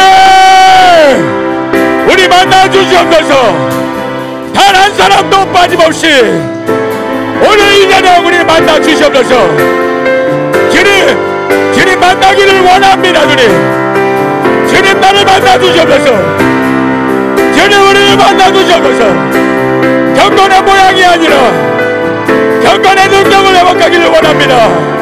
우리 만나주시옵소서. 단 한 사람도 빠짐없이 오늘 이 자리에 우리 만나주시옵소서. 주님 만나기를 원합니다. 주님 나를 만나주시옵소서. 주님 우리를 만나주시옵소서. 경건의 모양이 아니라 경건의 능력을 회복하기를 원합니다.